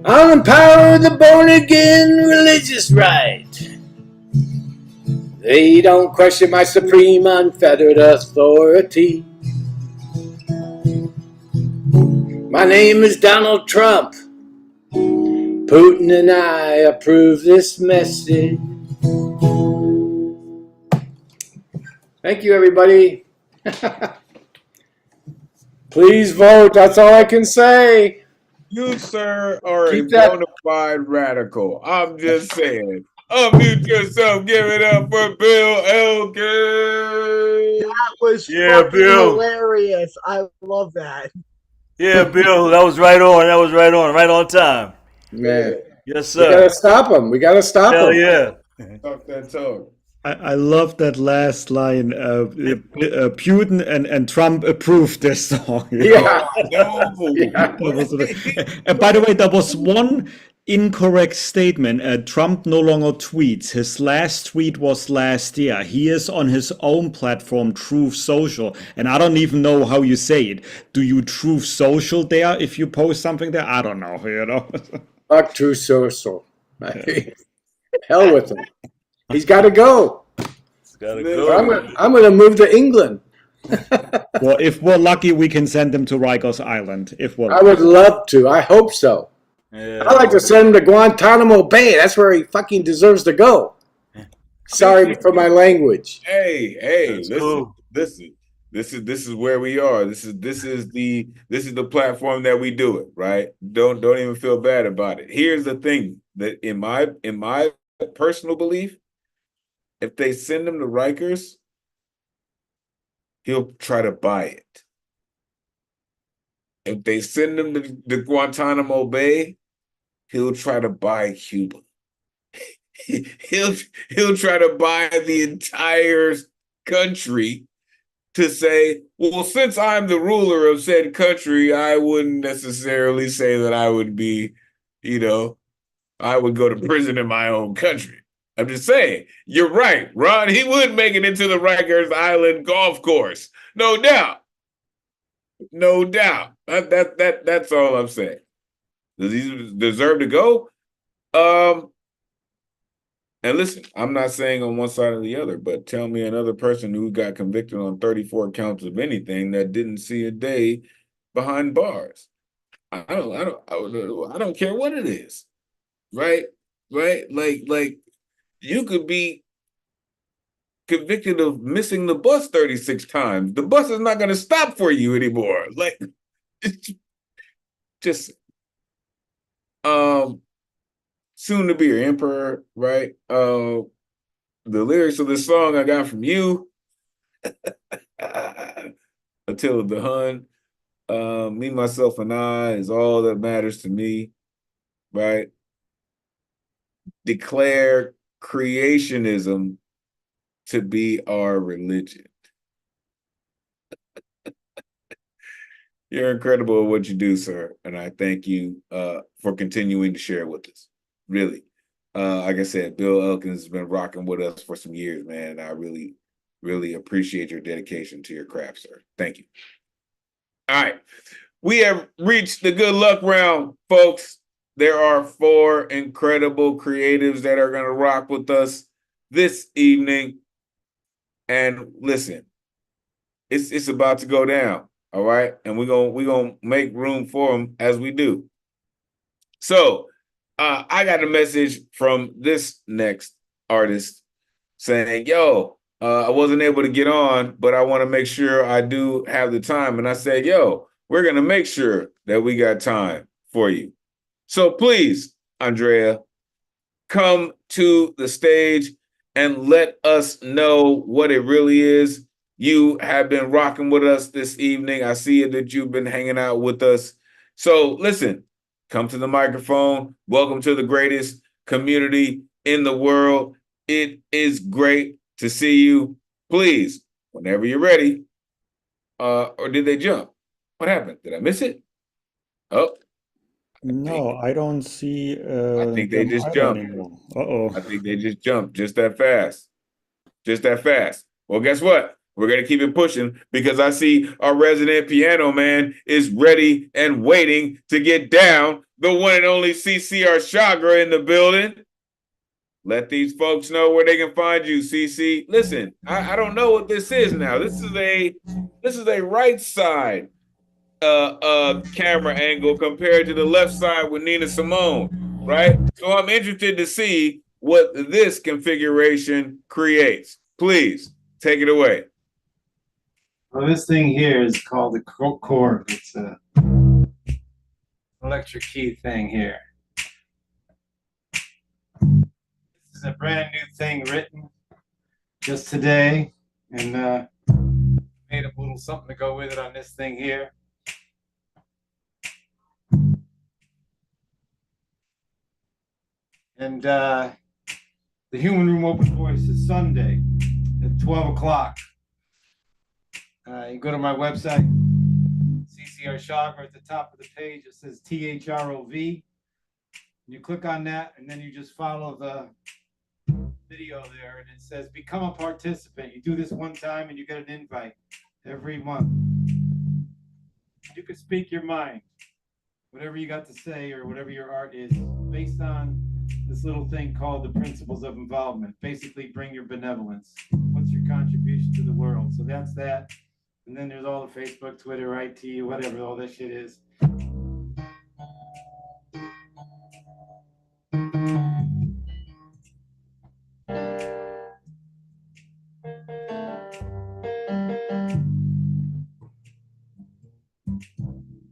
I'll empower the born-again religious right. They don't question my supreme unfettered authority. My name is Donald Trump. Putin and I approve this message. Thank you, everybody. Please vote. That's all I can say. You, sir, are Keep a that- bona fide radical. I'm just saying. Unmute yourself. Give it up for Bill Elkins. That was Yeah, fucking Bill. hilarious. I love that. Yeah, Bill, that was right on. That was right on. Right on time. Man. Yes, We gotta sir. stop him. We gotta stop Hell him. yeah. Talk that talk. I love that last line. Putin and Trump approved this song. Yeah. No. And by the way, there was one incorrect statement. Trump no longer tweets. His last tweet was last year. He is on his own platform, Truth Social. And I don't even know how you say it. Do you Truth Social there if you post something there? I don't know, you know. Fuck True Social. Hell with him. He's got to go. Gotta I'm gonna move to England. Well, if we're lucky, we can send him to Rikers Island. If we're I would love to. I hope so. Yeah. I'd like to send him to Guantanamo Bay. That's where he fucking deserves to go. Sorry for my language. Hey, That's listen. cool. This is where we are. This is the platform that we do it, right? Don't even feel bad about it. Here's the thing that in my personal belief, if they send him to Rikers, he'll try to buy it. If they send him to Guantanamo Bay, he'll try to buy Cuba. He'll try to buy the entire country to say, well, since I'm the ruler of said country, I wouldn't necessarily say that I would be, I would go to prison in my own country. I'm just saying, you're right, Ron. He would make it into the Rikers Island golf course. No doubt. No doubt. That's all I'm saying. Does he deserve to go? And listen, I'm not saying on one side or the other, but tell me another person who got convicted on 34 counts of anything that didn't see a day behind bars. I don't care what it is. Right? Like you could be convicted of missing the bus 36 times. The bus is not going to stop for you anymore. Like, it's just, soon to be your emperor, right? The lyrics of this song I got from you, Attila the Hun. Me, myself, and I is all that matters to me, right? Declare creationism to be our religion. You're incredible at what you do, sir, and I thank you for continuing to share with us. Really, like I said, Bill Elkins has been rocking with us for some years, man. I really, really appreciate your dedication to your craft, sir. Thank you. All right, we have reached the good luck round, folks. There are 4 incredible creatives that are going to rock with us this evening, and listen, it's about to go down. All right. And we're gonna make room for them as we do. So I got a message from this next artist saying, yo, I wasn't able to get on, but I want to make sure I do have the time. And I said, yo, we're gonna make sure that we got time for you. So please, Andrea, come to the stage and let us know what it really is. You have been rocking with us this evening. I see that you've been hanging out with us. So listen, come to the microphone. Welcome to the greatest community in the world. It is great to see you. Please, whenever you're ready. Or did they jump? What happened? Did I miss it? Oh, No, I don't see I think they them just either jumped. anymore. Uh-oh. I think they just jumped just that fast. Just that fast. Well, guess what? We're going to keep it pushing because I see our resident piano man is ready and waiting to get down. The one and only CC Arshagra in the building. Let these folks know where they can find you, CC. Listen, I don't know what this is now. This is a right side camera angle compared to the left side with Nina Simone, right? So I'm interested to see what this configuration creates. Please take it away. Well, this thing here is called the chord. It's a electric key thing here. This is a brand new thing written just today, and made up a little something to go with it on this thing here. And the Human Room Open Voice is Sunday at 12 o'clock. You go to my website, CC Arshagra. At the top of the page, it says THROV. You click on that, and then you just follow the video there, and it says become a participant. You do this one time, and you get an invite every month. You can speak your mind, whatever you got to say or whatever your art is, based on this little thing called the principles of involvement. Basically, bring your benevolence. What's your contribution to the world? So that's that. And then there's all the Facebook, Twitter, IT, whatever all that shit is.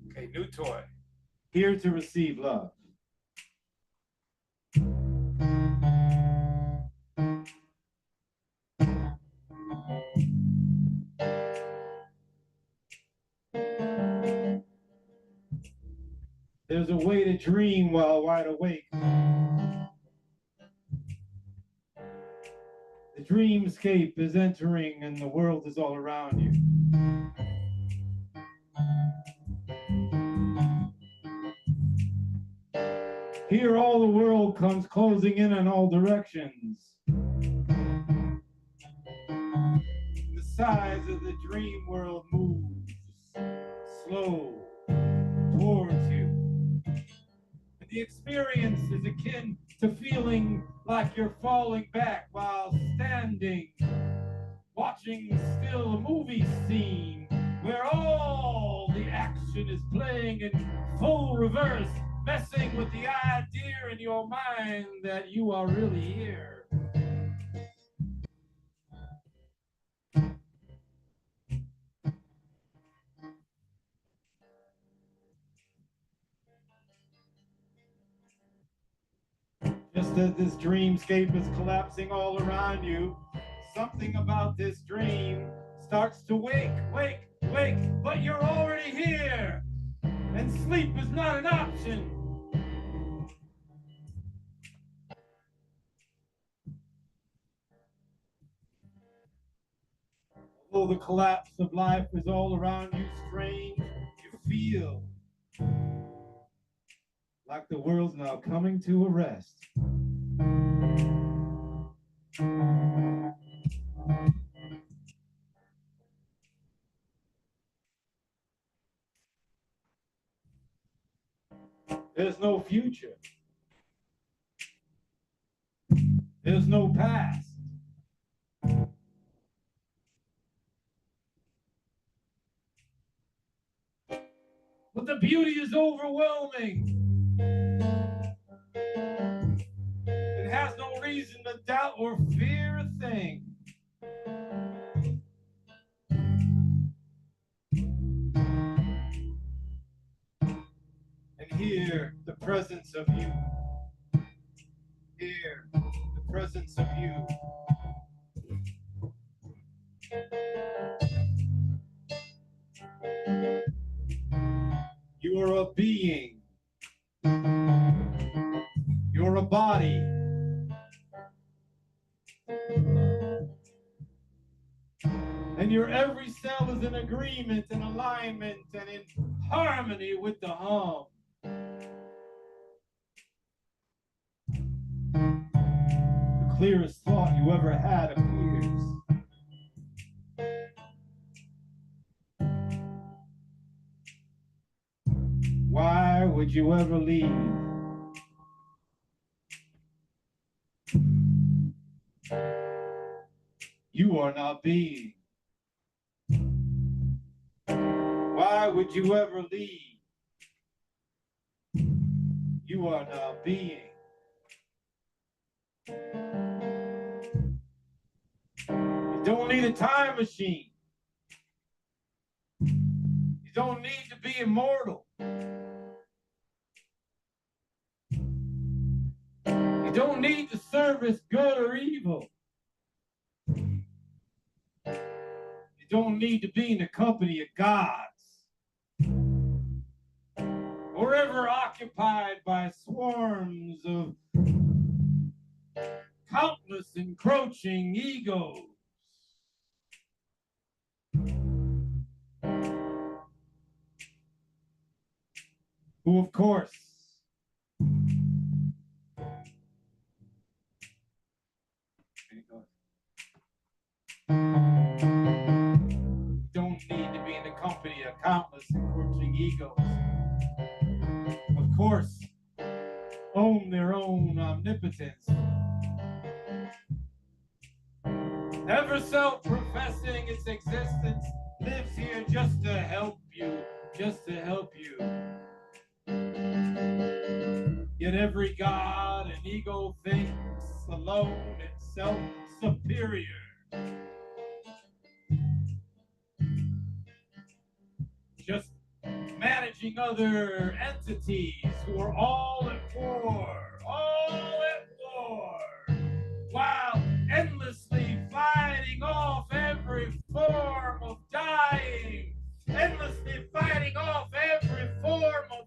Okay, new toy. Here to receive love. There's a way to dream while wide awake. The dreamscape is entering and the world is all around you. Here all the world comes closing in on all directions. The size of the dream world moves slow towards you. And the experience is akin to feeling like you're falling back while standing, watching still a movie scene where all the action is playing in full reverse, messing with the idea in your mind that you are really here. Just as this dreamscape is collapsing all around you, something about this dream starts to wake awake, but you're already here, and sleep is not an option. Although the collapse of life is all around you strange, you feel like the world's now coming to a rest. There's no future. There's no past. But the beauty is overwhelming. It has no reason to doubt or fear a thing. And here, the presence of you. Here, the presence of you. You are a being. You're a body. And your every cell is in agreement and alignment and in harmony with the hum. The clearest thought you ever had appears. Why would you ever leave? You are not being. Why would you ever leave? You are now being. You don't need a time machine. You don't need to be immortal. You don't need to service good or evil. You don't need to be in the company of gods or ever occupied by swarms of countless encroaching egos. Who, of course, don't need to be in the company of countless encroaching egos. Of course, own their own omnipotence. Ever self-professing its existence, lives here just to help you, just to help you. Yet every god and ego thinks alone itself superior. Just managing other entities who are all at war, while endlessly fighting off every form of dying, endlessly fighting off every form of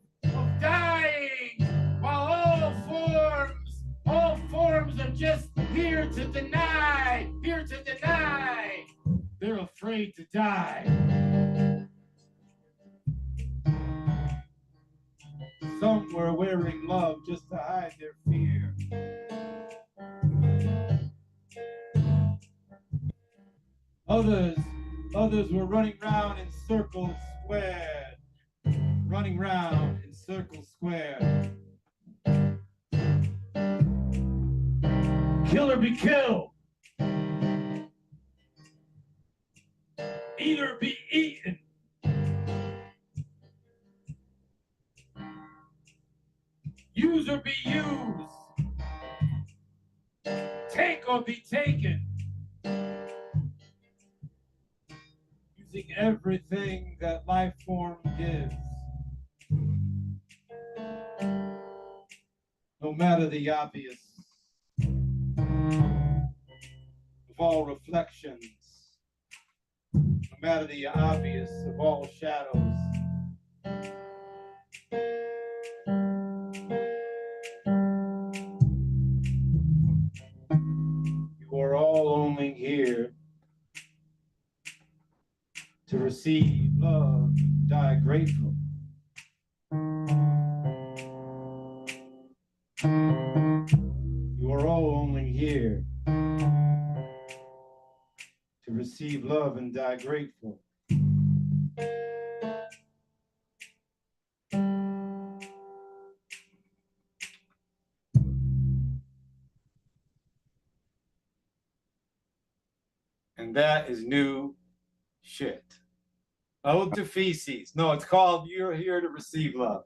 dying, while all forms are just here to deny. They're afraid to die. Some were wearing love just to hide their fear. Others were running round in circles squared. Running round in circles squared. Kill or be killed. Eat or be eaten. Use or be used. Take or be taken. Using everything that life form gives. No matter the obvious. Of all reflections. No come out of the obvious of all shadows. You are all only here to receive love, die grateful. You are all only here to receive love and die grateful. And that is new shit. Ode to Feces. No, it's called You're Here to Receive Love.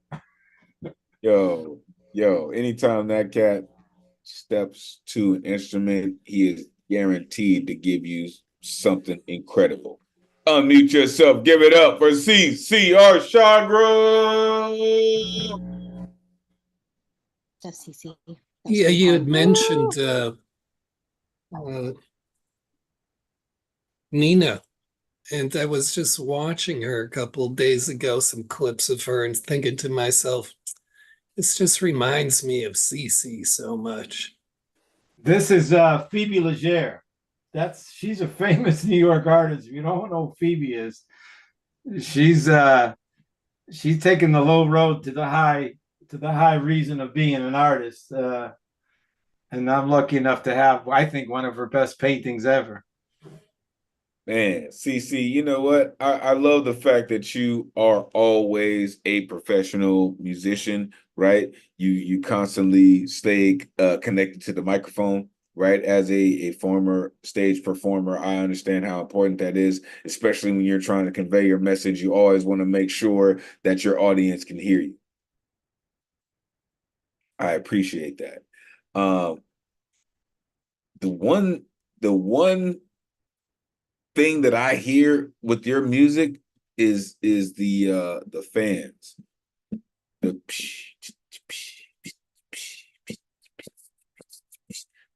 Yo, anytime that cat steps to an instrument, he is guaranteed to give you something incredible. Unmute yourself. Give it up for CCR Chagra. CC. Yeah, you had mentioned Nina, and I was just watching her a couple of days ago, some clips of her, and thinking to myself, this just reminds me of Cece so much. This is Phoebe Legere. She's a famous New York artist. If you don't know who Phoebe is, she's taken the low road to the high reason of being an artist. And I'm lucky enough to have, I think, one of her best paintings ever. Man, CC, you know what? I love the fact that you are always a professional musician, right? You constantly stay connected to the microphone, right? As a former stage performer, I understand how important that is, especially when you're trying to convey your message. You always want to make sure that your audience can hear you. I appreciate that. The one thing that I hear with your music is the fans.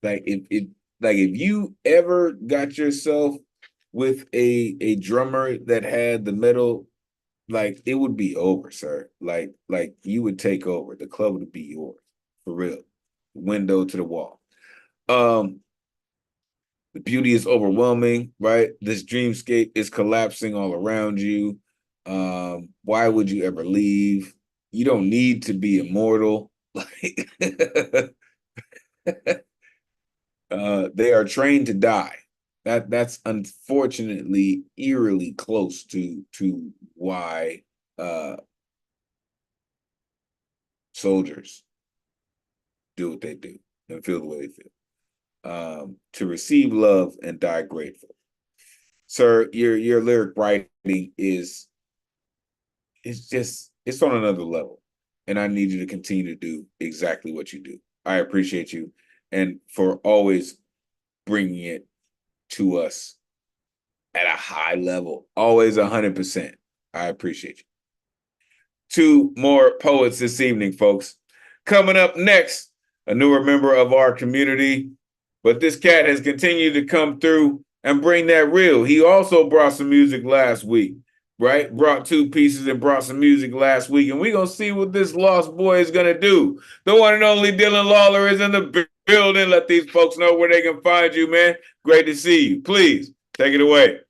Like if you ever got yourself with a drummer that had the metal, like it would be over, sir. Like you would take over. The club would be yours for real. Window to the wall. The beauty is overwhelming, right? This dreamscape is collapsing all around you. Why would you ever leave? You don't need to be immortal. Like they are trained to die. That's unfortunately eerily close to why soldiers do what they do and feel the way they feel. To receive love and die grateful. Sir, your lyric writing is it's on another level. And I need you to continue to do exactly what you do. I appreciate you and for always bringing it to us at a high level, always 100%. I appreciate you. 2 more poets this evening, folks. Coming up next, a newer member of our community, but this cat has continued to come through and bring that real. He also brought some music last week, right? Brought 2 pieces and brought some music last week, and we're going to see what this lost boy is going to do. The one and only Dylan Lawler is in the building. Let these folks know where they can find you, man. Great to see you. Please, take it away.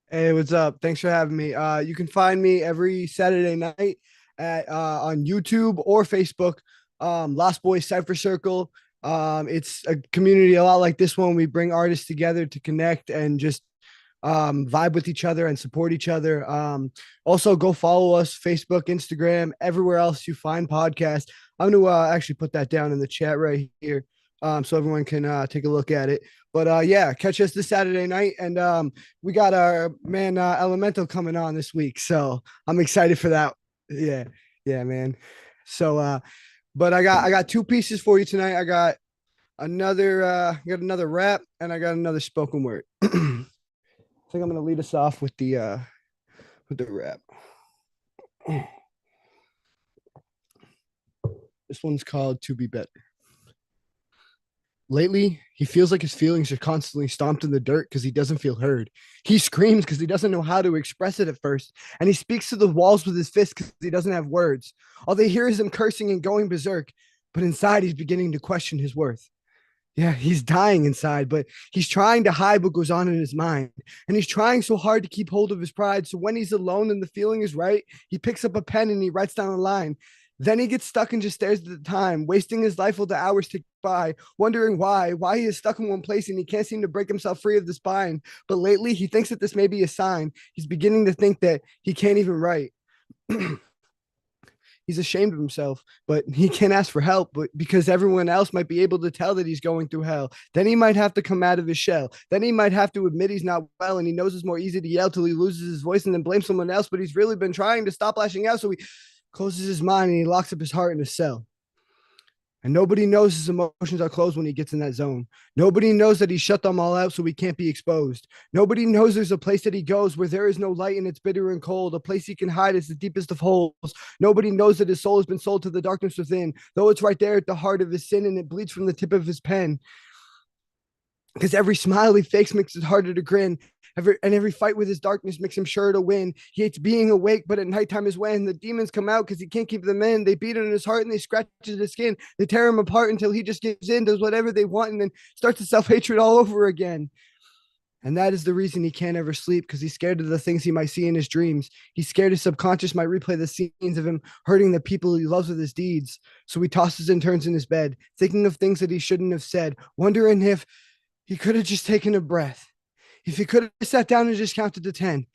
Hey, what's up? Thanks for having me. You can find me every Saturday night at on YouTube or Facebook. Lost Boys Cypher Circle. It's a community a lot like this one. We bring artists together to connect and just vibe with each other and support each other. Also, go follow us Facebook, Instagram, everywhere else you find podcasts. I'm going to actually put that down in the chat right here so everyone can take a look at it. But yeah, catch us this Saturday night. And we got our man Elemen2al coming on this week. So I'm excited for that. Yeah, man. So but I got 2 pieces for you tonight. I got another rap and I got another spoken word. I think I'm gonna lead us off with the rap. This one's called To Be Better. Lately, he feels like his feelings are constantly stomped in the dirt because he doesn't feel heard. He screams because he doesn't know how to express it at first, and he speaks to the walls with his fists because he doesn't have words. All they hear is him cursing and going berserk, but inside he's beginning to question his worth. Yeah, he's dying inside, but he's trying to hide what goes on in his mind. And he's trying so hard to keep hold of his pride. So when he's alone and the feeling is right, he picks up a pen and he writes down a line. Then he gets stuck and just stares at the time, wasting his life while the hours tick by, wondering why he is stuck in one place and he can't seem to break himself free of the spine. But lately, he thinks that this may be a sign. He's beginning to think that he can't even write. He's ashamed of himself, but he can't ask for help, but because everyone else might be able to tell that he's going through hell. Then he might have to come out of his shell. Then he might have to admit he's not well, and he knows it's more easy to yell till he loses his voice and then blame someone else, but he's really been trying to stop lashing out, so he closes his mind and he locks up his heart in a cell. And nobody knows his emotions are closed when he gets in that zone. Nobody knows that he shut them all out so he can't be exposed. Nobody knows there's a place that he goes where there is no light and it's bitter and cold. A place he can hide is the deepest of holes. Nobody knows that his soul has been sold to the darkness within, though it's right there at the heart of his sin and it bleeds from the tip of his pen. Because every smile he fakes makes it harder to grin. Every fight with his darkness makes him sure to win. He hates being awake, but at nighttime is when the demons come out because he can't keep them in. They beat on his heart and they scratch his skin. They tear him apart until he just gives in, does whatever they want, and then starts the self-hatred all over again. And that is the reason he can't ever sleep, because he's scared of the things he might see in his dreams. He's scared his subconscious might replay the scenes of him hurting the people he loves with his deeds. So he tosses and turns in his bed, thinking of things that he shouldn't have said, wondering if he could have just taken a breath. If he could have sat down and just counted to 10.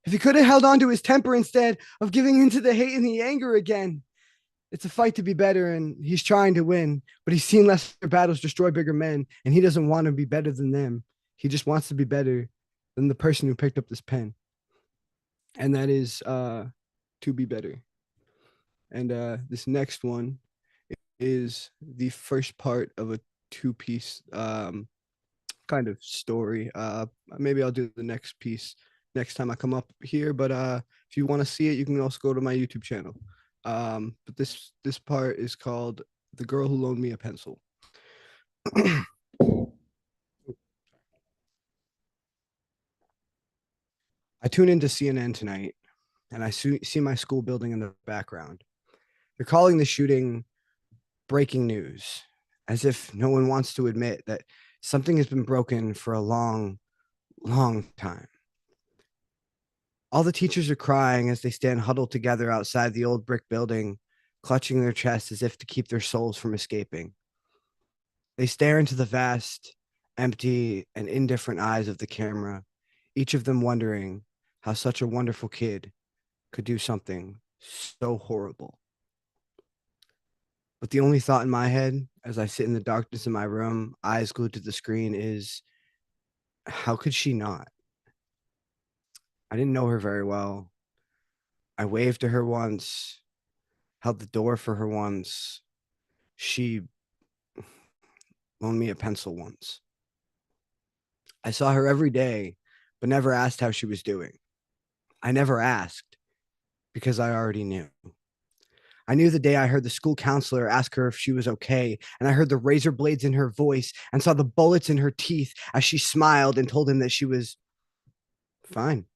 If he could have held on to his temper instead of giving into the hate and the anger again. It's a fight to be better, and he's trying to win, but he's seen lesser battles destroy bigger men, and he doesn't want to be better than them. He just wants to be better than the person who picked up this pen. And that is to be better. And this next one is the first part of a two-piece kind of story. Maybe I'll do the next piece next time I come up here, but if you want to see it, you can also go to my YouTube channel. But this part is called The Girl Who Loaned Me a Pencil. I tune into CNN tonight and I see my school building in the background. They're calling the shooting breaking news, as if no one wants to admit that something has been broken for a long, long time. All the teachers are crying as they stand huddled together outside the old brick building, clutching their chests as if to keep their souls from escaping. They stare into the vast, empty, and indifferent eyes of the camera, each of them wondering how such a wonderful kid could do something so horrible. But the only thought in my head as I sit in the darkness in my room, eyes glued to the screen, is how could she not? I didn't know her very well. I waved to her once, held the door for her once. She loaned me a pencil once. I saw her every day, but never asked how she was doing. I never asked because I already knew. I knew the day I heard the school counselor ask her if she was okay, and I heard the razor blades in her voice and saw the bullets in her teeth as she smiled and told him that she was fine.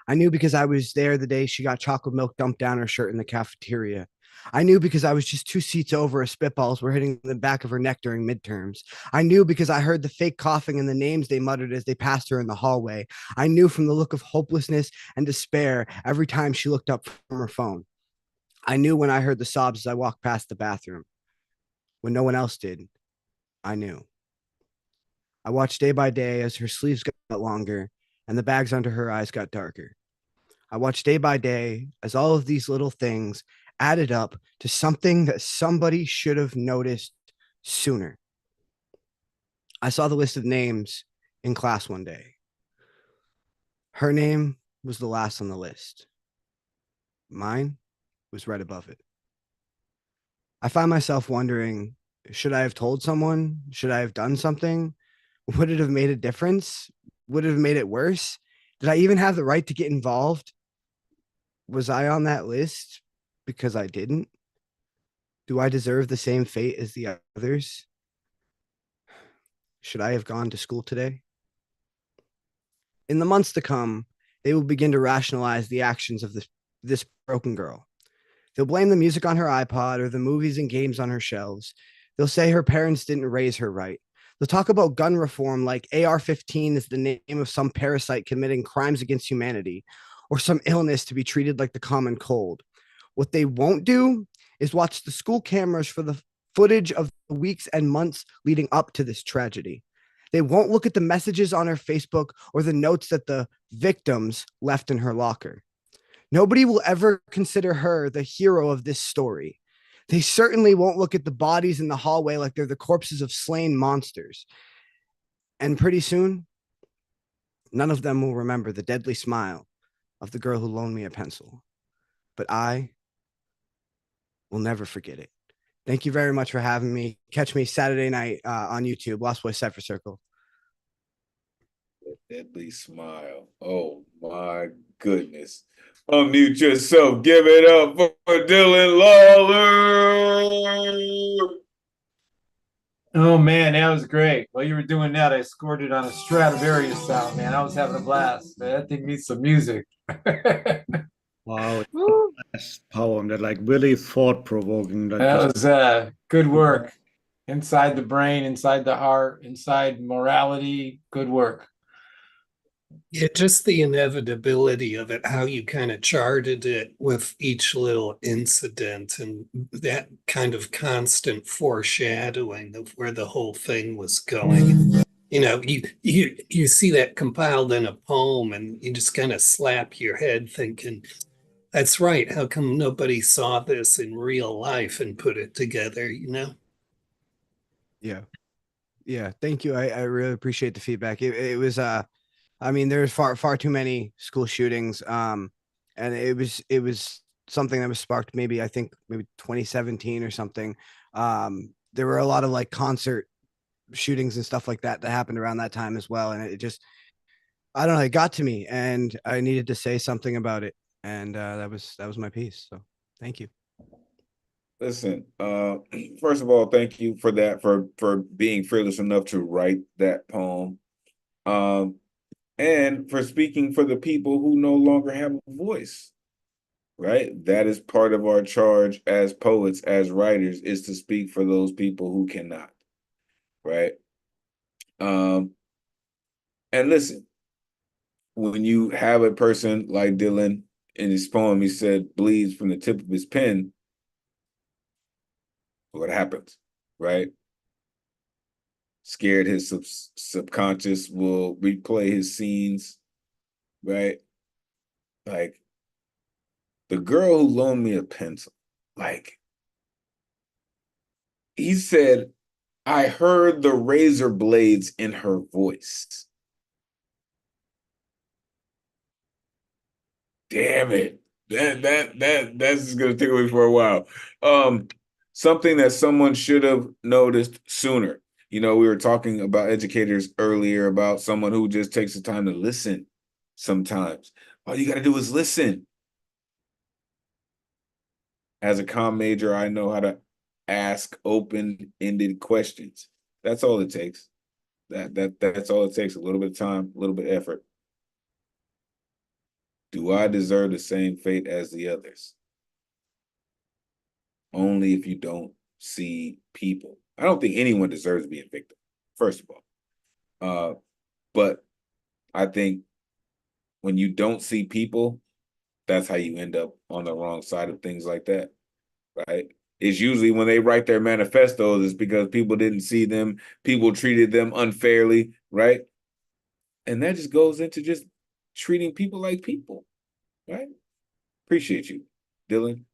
I knew because I was there the day she got chocolate milk dumped down her shirt in the cafeteria. I knew because I was just 2 seats over as spitballs were hitting the back of her neck during midterms. I knew because I heard the fake coughing and the names they muttered as they passed her in the hallway. I knew from the look of hopelessness and despair every time she looked up from her phone. I knew when I heard the sobs as I walked past the bathroom. When no one else did, I knew. I watched day by day as her sleeves got longer and the bags under her eyes got darker. I watched day by day as all of these little things added up to something that somebody should have noticed sooner. I saw the list of names in class one day. Her name was the last on the list. Mine was right above it. I find myself wondering, should I have told someone? Should I have done something? Would it have made a difference? Would it have made it worse? Did I even have the right to get involved? Was I on that list because I didn't? Do I deserve the same fate as the others? should I have gone to school today? In the months to come, they will begin to rationalize the actions of this broken girl. They'll blame the music on her iPod or the movies and games on her shelves. They'll say her parents didn't raise her right. They'll talk about gun reform like AR-15 is the name of some parasite committing crimes against humanity, or some illness to be treated like the common cold. What they won't do is watch the school cameras for the footage of the weeks and months leading up to this tragedy. They won't look at the messages on her Facebook or the notes that the victims left in her locker. Nobody will ever consider her the hero of this story. They certainly won't look at the bodies in the hallway like they're the corpses of slain monsters. And pretty soon, none of them will remember the deadly smile of the girl who loaned me a pencil. But I will never forget it. Thank you very much for having me. Catch me Saturday night on YouTube, Lost Boys Cypher Circle. Deadly smile. Oh my goodness. Unmute yourself. Give it up for Dylan Lawler. Oh man, that was great. While you were doing that, I scored it on a Stradivarius sound, man. I was having a blast. That thing needs some music. Wow, last poem that like really thought-provoking. That was good work. Inside the brain, inside the heart, inside morality. Good work. Yeah, just the inevitability of it, how you kind of charted it with each little incident and that kind of constant foreshadowing of where the whole thing was going. You know, you see that compiled in a poem and you just kind of slap your head thinking, that's right. How come nobody saw this in real life and put it together, you know? Yeah. Thank you. I really appreciate the feedback. It was I mean, there's far too many school shootings. And it was something that was sparked maybe 2017 or something. There were a lot of like concert shootings and stuff like that happened around that time as well. And it just, I don't know, it got to me and I needed to say something about it. And that was my piece. So thank you. Listen, first of all, thank you for that, for being fearless enough to write that poem. And for speaking for the people who no longer have a voice, right? That is part of our charge as poets, as writers, is to speak for those people who cannot, right? And listen, when you have a person like Dylan, in his poem, he said, bleeds from the tip of his pen, what happens, right? Scared his subconscious will replay his scenes, right? Like, the girl who loaned me a pencil, like, he said, I heard the razor blades in her voice. Damn it. That's gonna take away for a while. Something that someone should have noticed sooner. You know, we were talking about educators earlier, about someone who just takes the time to listen sometimes. All you got to do is listen. As a comm major, I know how to ask open-ended questions. That's all it takes. That's all it takes. A little bit of time, a little bit of effort. Do I deserve the same fate as the others? Only if you don't see people. I don't think anyone deserves to be a victim, first of all. But I think when you don't see people, that's how you end up on the wrong side of things like that, right? It's usually when they write their manifestos, it's because people didn't see them, people treated them unfairly, right? And that just goes into just treating people like people, right? Appreciate you, Dylan.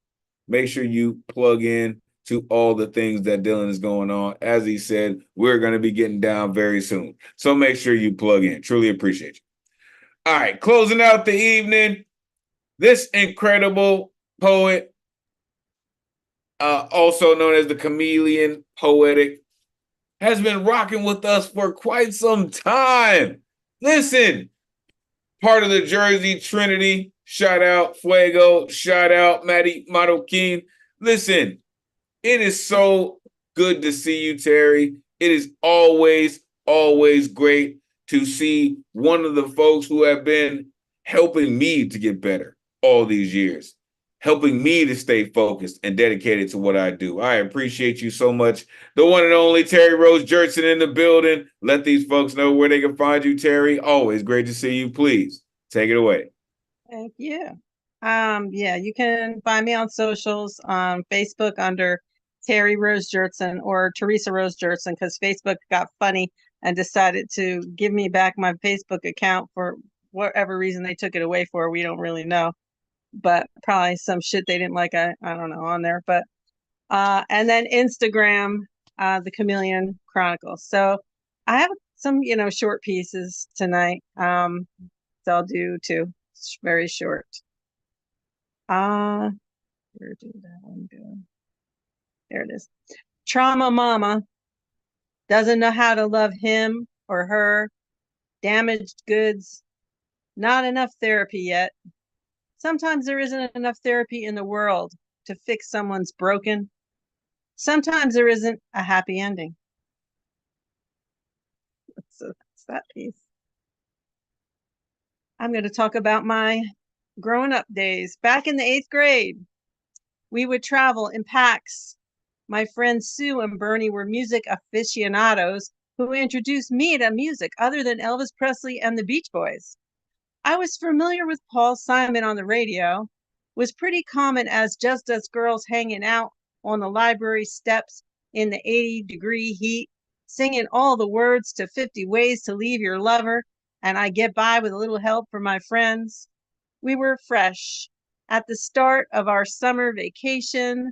Make sure you plug in to all the things that Dylan is going on. As he said, we're going to be getting down very soon. So make sure you plug in. Truly appreciate you. All right, closing out the evening, this incredible poet, also known as the Chameleon Poetic, has been rocking with us for quite some time. Listen, part of the Jersey Trinity. Shout out Fuego. Shout out Maddie Marroquin. Listen, it is so good to see you, Terry. It is always always great to see one of the folks who have been helping me to get better all these years, helping me to stay focused and dedicated to what I do. I appreciate you so much. The one and only Terry Rose Jertson in the building. Let these folks know where they can find you, Terry. Always great to see you. Please take it away. Thank you. Yeah, you can find me on socials, on Facebook under Terry Rose Jertson or Teresa Rose Jertson, because Facebook got funny and decided to give me back my Facebook account for whatever reason they took it away for. We don't really know, but probably some shit they didn't like. I don't know on there, but and then Instagram, the Chameleon Chronicles. So I have some, short pieces tonight. So I'll do two. It's very short. Where did that one go? There it is. Trauma mama doesn't know how to love him or her. Damaged goods. Not enough therapy yet. Sometimes there isn't enough therapy in the world to fix someone's broken. Sometimes there isn't a happy ending. So that's that piece. I'm going to talk about my growing up days. Back in the 8th grade, we would travel in packs. My friends Sue and Bernie were music aficionados who introduced me to music other than Elvis Presley and the Beach Boys. I was familiar with Paul Simon on the radio, was pretty common as just us girls hanging out on the library steps in the 80-degree heat, singing all the words to 50 Ways to Leave Your Lover, and I get by with a little help from my friends. We were fresh. At the start of our summer vacation,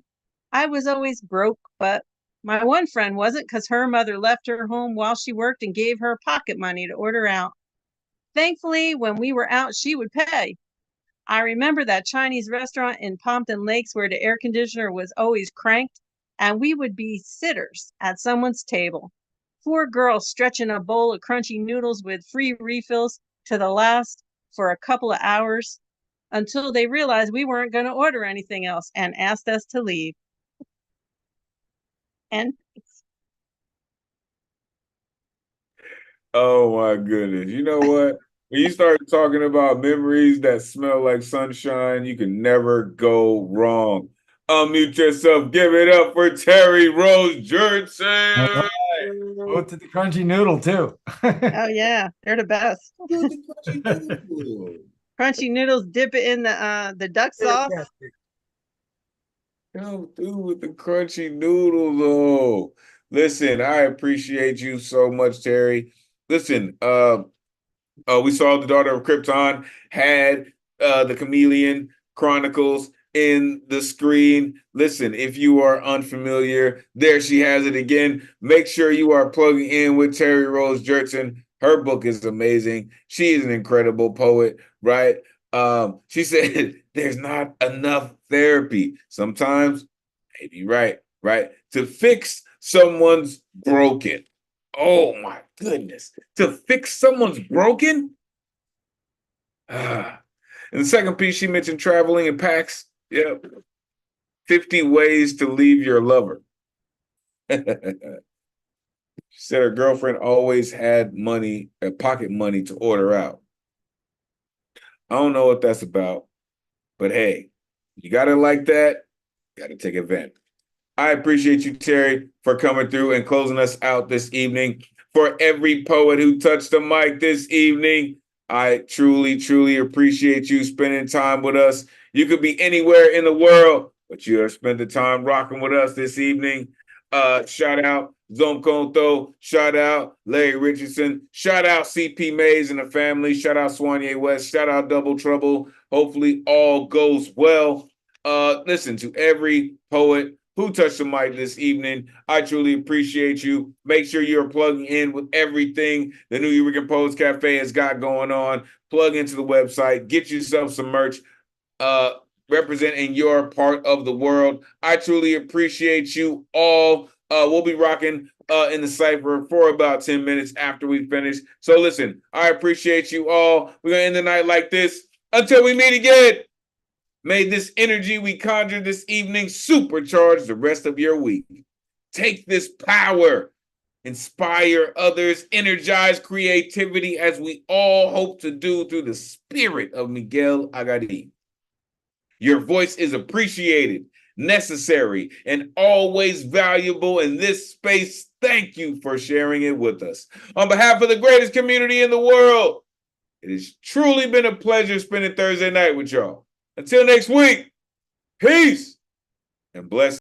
I was always broke, but my one friend wasn't, because her mother left her home while she worked and gave her pocket money to order out. Thankfully, when we were out, she would pay. I remember that Chinese restaurant in Pompton Lakes where the air conditioner was always cranked, and we would be sitters at someone's table. 4 girls stretching a bowl of crunchy noodles with free refills to the last for a couple of hours until they realized we weren't going to order anything else and asked us to leave. And oh my goodness. You know what? When you start talking about memories that smell like sunshine, you can never go wrong. Unmute yourself. Give it up for Terry Rose Jertson. Go to the crunchy noodle too. oh yeah, they're the best. Crunchy noodles, dip it in the duck sauce. Come through with the crunchy noodle though. Listen, I appreciate you so much, Terry. Listen, we saw the Daughter of Krypton had the Chameleon Chronicles in the screen. Listen, if you are unfamiliar, there she has it again. Make sure you are plugging in with Terry Rose Jertson. Her book is amazing. She is an incredible poet, right? She said there's not enough therapy. Sometimes, maybe right, to fix someone's broken. Oh my goodness. To fix someone's broken? In the second piece, she mentioned traveling in packs. Yep. 50 ways to leave your lover. She said her girlfriend always had money, pocket money to order out. I don't know what that's about, but hey, you got it like that, got to take advantage. I appreciate you, Terry, for coming through and closing us out this evening. For every poet who touched the mic this evening, I truly, truly appreciate you spending time with us. You could be anywhere in the world, but you have spent the time rocking with us this evening. Shout out Zom Konto, shout out Larry Richardson, shout out CP Mays and the family, shout out Swanye West, shout out Double Trouble. Hopefully all goes well. Listen, to every poet who touched the mic this evening, I truly appreciate you. Make sure you're plugging in with everything the Nuyorican Poets Cafe has got going on. Plug into the website, get yourself some merch, representing your part of the world. I truly appreciate you all. We'll be rocking in the cypher for about 10 minutes after we finish. So listen, I appreciate you all. We're going to end the night like this. Until we meet again. May this energy we conjured this evening supercharge the rest of your week. Take this power inspire others, energize creativity as we all hope to do through the spirit of Miguel Agadi. Your voice is appreciated, necessary, and always valuable in this space. Thank you for sharing it with us. On behalf of the greatest community in the world, it has truly been a pleasure spending Thursday night with y'all. Until next week, peace and blessings.